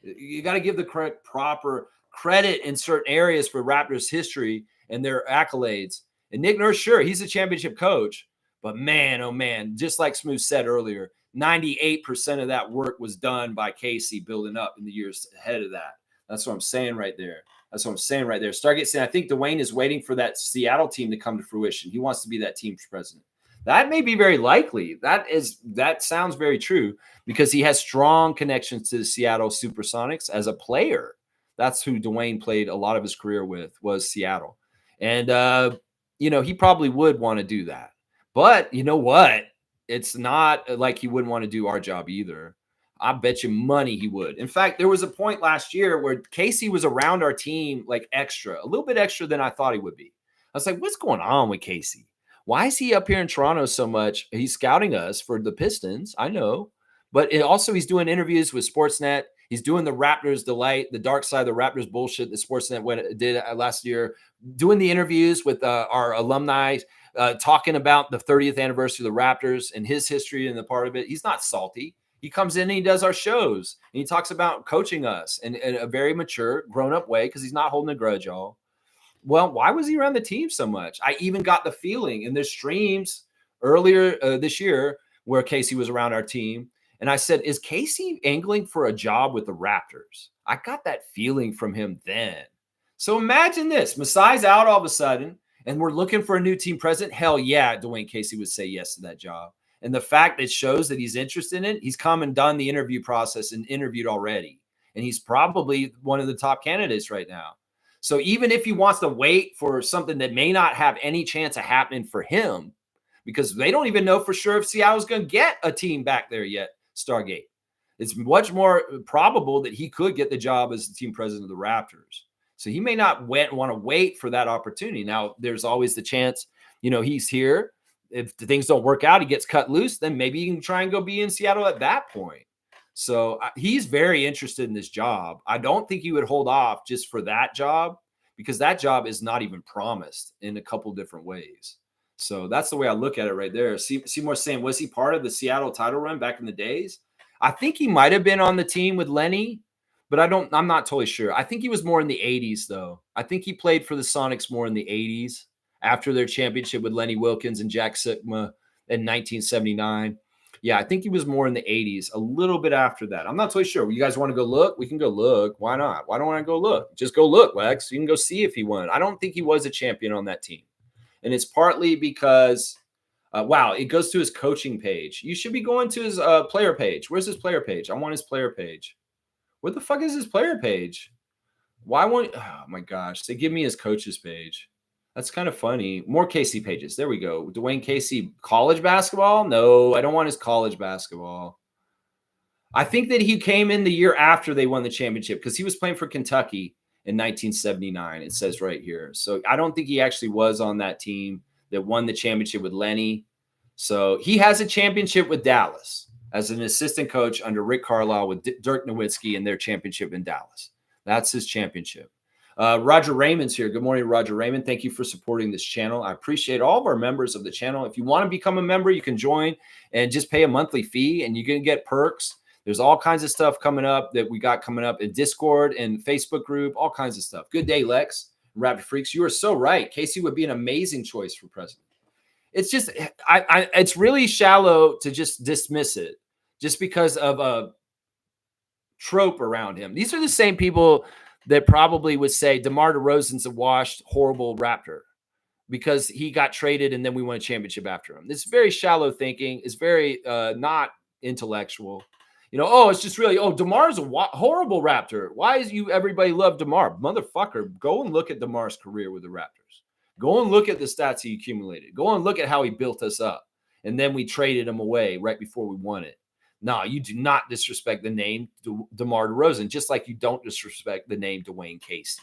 You got to give the proper credit in certain areas for Raptors history and their accolades. And Nick Nurse, sure, he's a championship coach, but man, oh man, just like Smooth said earlier, 98% of that work was done by Casey building up in the years ahead of that. That's what I'm saying right there. Stargate saying, I think Dwayne is waiting for that Seattle team to come to fruition. He wants to be that team's president. That may be very likely. That sounds very true because he has strong connections to the Seattle Supersonics as a player. That's who Dwayne played a lot of his career with, was Seattle. And, he probably would want to do that. But you know what? It's not like he wouldn't want to do our job either. I bet you money he would. In fact, there was a point last year where Casey was around our team like a little bit extra than I thought he would be. I was like, what's going on with Casey? Why is he up here in Toronto so much? He's scouting us for the Pistons, I know. But also he's doing interviews with Sportsnet. He's doing the Raptors Delight, the dark side of the Raptors bullshit that Sportsnet did last year, doing the interviews with our alumni, talking about the 30th anniversary of the Raptors and his history and the part of it. He's not salty. He comes in and he does our shows and he talks about coaching us in a very mature, grown-up way because he's not holding a grudge, y'all. Well, why was he around the team so much? I even got the feeling in the streams earlier this year where Casey was around our team. And I said, is Casey angling for a job with the Raptors? I got that feeling from him then. So imagine this. Masai's out all of a sudden, and we're looking for a new team president. Hell yeah, Dwayne Casey would say yes to that job. And the fact that shows that he's interested in it, he's come and done the interview process and interviewed already. And he's probably one of the top candidates right now. So even if he wants to wait for something that may not have any chance of happening for him, because they don't even know for sure if Seattle's going to get a team back there yet, Stargate. It's much more probable that he could get the job as the team president of the Raptors. So he may not want to wait for that opportunity. Now, there's always the chance, he's here. If things don't work out, he gets cut loose, then maybe he can try and go be in Seattle at that point. So he's very interested in this job. I don't think he would hold off just for that job because that job is not even promised in a couple different ways. So that's the way I look at it right there. Seymour saying, was he part of the Seattle title run back in the days? I think he might have been on the team with Lenny, but I'm not totally sure. I think he was more in the 80s, though. I think he played for the Sonics more in the 80s after their championship with Lenny Wilkins and Jack Sikma in 1979. Yeah, I think he was more in the 80s, a little bit after that. I'm not totally sure. You guys want to go look? We can go look. Why not? Why don't I go look? Just go look, Lex. You can go see if he won. I don't think he was a champion on that team. And it's partly because, it goes to his coaching page. You should be going to his player page. Where's his player page? I want his player page. Where the fuck is his player page? Why won't, oh my gosh, they give me his coach's page. That's kind of funny. More Casey pages. There we go. Dwayne Casey, college basketball? No, I don't want his college basketball. I think that he came in the year after they won the championship because he was playing for Kentucky in 1979. It says right here. So I don't think he actually was on that team that won the championship with Lenny. So he has a championship with Dallas as an assistant coach under Rick Carlisle with Dirk Nowitzki and their championship in Dallas. That's his championship. Roger Raymond's here. Good morning, Roger Raymond. Thank you for supporting this channel. I appreciate all of our members of the channel. If you want to become a member, you can join and just pay a monthly fee and you can get perks. There's all kinds of stuff coming up that we got coming up in Discord and Facebook group, all kinds of stuff. Good day, Lex. Raptor Freaks. You are so right. Casey would be an amazing choice for president. It's just, it's really shallow to just dismiss it just because of a trope around him. These are the same people that probably would say DeMar DeRozan's a washed, horrible Raptor because he got traded and then we won a championship after him. This is very shallow thinking. It's very not intellectual. It's just really, DeMar's a horrible Raptor. Why is everybody love DeMar? Motherfucker, go and look at DeMar's career with the Raptors. Go and look at the stats he accumulated. Go and look at how he built us up. And then we traded him away right before we won it. No, you do not disrespect the name DeMar DeRozan, just like you don't disrespect the name Dwayne Casey.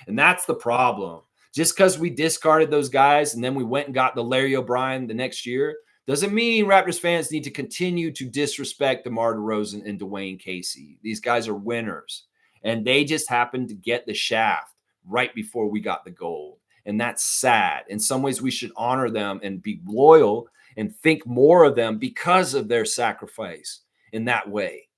And that's the problem. Just because we discarded those guys and then we went and got the Larry O'Brien the next year doesn't mean Raptors fans need to continue to disrespect DeMar DeRozan and Dwayne Casey. These guys are winners, and they just happened to get the shaft right before we got the gold. And that's sad. In some ways, we should honor them and be loyal and think more of them because of their sacrifice in that way.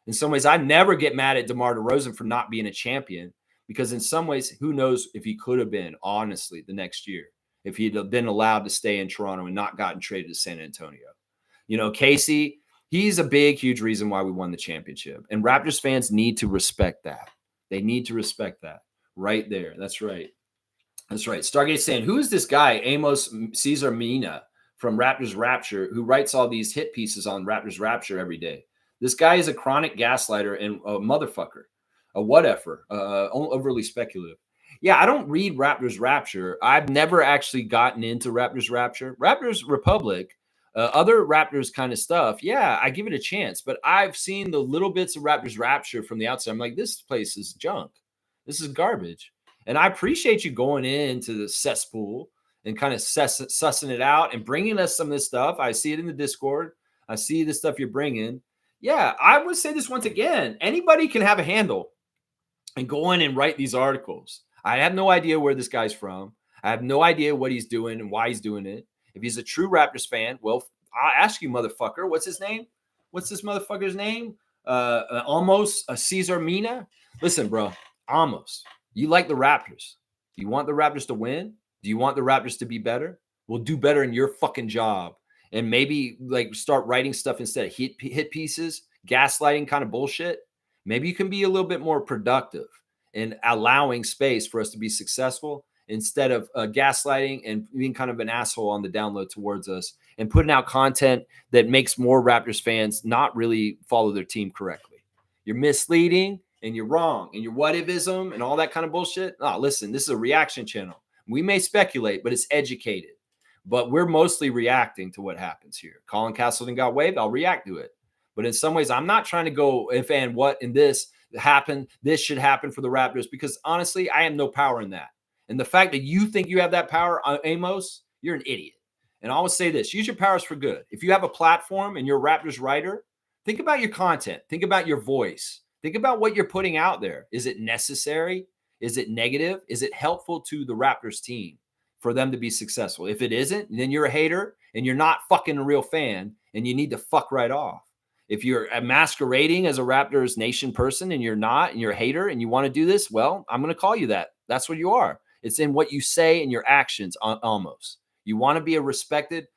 In some ways, I never get mad at DeMar DeRozan for not being a champion, because in some ways, who knows if he could have been, honestly, the next year, if he'd have been allowed to stay in Toronto and not gotten traded to San Antonio. You know, Casey, he's a big, huge reason why we won the championship. And Raptors fans need to respect that. They need to respect that right there. That's right. That's right. Stargate saying, who is this guy, Amos Cesar Mina from Raptors Rapture, who writes all these hit pieces on Raptors Rapture every day? This guy is a chronic gaslighter and a motherfucker, a whatever, overly speculative. Yeah, I don't read Raptors Rapture. I've never actually gotten into Raptors Rapture. Raptors Republic, other Raptors kind of stuff. Yeah, I give it a chance, but I've seen the little bits of Raptors Rapture from the outside. I'm like, this place is junk. This is garbage. And I appreciate you going into the cesspool and kind of sussing it out and bringing us some of this stuff. I see it in the Discord. I see the stuff you're bringing. Yeah, I would say this once again. Anybody can have a handle and go in and write these articles. I have no idea where this guy's from. I have no idea what he's doing and why he's doing it. If he's a true Raptors fan, well, I'll ask you, motherfucker, what's his name? What's this motherfucker's name? Almost a Cesar Mina. Listen, bro, almost. You like the Raptors. Do you want the Raptors to win? Do you want the Raptors to be better? Well, do better in your fucking job. And maybe like start writing stuff instead of hit pieces, gaslighting kind of bullshit. Maybe you can be a little bit more productive in allowing space for us to be successful instead of gaslighting and being kind of an asshole on the download towards us and putting out content that makes more Raptors fans not really follow their team correctly. You're misleading and you're wrong and you're what-ifism and all that kind of bullshit. Oh, listen, this is a reaction channel. We may speculate, but it's educated. But we're mostly reacting to what happens here. Colin Castleton got waived. I'll react to it. But in some ways, I'm not trying to go if and what in this happened. This should happen for the Raptors because honestly, I have no power in that. And the fact that you think you have that power, Amos, you're an idiot. And I always say this, use your powers for good. If you have a platform and you're a Raptors writer, think about your content. Think about your voice. Think about what you're putting out there. Is it necessary? Is it negative? Is it helpful to the Raptors team for them to be successful? If it isn't, then you're a hater and you're not fucking a real fan and you need to fuck right off. If you're masquerading as a Raptors Nation person and you're not, and you're a hater and you want to do this, well, I'm going to call you that. That's what you are. It's in what you say and your actions almost. You want to be a respected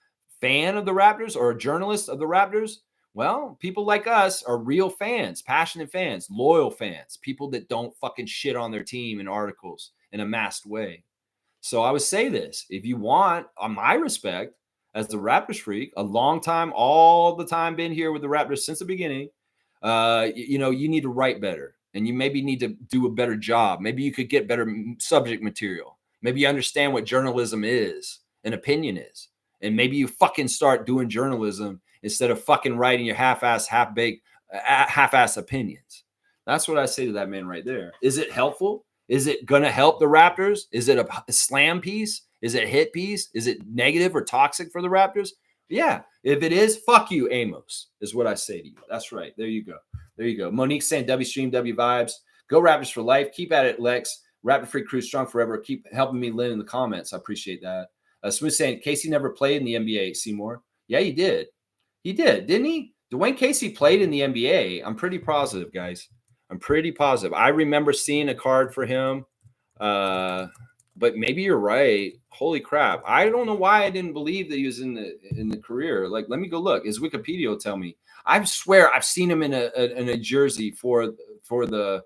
fan of the Raptors or a journalist of the Raptors? Well, people like us are real fans, passionate fans, loyal fans, people that don't fucking shit on their team in articles in a masked way. So I would say this, if you want, on my respect, as the Raptors freak, a long time, all the time been here with the Raptors since the beginning, you need to write better and you maybe need to do a better job. Maybe you could get better subject material. Maybe you understand what journalism is and opinion is. And maybe you fucking start doing journalism instead of fucking writing your half-ass, half-ass opinions. That's what I say to that man right there. Is it helpful? Is it going to help the Raptors? Is it a slam piece? Is it a hit piece? Is it negative or toxic for the Raptors? Yeah. If it is, fuck you, Amos, is what I say to you. That's right. There you go. There you go. Monique saying W stream, W vibes. Go Raptors for life. Keep at it, Lex. Raptor Freak Crew strong forever. Keep helping me, Lynn, in the comments. I appreciate that. Smooth saying Casey never played in the NBA, Seymour. Yeah, he did. He did, didn't he? Dwayne Casey played in the NBA. I'm pretty positive, guys. I'm pretty positive. I remember seeing a card for him. But maybe you're right. Holy crap. I don't know why I didn't believe that he was in the career. Like, let me go look. His Wikipedia will tell me. I swear I've seen him in a jersey for the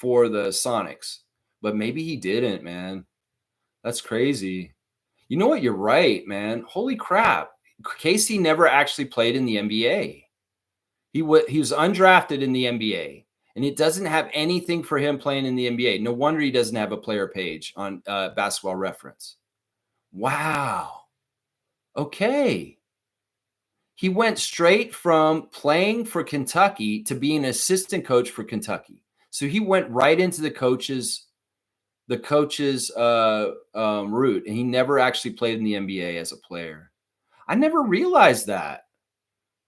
Sonics. But maybe he didn't, man. That's crazy. You know what? You're right, man. Holy crap. Casey never actually played in the NBA. He was undrafted in the NBA. And it doesn't have anything for him playing in the NBA. No wonder he doesn't have a player page on Basketball Reference. Wow. Okay. He went straight from playing for Kentucky to being an assistant coach for Kentucky. So he went right into the coach's route, and he never actually played in the NBA as a player. I never realized that.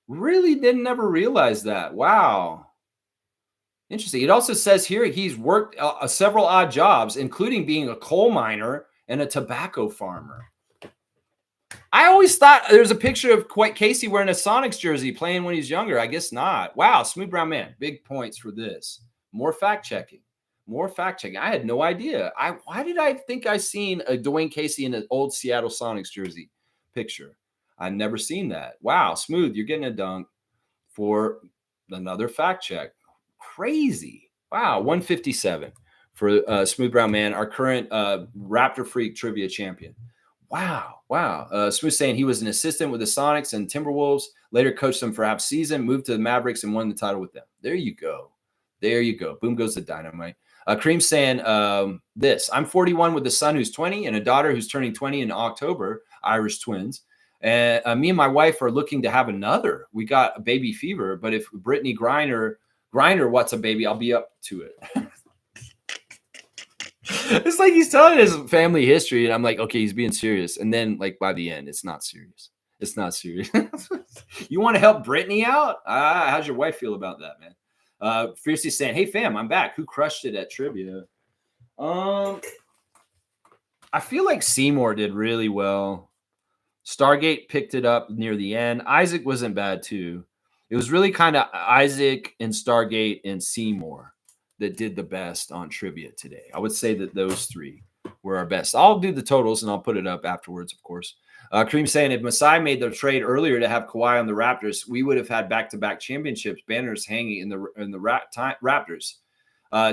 Really didn't never realize that. Wow. Interesting. It also says here he's worked several odd jobs, including being a coal miner and a tobacco farmer. I always thought there's a picture of Casey wearing a Sonics jersey playing when he's younger. I guess not. Wow. Smooth Brown Man. Big points for this. More fact checking. I had no idea. Why did I think I seen a Dwayne Casey in an old Seattle Sonics jersey picture? I never seen that. Wow. Smooth. You're getting a dunk for another fact check. Crazy. Wow. 157 for Smooth Brown Man, our current Raptor Freak trivia champion. Wow. Smooth saying he was an assistant with the Sonics and Timberwolves, later coached them for half season, moved to the Mavericks and won the title with them. There you go. Boom goes the dynamite. Kareem saying this. I'm 41 with a son who's 20 and a daughter who's turning 20 in October, Irish twins. And me and my wife are looking to have another. We got a baby fever, but if Brittany Griner wants a baby, I'll be up to it. It's like he's telling his family history, and I'm like, okay, he's being serious. And then, like, by the end, it's not serious. You want to help Brittany out? How's your wife feel about that, man? Fiercely saying, hey, fam, I'm back. Who crushed it at trivia? I feel like Seymour did really well. Stargate picked it up near the end. Isaac wasn't bad, too. It was really kind of Isaac and Stargate and Seymour that did the best on trivia today. I would say that those three were our best. I'll do the totals and I'll put it up afterwards, of course. Kareem saying if Masai made the trade earlier to have Kawhi on the Raptors, we would have had back-to-back championships banners hanging in the Raptors.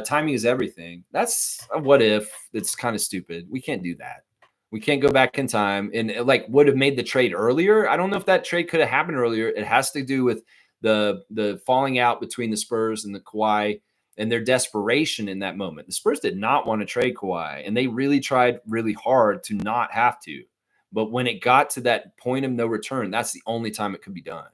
Timing is everything. That's a what if. It's kind of stupid. We can't do that. We can't go back in time and would have made the trade earlier. I don't know if that trade could have happened earlier. It has to do with the falling out between the Spurs and the Kawhi and their desperation in that moment. The Spurs did not want to trade Kawhi, and they really tried really hard to not have to. But when it got to that point of no return, that's the only time it could be done.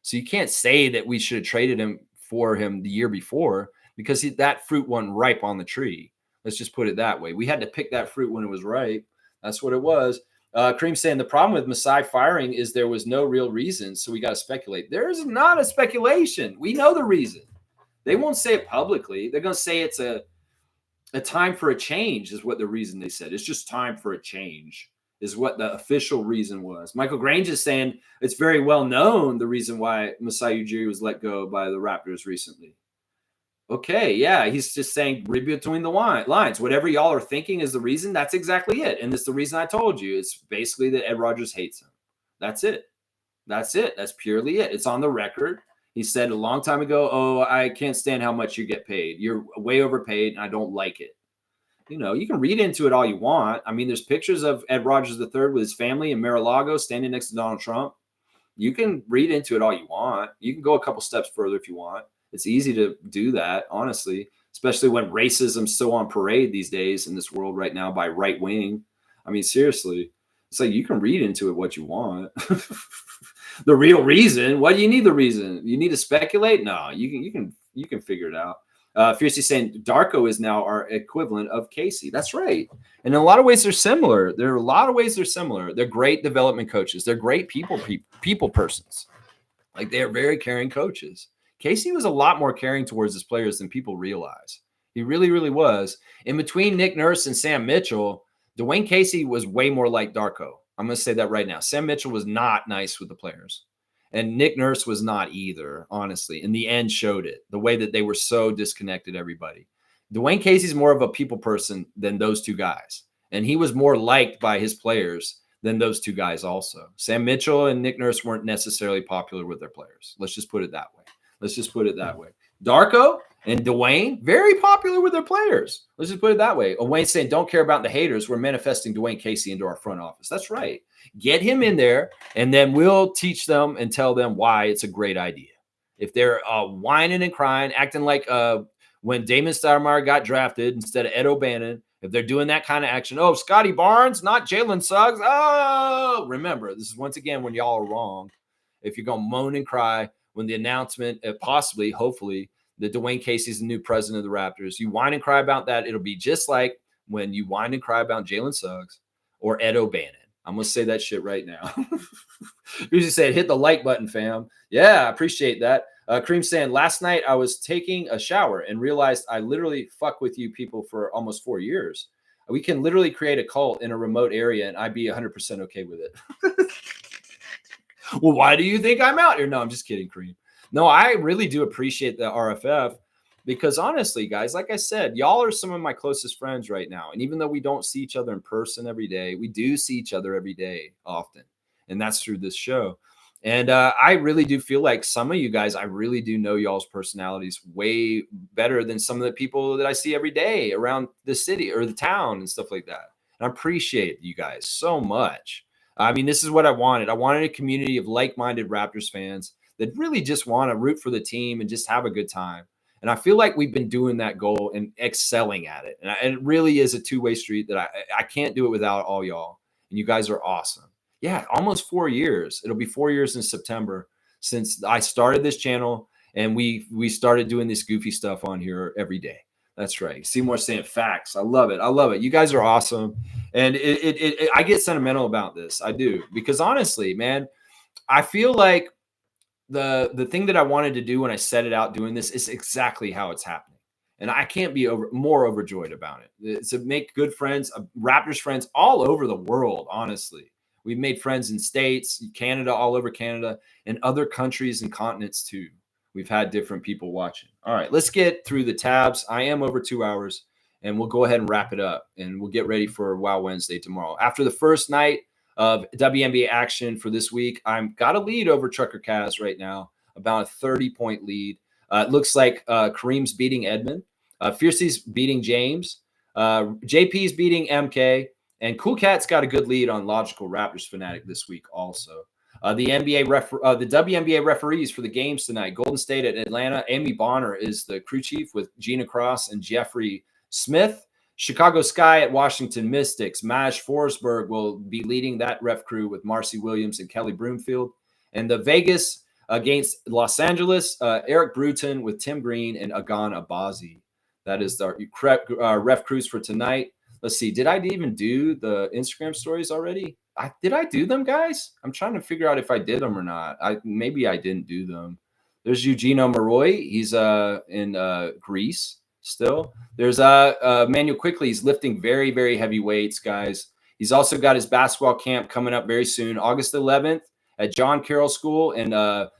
So you can't say that we should have traded him for him the year before because that fruit wasn't ripe on the tree. Let's just put it that way. We had to pick that fruit when it was ripe. That's what it was. Kareem saying the problem with Masai firing is there was no real reason, so we got to speculate. There is not a speculation. We know the reason. They won't say it publicly. They're going to say it's a time for a change is what the reason they said. It's just time for a change is what the official reason was. Michael Grange is saying it's very well known the reason why Masai Ujiri was let go by the Raptors recently. Okay, yeah, he's just saying read between the lines. Whatever y'all are thinking is the reason. That's exactly it. And it's the reason I told you. It's basically that Ed Rogers hates him. That's it. That's purely it. It's on the record. He said a long time ago, oh, I can't stand how much you get paid. You're way overpaid, and I don't like it. You know, you can read into it all you want. I mean, there's pictures of Ed Rogers III with his family in Mar-a-Lago standing next to Donald Trump. You can read into it all you want. You can go a couple steps further if you want. It's easy to do that, honestly, especially when racism's so on parade these days in this world right now by right wing. I mean, seriously, it's like you can read into it what you want. The real reason, why do you need the reason? You need to speculate? No, you can figure it out. Fiercely saying Darko is now our equivalent of Casey. That's right. And in a lot of ways, they're similar. They're great development coaches. They're great people persons. Like they are very caring coaches. Casey was a lot more caring towards his players than people realize. He really, really was. In between Nick Nurse and Sam Mitchell, Dwayne Casey was way more like Darko. I'm going to say that right now. Sam Mitchell was not nice with the players. And Nick Nurse was not either, honestly. In the end, showed it. The way that they were so disconnected, everybody. Dwayne Casey's more of a people person than those two guys. And he was more liked by his players than those two guys also. Sam Mitchell and Nick Nurse weren't necessarily popular with their players. Let's just put it that way. Darko and Dwayne, very popular with their players. Let's just put it that way. Wayne's saying, don't care about the haters. We're manifesting Dwayne Casey into our front office. That's right. Get him in there, and then we'll teach them and tell them why it's a great idea. If they're whining and crying, acting like when Damon Stoudemire got drafted instead of Ed O'Bannon, if they're doing that kind of action, oh, Scotty Barnes, not Jalen Suggs. Oh, remember, this is once again when y'all are wrong. if you're going to moan and cry when the announcement, possibly, hopefully, that Dwayne Casey's the new president of the Raptors. You whine and cry about that. It'll be just like when you whine and cry about Jalen Suggs or Ed O'Bannon. I'm going to say that shit right now. Usually said, hit the like button, fam. Yeah, I appreciate that. Cream saying, last night I was taking a shower and realized I literally fuck with you people for almost 4 years. We can literally create a cult in a remote area and I'd be 100% okay with it. Well, why do you think I'm out here? No, I'm just kidding, Cream. No, I really do appreciate the RFF because honestly, guys, like I said, y'all are some of my closest friends right now. And even though we don't see each other in person every day, we do see each other every day often. And that's through this show. And I really do feel like some of you guys, I really do know y'all's personalities way better than some of the people that I see every day around the city or the town and stuff like that. And I appreciate you guys so much. I mean, this is what I wanted. I wanted a community of like-minded Raptors fans that really just want to root for the team and just have a good time. And I feel like we've been doing that goal and excelling at it. And it really is a two-way street that I can't do it without all y'all. And you guys are awesome. Yeah, almost 4 years. It'll be 4 years in September since I started this channel and we started doing this goofy stuff on here every day. That's right. Seymour saying facts. I love it. I love it. You guys are awesome. And I get sentimental about this. I do. Because honestly, man, I feel like the thing that I wanted to do when I set it out doing this is exactly how it's happening. And I can't be more overjoyed about it. It's to make good friends, Raptors friends all over the world, honestly. We've made friends in states, Canada, all over Canada, and other countries and continents too. We've had different people watching. All right, let's get through the tabs. I am over 2 hours, and we'll go ahead and wrap it up, and we'll get ready for Wow Wednesday tomorrow. After the first night of WNBA action for this week, I've got a lead over Trucker Kaz right now, about a 30-point lead. It looks like Kareem's beating Edmond. Fiercey's beating James. JP's beating MK. And Cool Cat's got a good lead on Logical Raptors Fanatic this week also. The WNBA referees for the games tonight. Golden State at Atlanta. Amy Bonner is the crew chief with Gina Cross and Jeffrey Smith. Chicago Sky at Washington Mystics. Maj Forsberg will be leading that ref crew with Marcy Williams and Kelly Broomfield. And the Vegas against Los Angeles, Eric Bruton with Tim Green and Agan Abazi. That is our ref crews for tonight. Let's see. Did I even do the Instagram stories already? Did I do them, guys? I'm trying to figure out if I did them or not. Maybe I didn't do them. There's Eugenio Maroy. He's in Greece still. There's Manuel Quickly. He's lifting very, very heavy weights, guys. He's also got his basketball camp coming up very soon, August 11th at John Carroll School in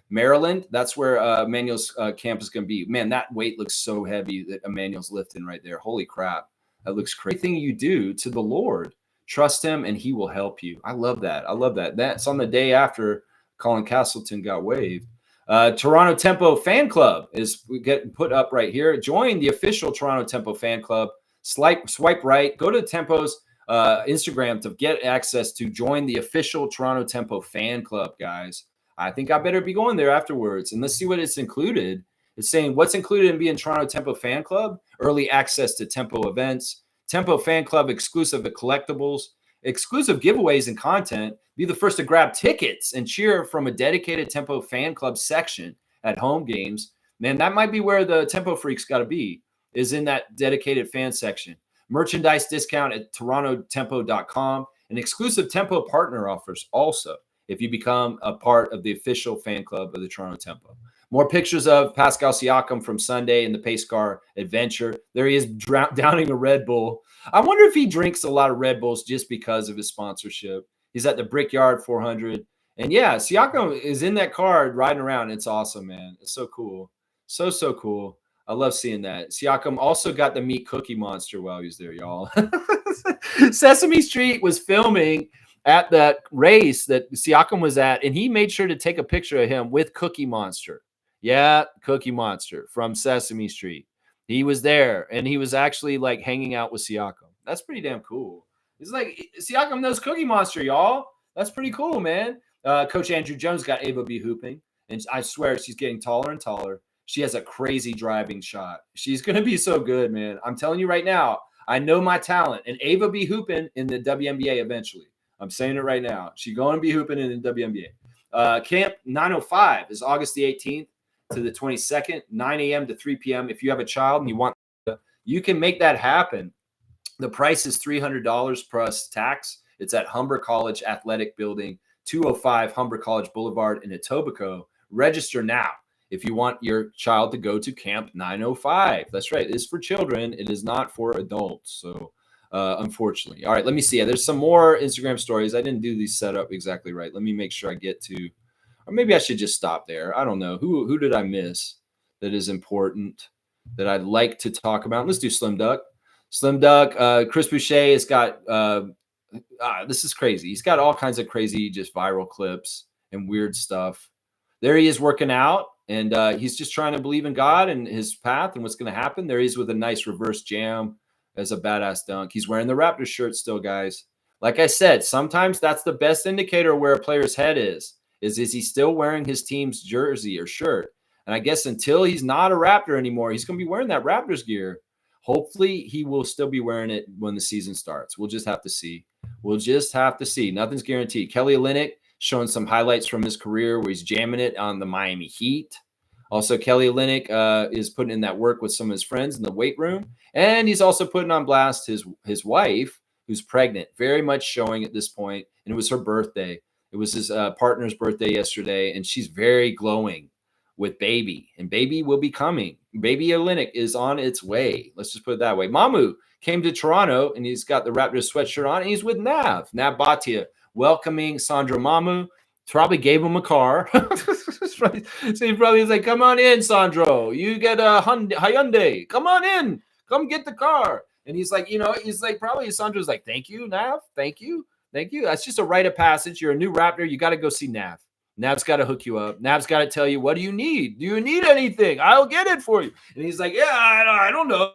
Maryland. That's where Emmanuel's camp is going to be. Man, that weight looks so heavy that Emmanuel's lifting right there. Holy crap. That looks crazy. Everything you do to the Lord, trust him and he will help you. I love that. I love that. That's on the day after Colin Castleton got waived. Toronto Tempo Fan Club is getting put up right here. Join the official Toronto Tempo Fan Club. Swipe right. Go to Tempo's Instagram to get access to join the official Toronto Tempo Fan Club, guys. I think I better be going there afterwards. And let's see what it's included. It's saying what's included in being Toronto Tempo Fan Club: early access to Tempo events, Tempo Fan Club exclusive collectibles, exclusive giveaways and content. Be the first to grab tickets and cheer from a dedicated Tempo Fan Club section at home games. Man, that might be where the Tempo Freaks got to be, is in that dedicated fan section. Merchandise discount at torontotempo.com and exclusive Tempo partner offers also if you become a part of the official fan club of the Toronto Tempo. More pictures of Pascal Siakam from Sunday in the pace car adventure. There he is downing a Red Bull. I wonder if he drinks a lot of Red Bulls just because of his sponsorship. He's at the Brickyard 400. And yeah, Siakam is in that car riding around. It's awesome, man. It's so cool. So cool. I love seeing that. Siakam also got to meet Cookie Monster while he was there, y'all. Sesame Street was filming at that race that Siakam was at, and he made sure to take a picture of him with Cookie Monster. Yeah, Cookie Monster from Sesame Street. He was there, and he was actually like hanging out with Siakam. That's pretty damn cool. It's like Siakam knows Cookie Monster, y'all. That's pretty cool, man. Coach Andrew Jones got Ava B hooping, and I swear she's getting taller and taller. She has a crazy driving shot. She's going to be so good, man. I'm telling you right now, I know my talent, and Ava be hooping in the WNBA eventually. I'm saying it right now. She's going to be hooping in the WNBA. Camp 905 is August the 18th to the 22nd, 9 a.m. to 3 p.m. If you have a child and you can make that happen. The price is $300 plus tax. It's at Humber College Athletic Building, 205 Humber College Boulevard in Etobicoke. Register now if you want your child to go to Camp 905. That's right. It is for children. It is not for adults. So unfortunately. All right, let me see. There's some more Instagram stories. I didn't do these set up exactly right. Let me make sure I get to, or maybe I should just stop there. I don't know. Who did I miss that is important that I'd like to talk about? Let's do Slim Duck. Slim Duck, Chris Boucher has got, this is crazy. He's got all kinds of crazy, just viral clips and weird stuff. There he is working out, and he's just trying to believe in God and his path and what's going to happen. There he is with a nice reverse jam as a badass dunk. He's wearing the Raptors shirt still, guys. Like I said, sometimes that's the best indicator where a player's head is he still wearing his team's jersey or shirt? And I guess until he's not a Raptor anymore, he's going to be wearing that Raptors gear. Hopefully, he will still be wearing it when the season starts. We'll just have to see. Nothing's guaranteed. Kelly Olynyk showing some highlights from his career where he's jamming it on the Miami Heat. Also, Kelly Olynyk is putting in that work with some of his friends in the weight room. And he's also putting on blast his wife, who's pregnant, very much showing at this point. And it was her birthday. It was his partner's birthday yesterday, and she's very glowing with baby. And baby will be coming. Baby Olynyk is on its way. Let's just put it that way. Mamu came to Toronto, and he's got the Raptors sweatshirt on, and he's with Nav Bhatia, welcoming Sandro Mamu. Probably gave him a car. So he probably was like, come on in, Sandro. You get a Hyundai. Come on in. Come get the car. And he's like, probably Sandro's like, thank you, Nav. Thank you. That's just a rite of passage. You're a new Raptor. You got to go see Nav. Nav's got to hook you up. Nav's got to tell you, what do you need? Do you need anything? I'll get it for you. And he's like, yeah, I don't know.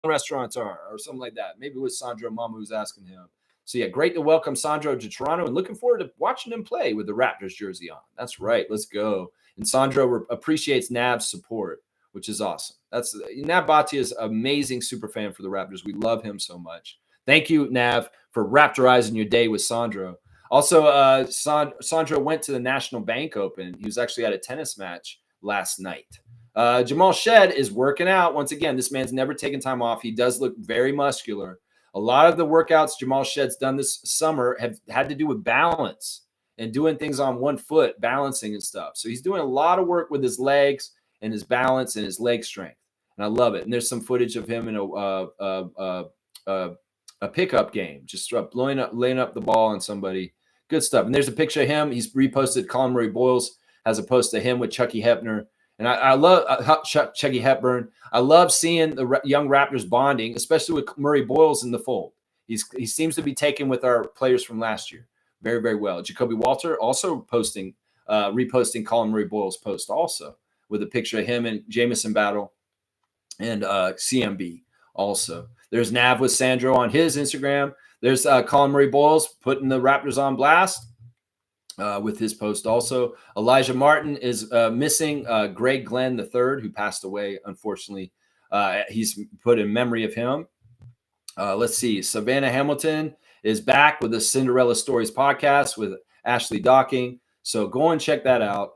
Restaurants are, or something like that. Maybe it was Sandro Mamu who's asking him. So, yeah, great to welcome Sandro to Toronto and looking forward to watching him play with the Raptors jersey on. That's right. Let's go. And Sandro appreciates Nav's support, which is awesome. Nav Bhatia is an amazing super fan for the Raptors. We love him so much. Thank you, Nav, for Raptorizing your day with Sandro. Also, Sandro went to the National Bank Open. He was actually at a tennis match last night. Jamal Shed is working out. Once again, this man's never taken time off. He does look very muscular. A lot of the workouts Jamal Shed's done this summer have had to do with balance and doing things on one foot, balancing and stuff. So he's doing a lot of work with his legs and his balance and his leg strength. And I love it. And there's some footage of him in a pickup game, just laying up the ball on somebody. Good stuff. And there's a picture of him. He's reposted. Colin Murray Boyles has a post of him with Chucky Hepner. And I love Chucky Hepburn. I love seeing the young Raptors bonding, especially with Murray Boyles in the fold. He seems to be taken with our players from last year very, very well. Jacoby Walter also reposting Colin Murray Boyles' post also with a picture of him and Jamison Battle and CMB also. There's Nav with Sandro on his Instagram. There's Colin Murray Boyles putting the Raptors on blast. With his post also. Elijah Martin is missing Greg Glenn III, who passed away, unfortunately. He's put in memory of him. Let's see. Savannah Hamilton is back with the Cinderella Stories podcast with Ashley Docking. So go and check that out.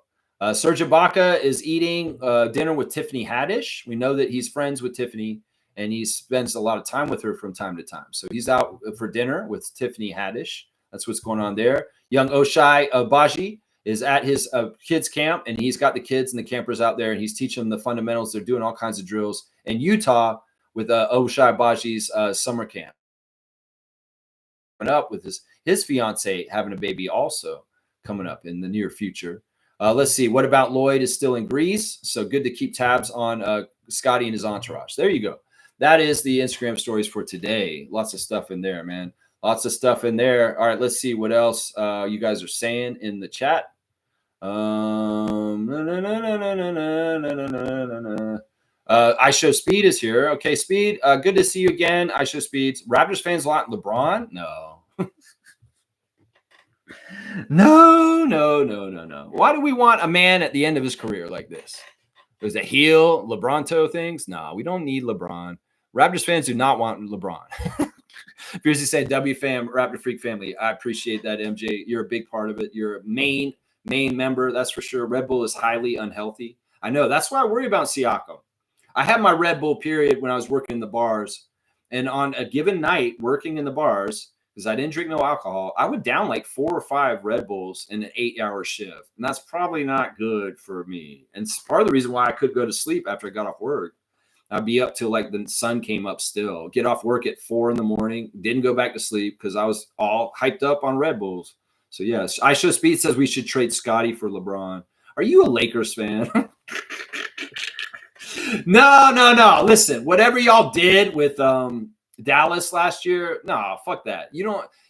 Serge Ibaka is eating dinner with Tiffany Haddish. We know that he's friends with Tiffany, and he spends a lot of time with her from time to time. So he's out for dinner with Tiffany Haddish. That's what's going on there. Young Oshai Baji is at his kids camp, and he's got the kids and the campers out there, and he's teaching them the fundamentals. They're doing all kinds of drills in Utah with Oshai Baji's summer camp. Coming up with his fiance having a baby also coming up in the near future. Let's see. What about Lloyd is still in Greece? So good to keep tabs on Scotty and his entourage. There you go. That is the Instagram stories for today. Lots of stuff in there, man. Lots of stuff in there. All right, let's see what else you guys are saying in the chat. I Show Speed is here. Okay, Speed, good to see you again. I Show Speed. Raptors fans want LeBron? No. No. Why do we want a man at the end of his career like this? There's a heel, LeBronto things? No, we don't need LeBron. Raptors fans do not want LeBron. Fiercely saying, W fam, Raptor Freak family. I appreciate that, MJ. You're a big part of it. You're a main member, that's for sure. Red Bull is highly unhealthy. I know. That's why I worry about Siakam. I had my Red Bull period when I was working in the bars. And on a given night working in the bars, because I didn't drink no alcohol, I would down like 4 or 5 Red Bulls in an 8-hour shift. And that's probably not good for me. And it's part of the reason why I could go to sleep after I got off work. I'd be up till like the sun came up still, get off work at 4 in the morning, didn't go back to sleep because I was all hyped up on Red Bulls. So yes, I Show Speed says we should trade Scotty for LeBron. Are you a Lakers fan? No. Listen, whatever y'all did with Dallas last year, no, fuck that.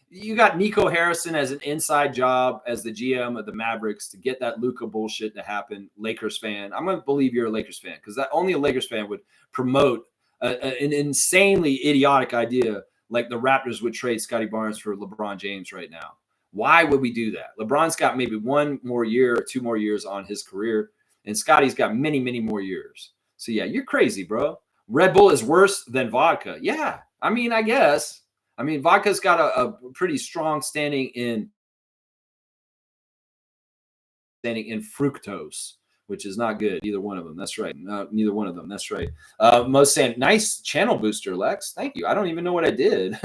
You got Nico Harrison as an inside job as the GM of the Mavericks to get that Luka bullshit to happen. Lakers fan. I'm going to believe you're a Lakers fan because that only a Lakers fan would promote an insanely idiotic idea like the Raptors would trade Scotty Barnes for LeBron James right now. Why would we do that? LeBron's got maybe 1 more year or 2 more years on his career, and Scotty's got many, many more years. So, yeah, you're crazy, bro. Red Bull is worse than vodka. Yeah, I mean, I guess. I mean, vodka's got a pretty strong standing in fructose, which is not good. Either one of them. That's right. No, neither one of them. That's right. Most saying, nice channel booster, Lex. Thank you. I don't even know what I did.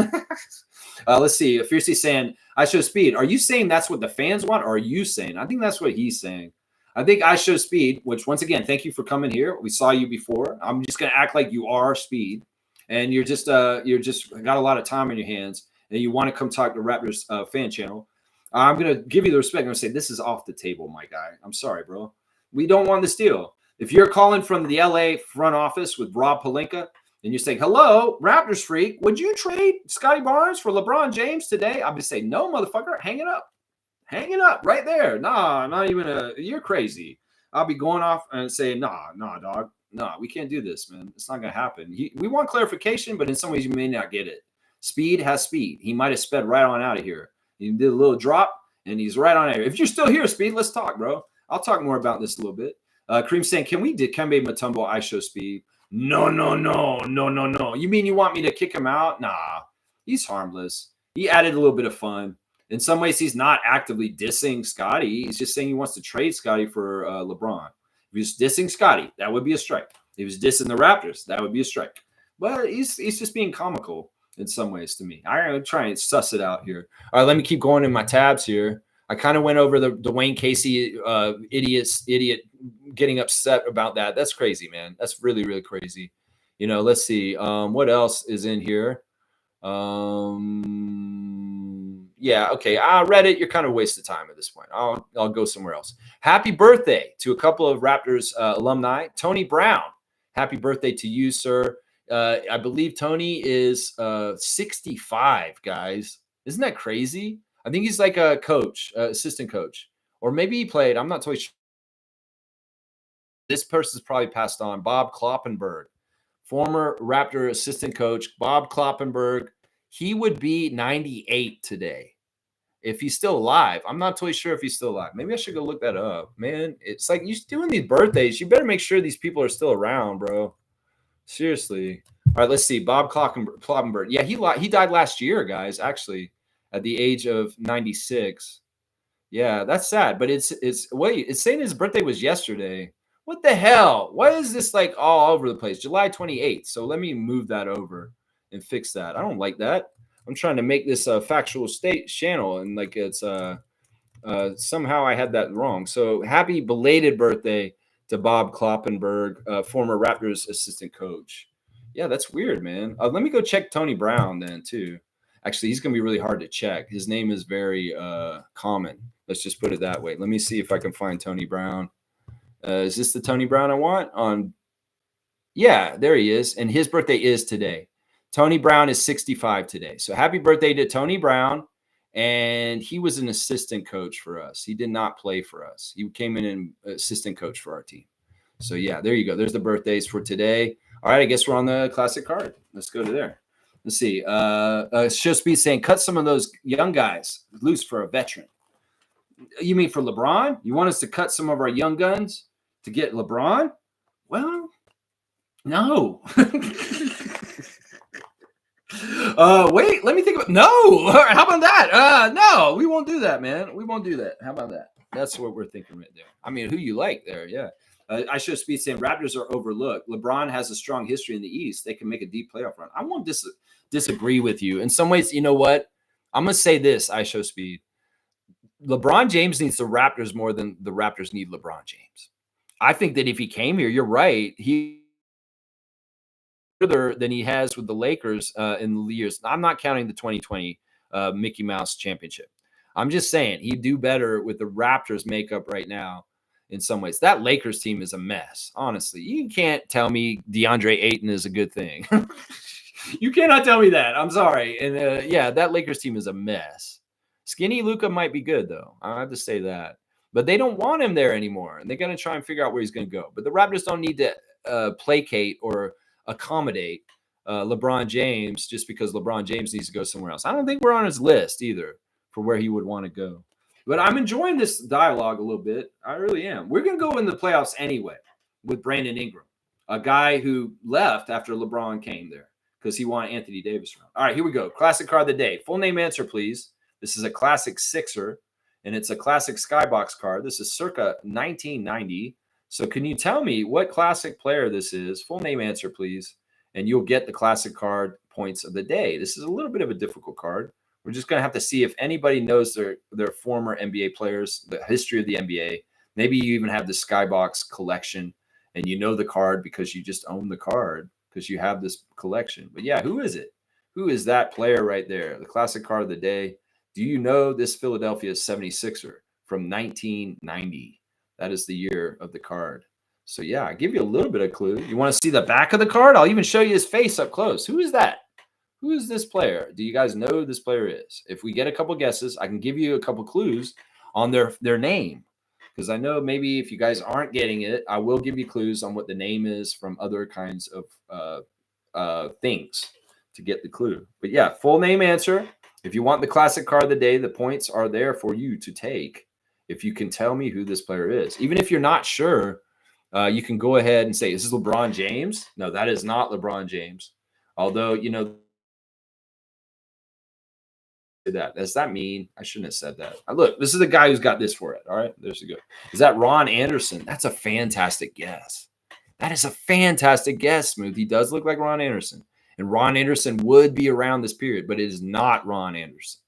Let's see. Fiercely saying, I Show Speed. Are you saying that's what the fans want, or are you saying? I think that's what he's saying. I think I Show Speed, which once again, thank you for coming here. We saw you before. I'm just going to act like you are Speed. And you're just got a lot of time on your hands, and you want to come talk to Raptors fan channel. I'm gonna give you the respect. I'm gonna say this is off the table, my guy. I'm sorry, bro. We don't want this deal. If you're calling from the LA front office with Rob Pelinka and you're saying, "Hello, Raptors Freak, would you trade Scotty Barnes for LeBron James today?" I'll be saying, "No, motherfucker, hang it up right there. Nah, not even you're crazy." I'll be going off and saying, "Nah, dog. No, we can't do this, man. It's not going to happen." We want clarification, but in some ways you may not get it. Speed has speed. He might have sped right on out of here. He did a little drop, and he's right on out of here. If you're still here, Speed, let's talk, bro. I'll talk more about this a little bit. Kareem saying, can we Dikembe Mutombo I Show Speed? No. You mean you want me to kick him out? Nah, he's harmless. He added a little bit of fun. In some ways, he's not actively dissing Scotty. He's just saying he wants to trade Scotty for LeBron. If he's dissing Scotty, that would be a strike. If he was dissing the Raptors, that would be a strike. But he's just being comical in some ways to me. I'm trying to suss it out here. All right, let me keep going in my tabs here. I kind of went over the Dwayne Casey idiot getting upset about that. That's crazy, man. That's really, really crazy. Let's see. What else is in here? Yeah, okay. I read it. You're kind of a waste of time at this point. I'll go somewhere else. Happy birthday to a couple of Raptors alumni. Tony Brown. Happy birthday to you, sir. I believe Tony is 65, guys. Isn't that crazy? I think he's like a coach, assistant coach, or maybe he played. I'm not totally sure. This person's probably passed on. Bob Kloppenberg, former Raptor assistant coach. Bob Kloppenberg. He would be 98 today if he's still alive. I'm not totally sure if he's still alive. Maybe I should go look that up, man. It's like you're doing these birthdays. You better make sure these people are still around, bro. Seriously. All right, let's see. Bob Kloppenberg. Yeah, he died last year, guys, actually, at the age of 96. Yeah, that's sad. But it's saying his birthday was yesterday. What the hell? Why is this like all over the place? July 28th. So let me move that over and fix that. I don't like that. I'm trying to make this a factual state channel, and like it's somehow I had that wrong. So happy belated birthday to Bob Kloppenberg, former Raptors assistant coach. Yeah, that's weird, man. Let me go check Tony Brown then too. Actually, he's gonna be really hard to check. His name is very common. Let's just put it that way. Let me see if I can find Tony Brown. Is this the Tony Brown I want? Yeah, there he is, and his birthday is today. Tony Brown is 65 today. So happy birthday to Tony Brown. And he was an assistant coach for us. He did not play for us. He came in and assistant coach for our team. So yeah, there you go. There's the birthdays for today. All right, I guess we're on the classic card. Let's go to there. Let's see. Show Speed saying, cut some of those young guys loose for a veteran. You mean for LeBron? You want us to cut some of our young guns to get LeBron? Well, no. Wait, let me think about. No, how about that? No, we won't do that, man. We won't do that. How about that? That's what we're thinking right there. I mean, who you like there? Yeah. I should speak saying Raptors are overlooked. LeBron has a strong history in the East. They can make a deep playoff run. I won't disagree with you. In some ways, you know what? I'm gonna say this. I show speed. LeBron James needs the Raptors more than the Raptors need LeBron James. I think that if he came here, you're right. He further than he has with the Lakers in the years. I'm not counting the 2020 Mickey Mouse championship. I'm just saying he'd do better with the Raptors makeup right now in some ways. That Lakers team is a mess, honestly. You can't tell me DeAndre Ayton is a good thing. You cannot tell me that. I'm sorry. And yeah, that Lakers team is a mess. Skinny Luca might be good, though. I have to say that. But they don't want him there anymore. And they're going to try and figure out where he's going to go. But the Raptors don't need to placate or accommodate LeBron James just because LeBron James needs to go somewhere else. I don't think we're on his list either for where he would want to go. But I'm enjoying this dialogue a little bit. I really am. We're going to go in the playoffs anyway with Brandon Ingram, a guy who left after LeBron came there because he wanted Anthony Davis around. All right, here we go. Classic card of the day. Full name answer, please. This is a classic Sixer, and it's a classic Skybox card. This is circa 1990. So can you tell me what classic player this is? Full name answer, please. And you'll get the classic card points of the day. This is a little bit of a difficult card. We're just going to have to see if anybody knows their former NBA players, the history of the NBA. Maybe you even have the Skybox collection and you know the card because you just own the card because you have this collection. But yeah, who is it? Who is that player right there? The classic card of the day. Do you know this Philadelphia 76er from 1990? That is the year of the card. So yeah, I give you a little bit of clue. You want to see the back of the card? I'll even show you his face up close. Who is that? Who is this player? Do you guys know who this player is? If we get a couple guesses, I can give you a couple clues on their name. Because I know maybe if you guys aren't getting it, I will give you clues on what the name is from other kinds of things to get the clue. But yeah, full name answer. If you want the classic card of the day, the points are there for you to take. If you can tell me who this player is, even if you're not sure, you can go ahead and say, is this LeBron James? No, that is not LeBron James. Although, you know, that does that mean I shouldn't have said that? Look, this is the guy who's got this for it. All right, there's you go. Is that Ron Anderson? That's a fantastic guess. That is a fantastic guess, Smooth. He does look like Ron Anderson, and Ron Anderson would be around this period, but it is not Ron Anderson.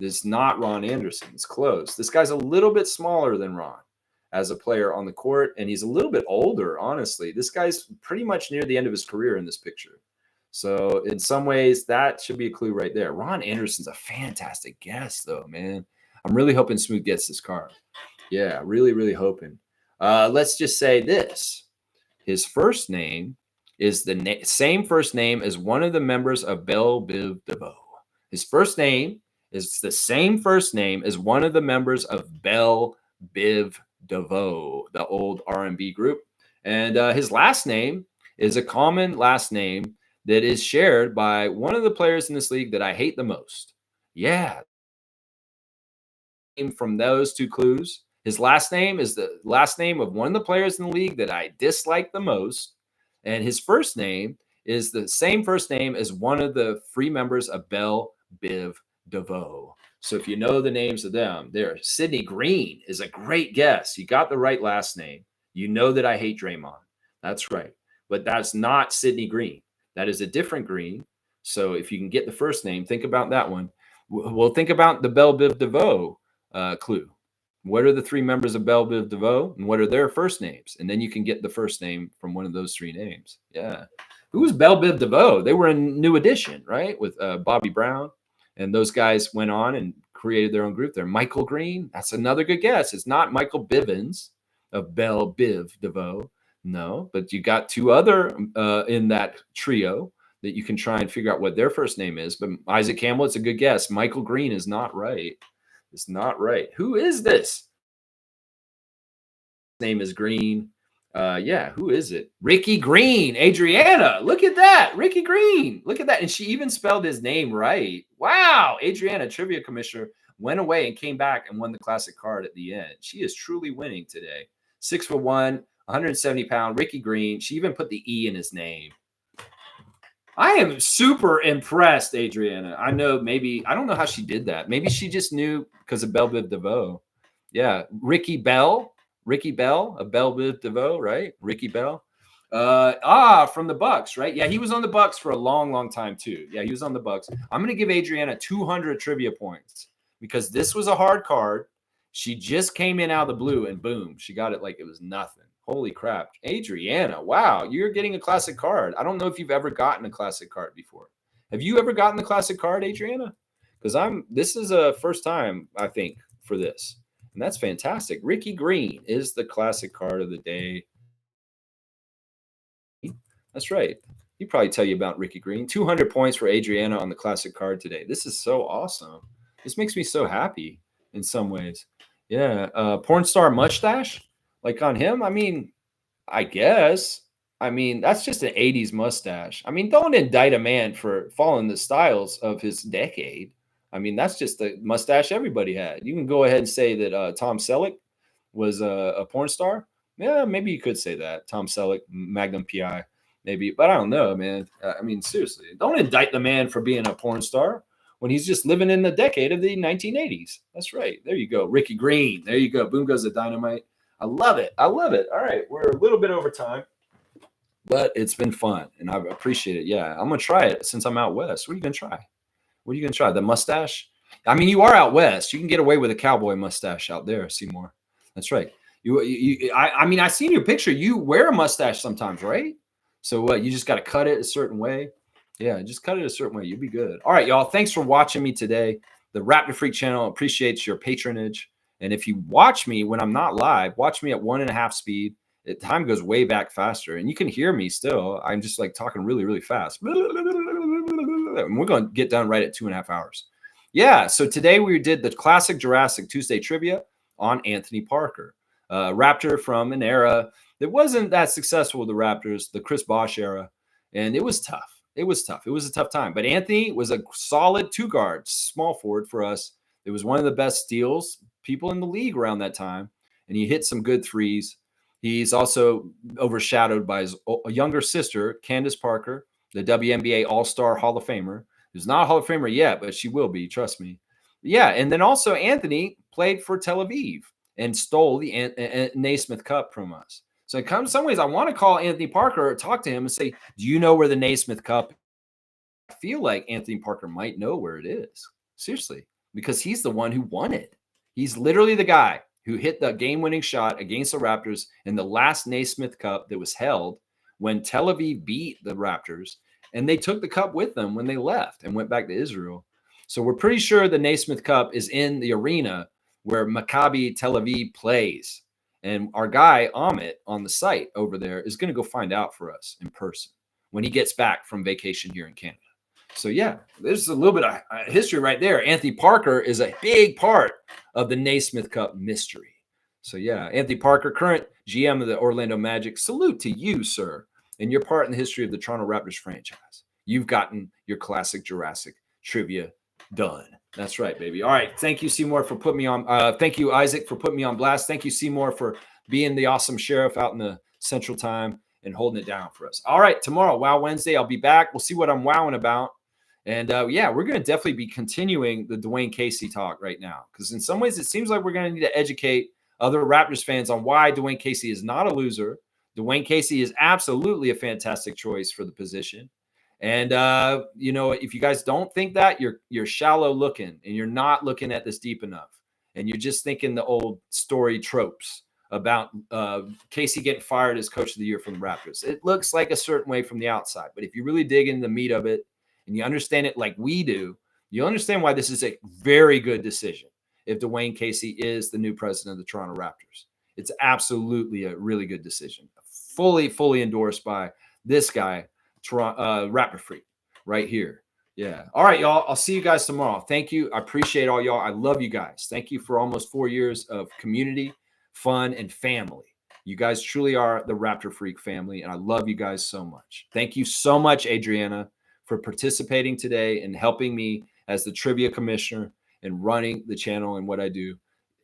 It's not Ron Anderson. It's close. This guy's a little bit smaller than Ron as a player on the court, and he's a little bit older, honestly. This guy's pretty much near the end of his career in this picture. So in some ways, that should be a clue right there. Ron Anderson's a fantastic guess, though, man. I'm really hoping Smooth gets this card. Yeah, really, really hoping. Let's just say this. His first name is the same first name as one of the members of Belle Biv DeVoe. His first name is the same first name as one of the members of Belle Biv DeVoe, the old R&B group. And his last name is a common last name that is shared by one of the players in this league that I hate the most. Yeah. From those two clues, his last name is the last name of one of the players in the league that I dislike the most. And his first name is the same first name as one of the free members of Belle Biv DeVoe. So if you know the names of them, there, Sidney Green is a great guess. You got the right last name. You know that I hate Draymond. That's right. But that's not Sidney Green. That is a different Green. So if you can get the first name, think about that one. Well, think about the Belle Biv DeVoe clue. What are the three members of Belle Biv DeVoe, and what are their first names? And then you can get the first name from one of those three names. Yeah. Who was Belle Biv DeVoe? They were in New Edition, right, with Bobby Brown. And those guys went on and created their own group there. Michael Green, that's another good guess. It's not Michael Bivins of Belle Biv DeVoe. No, but you got two other in that trio that you can try and figure out what their first name is. But Isaac Campbell, it's a good guess. Michael Green is not right. It's not right. Who is this? His name is Green. Yeah, who is it? Ricky Green. Adriana, look at that. Ricky Green. Look at that. And she even spelled his name right. Wow. Adriana, trivia commissioner, went away and came back and won the classic card at the end. She is truly winning today. 6'1", 170-pound Ricky Green. She even put the E in his name. I am super impressed, Adriana. I know maybe, I don't know how she did that. Maybe she just knew because of Belle Biv DeVoe. Yeah. Ricky Bell of Belle Biv DeVoe, right? Ricky Bell. From the Bucks, right? Yeah, he was on the Bucks for a long, long time too. Yeah, he was on the Bucks. I'm going to give Adriana 200 trivia points because this was a hard card. She just came in out of the blue and boom, she got it like it was nothing. Holy crap. Adriana, wow, you're getting a classic card. I don't know if you've ever gotten a classic card before. Have you ever gotten the classic card, Adriana? Because this is a first time, I think, for this. And that's fantastic. Ricky Green is the classic card of the day. That's right. He'd probably tell you about Ricky Green. 200 points for Adriana on the classic card today. This is so awesome. This makes me so happy in some ways. Yeah. Porn star mustache, like on him. I mean, I guess. I mean, that's just an 80s mustache. I mean, don't indict a man for following the styles of his decade. I mean, that's just the mustache everybody had. You can go ahead and say that Tom Selleck was a porn star. Yeah, maybe you could say that. Tom Selleck, Magnum PI, maybe. But I don't know, man. I mean, seriously, don't indict the man for being a porn star when he's just living in the decade of the 1980s. That's right. There you go. Ricky Green. There you go. Boom goes the dynamite. I love it. I love it. All right. We're a little bit over time, but it's been fun and I appreciate it. Yeah. I'm going to try it since I'm out west. What are you going to try? What are you going to try? The mustache? I mean, you are out west. You can get away with a cowboy mustache out there, Seymour. That's right. I mean, I seen your picture. You wear a mustache sometimes, right? So what? You just got to cut it a certain way. Yeah, just cut it a certain way. You'll be good. All right, y'all. Thanks for watching me today. The Raptor Freak channel appreciates your patronage. And if you watch me when I'm not live, watch me at 1.5 speed. Time goes way back faster, and you can hear me still. I'm just like talking really, really fast. And we're going to get done right at 2.5 hours. Yeah. So today we did the classic Jurassic Tuesday trivia on Anthony Parker, Raptor from an era that wasn't that successful with the Raptors, the Chris Bosh era, and it was tough. It was tough. It was a tough time. But Anthony was a solid two guard, small forward for us. It was one of the best steals people in the league around that time, and he hit some good threes. He's also overshadowed by his younger sister, Candace Parker, the WNBA All-Star Hall of Famer, who's not a Hall of Famer yet, but she will be, trust me. Yeah, and then also Anthony played for Tel Aviv and stole the Naismith Cup from us. So in some ways, I want to call Anthony Parker, talk to him and say, do you know where the Naismith Cup is? I feel like Anthony Parker might know where it is. Seriously, because he's the one who won it. He's literally the guy who hit the game-winning shot against the Raptors in the last Naismith Cup that was held when Tel Aviv beat the Raptors, and they took the cup with them when they left and went back to Israel. So we're pretty sure the Naismith Cup is in the arena where Maccabi Tel Aviv plays. And our guy, Amit, on the site over there is going to go find out for us in person when he gets back from vacation here in Canada. So, yeah, there's a little bit of history right there. Anthony Parker is a big part of the Naismith Cup mystery. So, yeah, Anthony Parker, current GM of the Orlando Magic. Salute to you, sir, and your part in the history of the Toronto Raptors franchise. You've gotten your classic Jurassic trivia done. That's right, baby. All right. Thank you, Seymour, for putting me on. Thank you, Isaac, for putting me on blast. Thank you, Seymour, for being the awesome sheriff out in the Central Time and holding it down for us. All right. Tomorrow, Wow Wednesday, I'll be back. We'll see what I'm wowing about. And yeah, we're going to definitely be continuing the Dwayne Casey talk right now, because in some ways it seems like we're going to need to educate other Raptors fans on why Dwayne Casey is not a loser. Dwayne Casey is absolutely a fantastic choice for the position. And you know, if you guys don't think that, you're shallow looking and you're not looking at this deep enough. And you're just thinking the old story tropes about Casey getting fired as coach of the year from the Raptors. It looks like a certain way from the outside, but if you really dig into the meat of it, and you understand it like we do, you'll understand why this is a very good decision if Dwayne Casey is the new president of the Toronto Raptors. It's absolutely a really good decision. Fully endorsed by this guy, Raptor Freak, right here. Yeah. All right, y'all. I'll see you guys tomorrow. Thank you. I appreciate all y'all. I love you guys. Thank you for almost 4 years of community, fun, and family. You guys truly are the Raptor Freak family, and I love you guys so much. Thank you so much, Adriana, for participating today and helping me as the trivia commissioner and running the channel and what I do.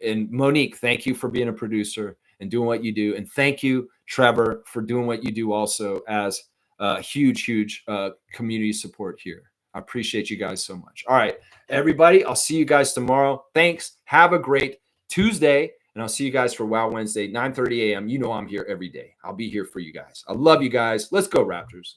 And Monique, thank you for being a producer and doing what you do. And thank you, Trevor, for doing what you do also as huge community support here. I appreciate you guys so much. All right, everybody, I'll see you guys tomorrow. Thanks. Have a great Tuesday, and I'll see you guys for Wow Wednesday, 9:30 a.m. You know I'm here every day. I'll be here for you guys. I love you guys. Let's go, Raptors.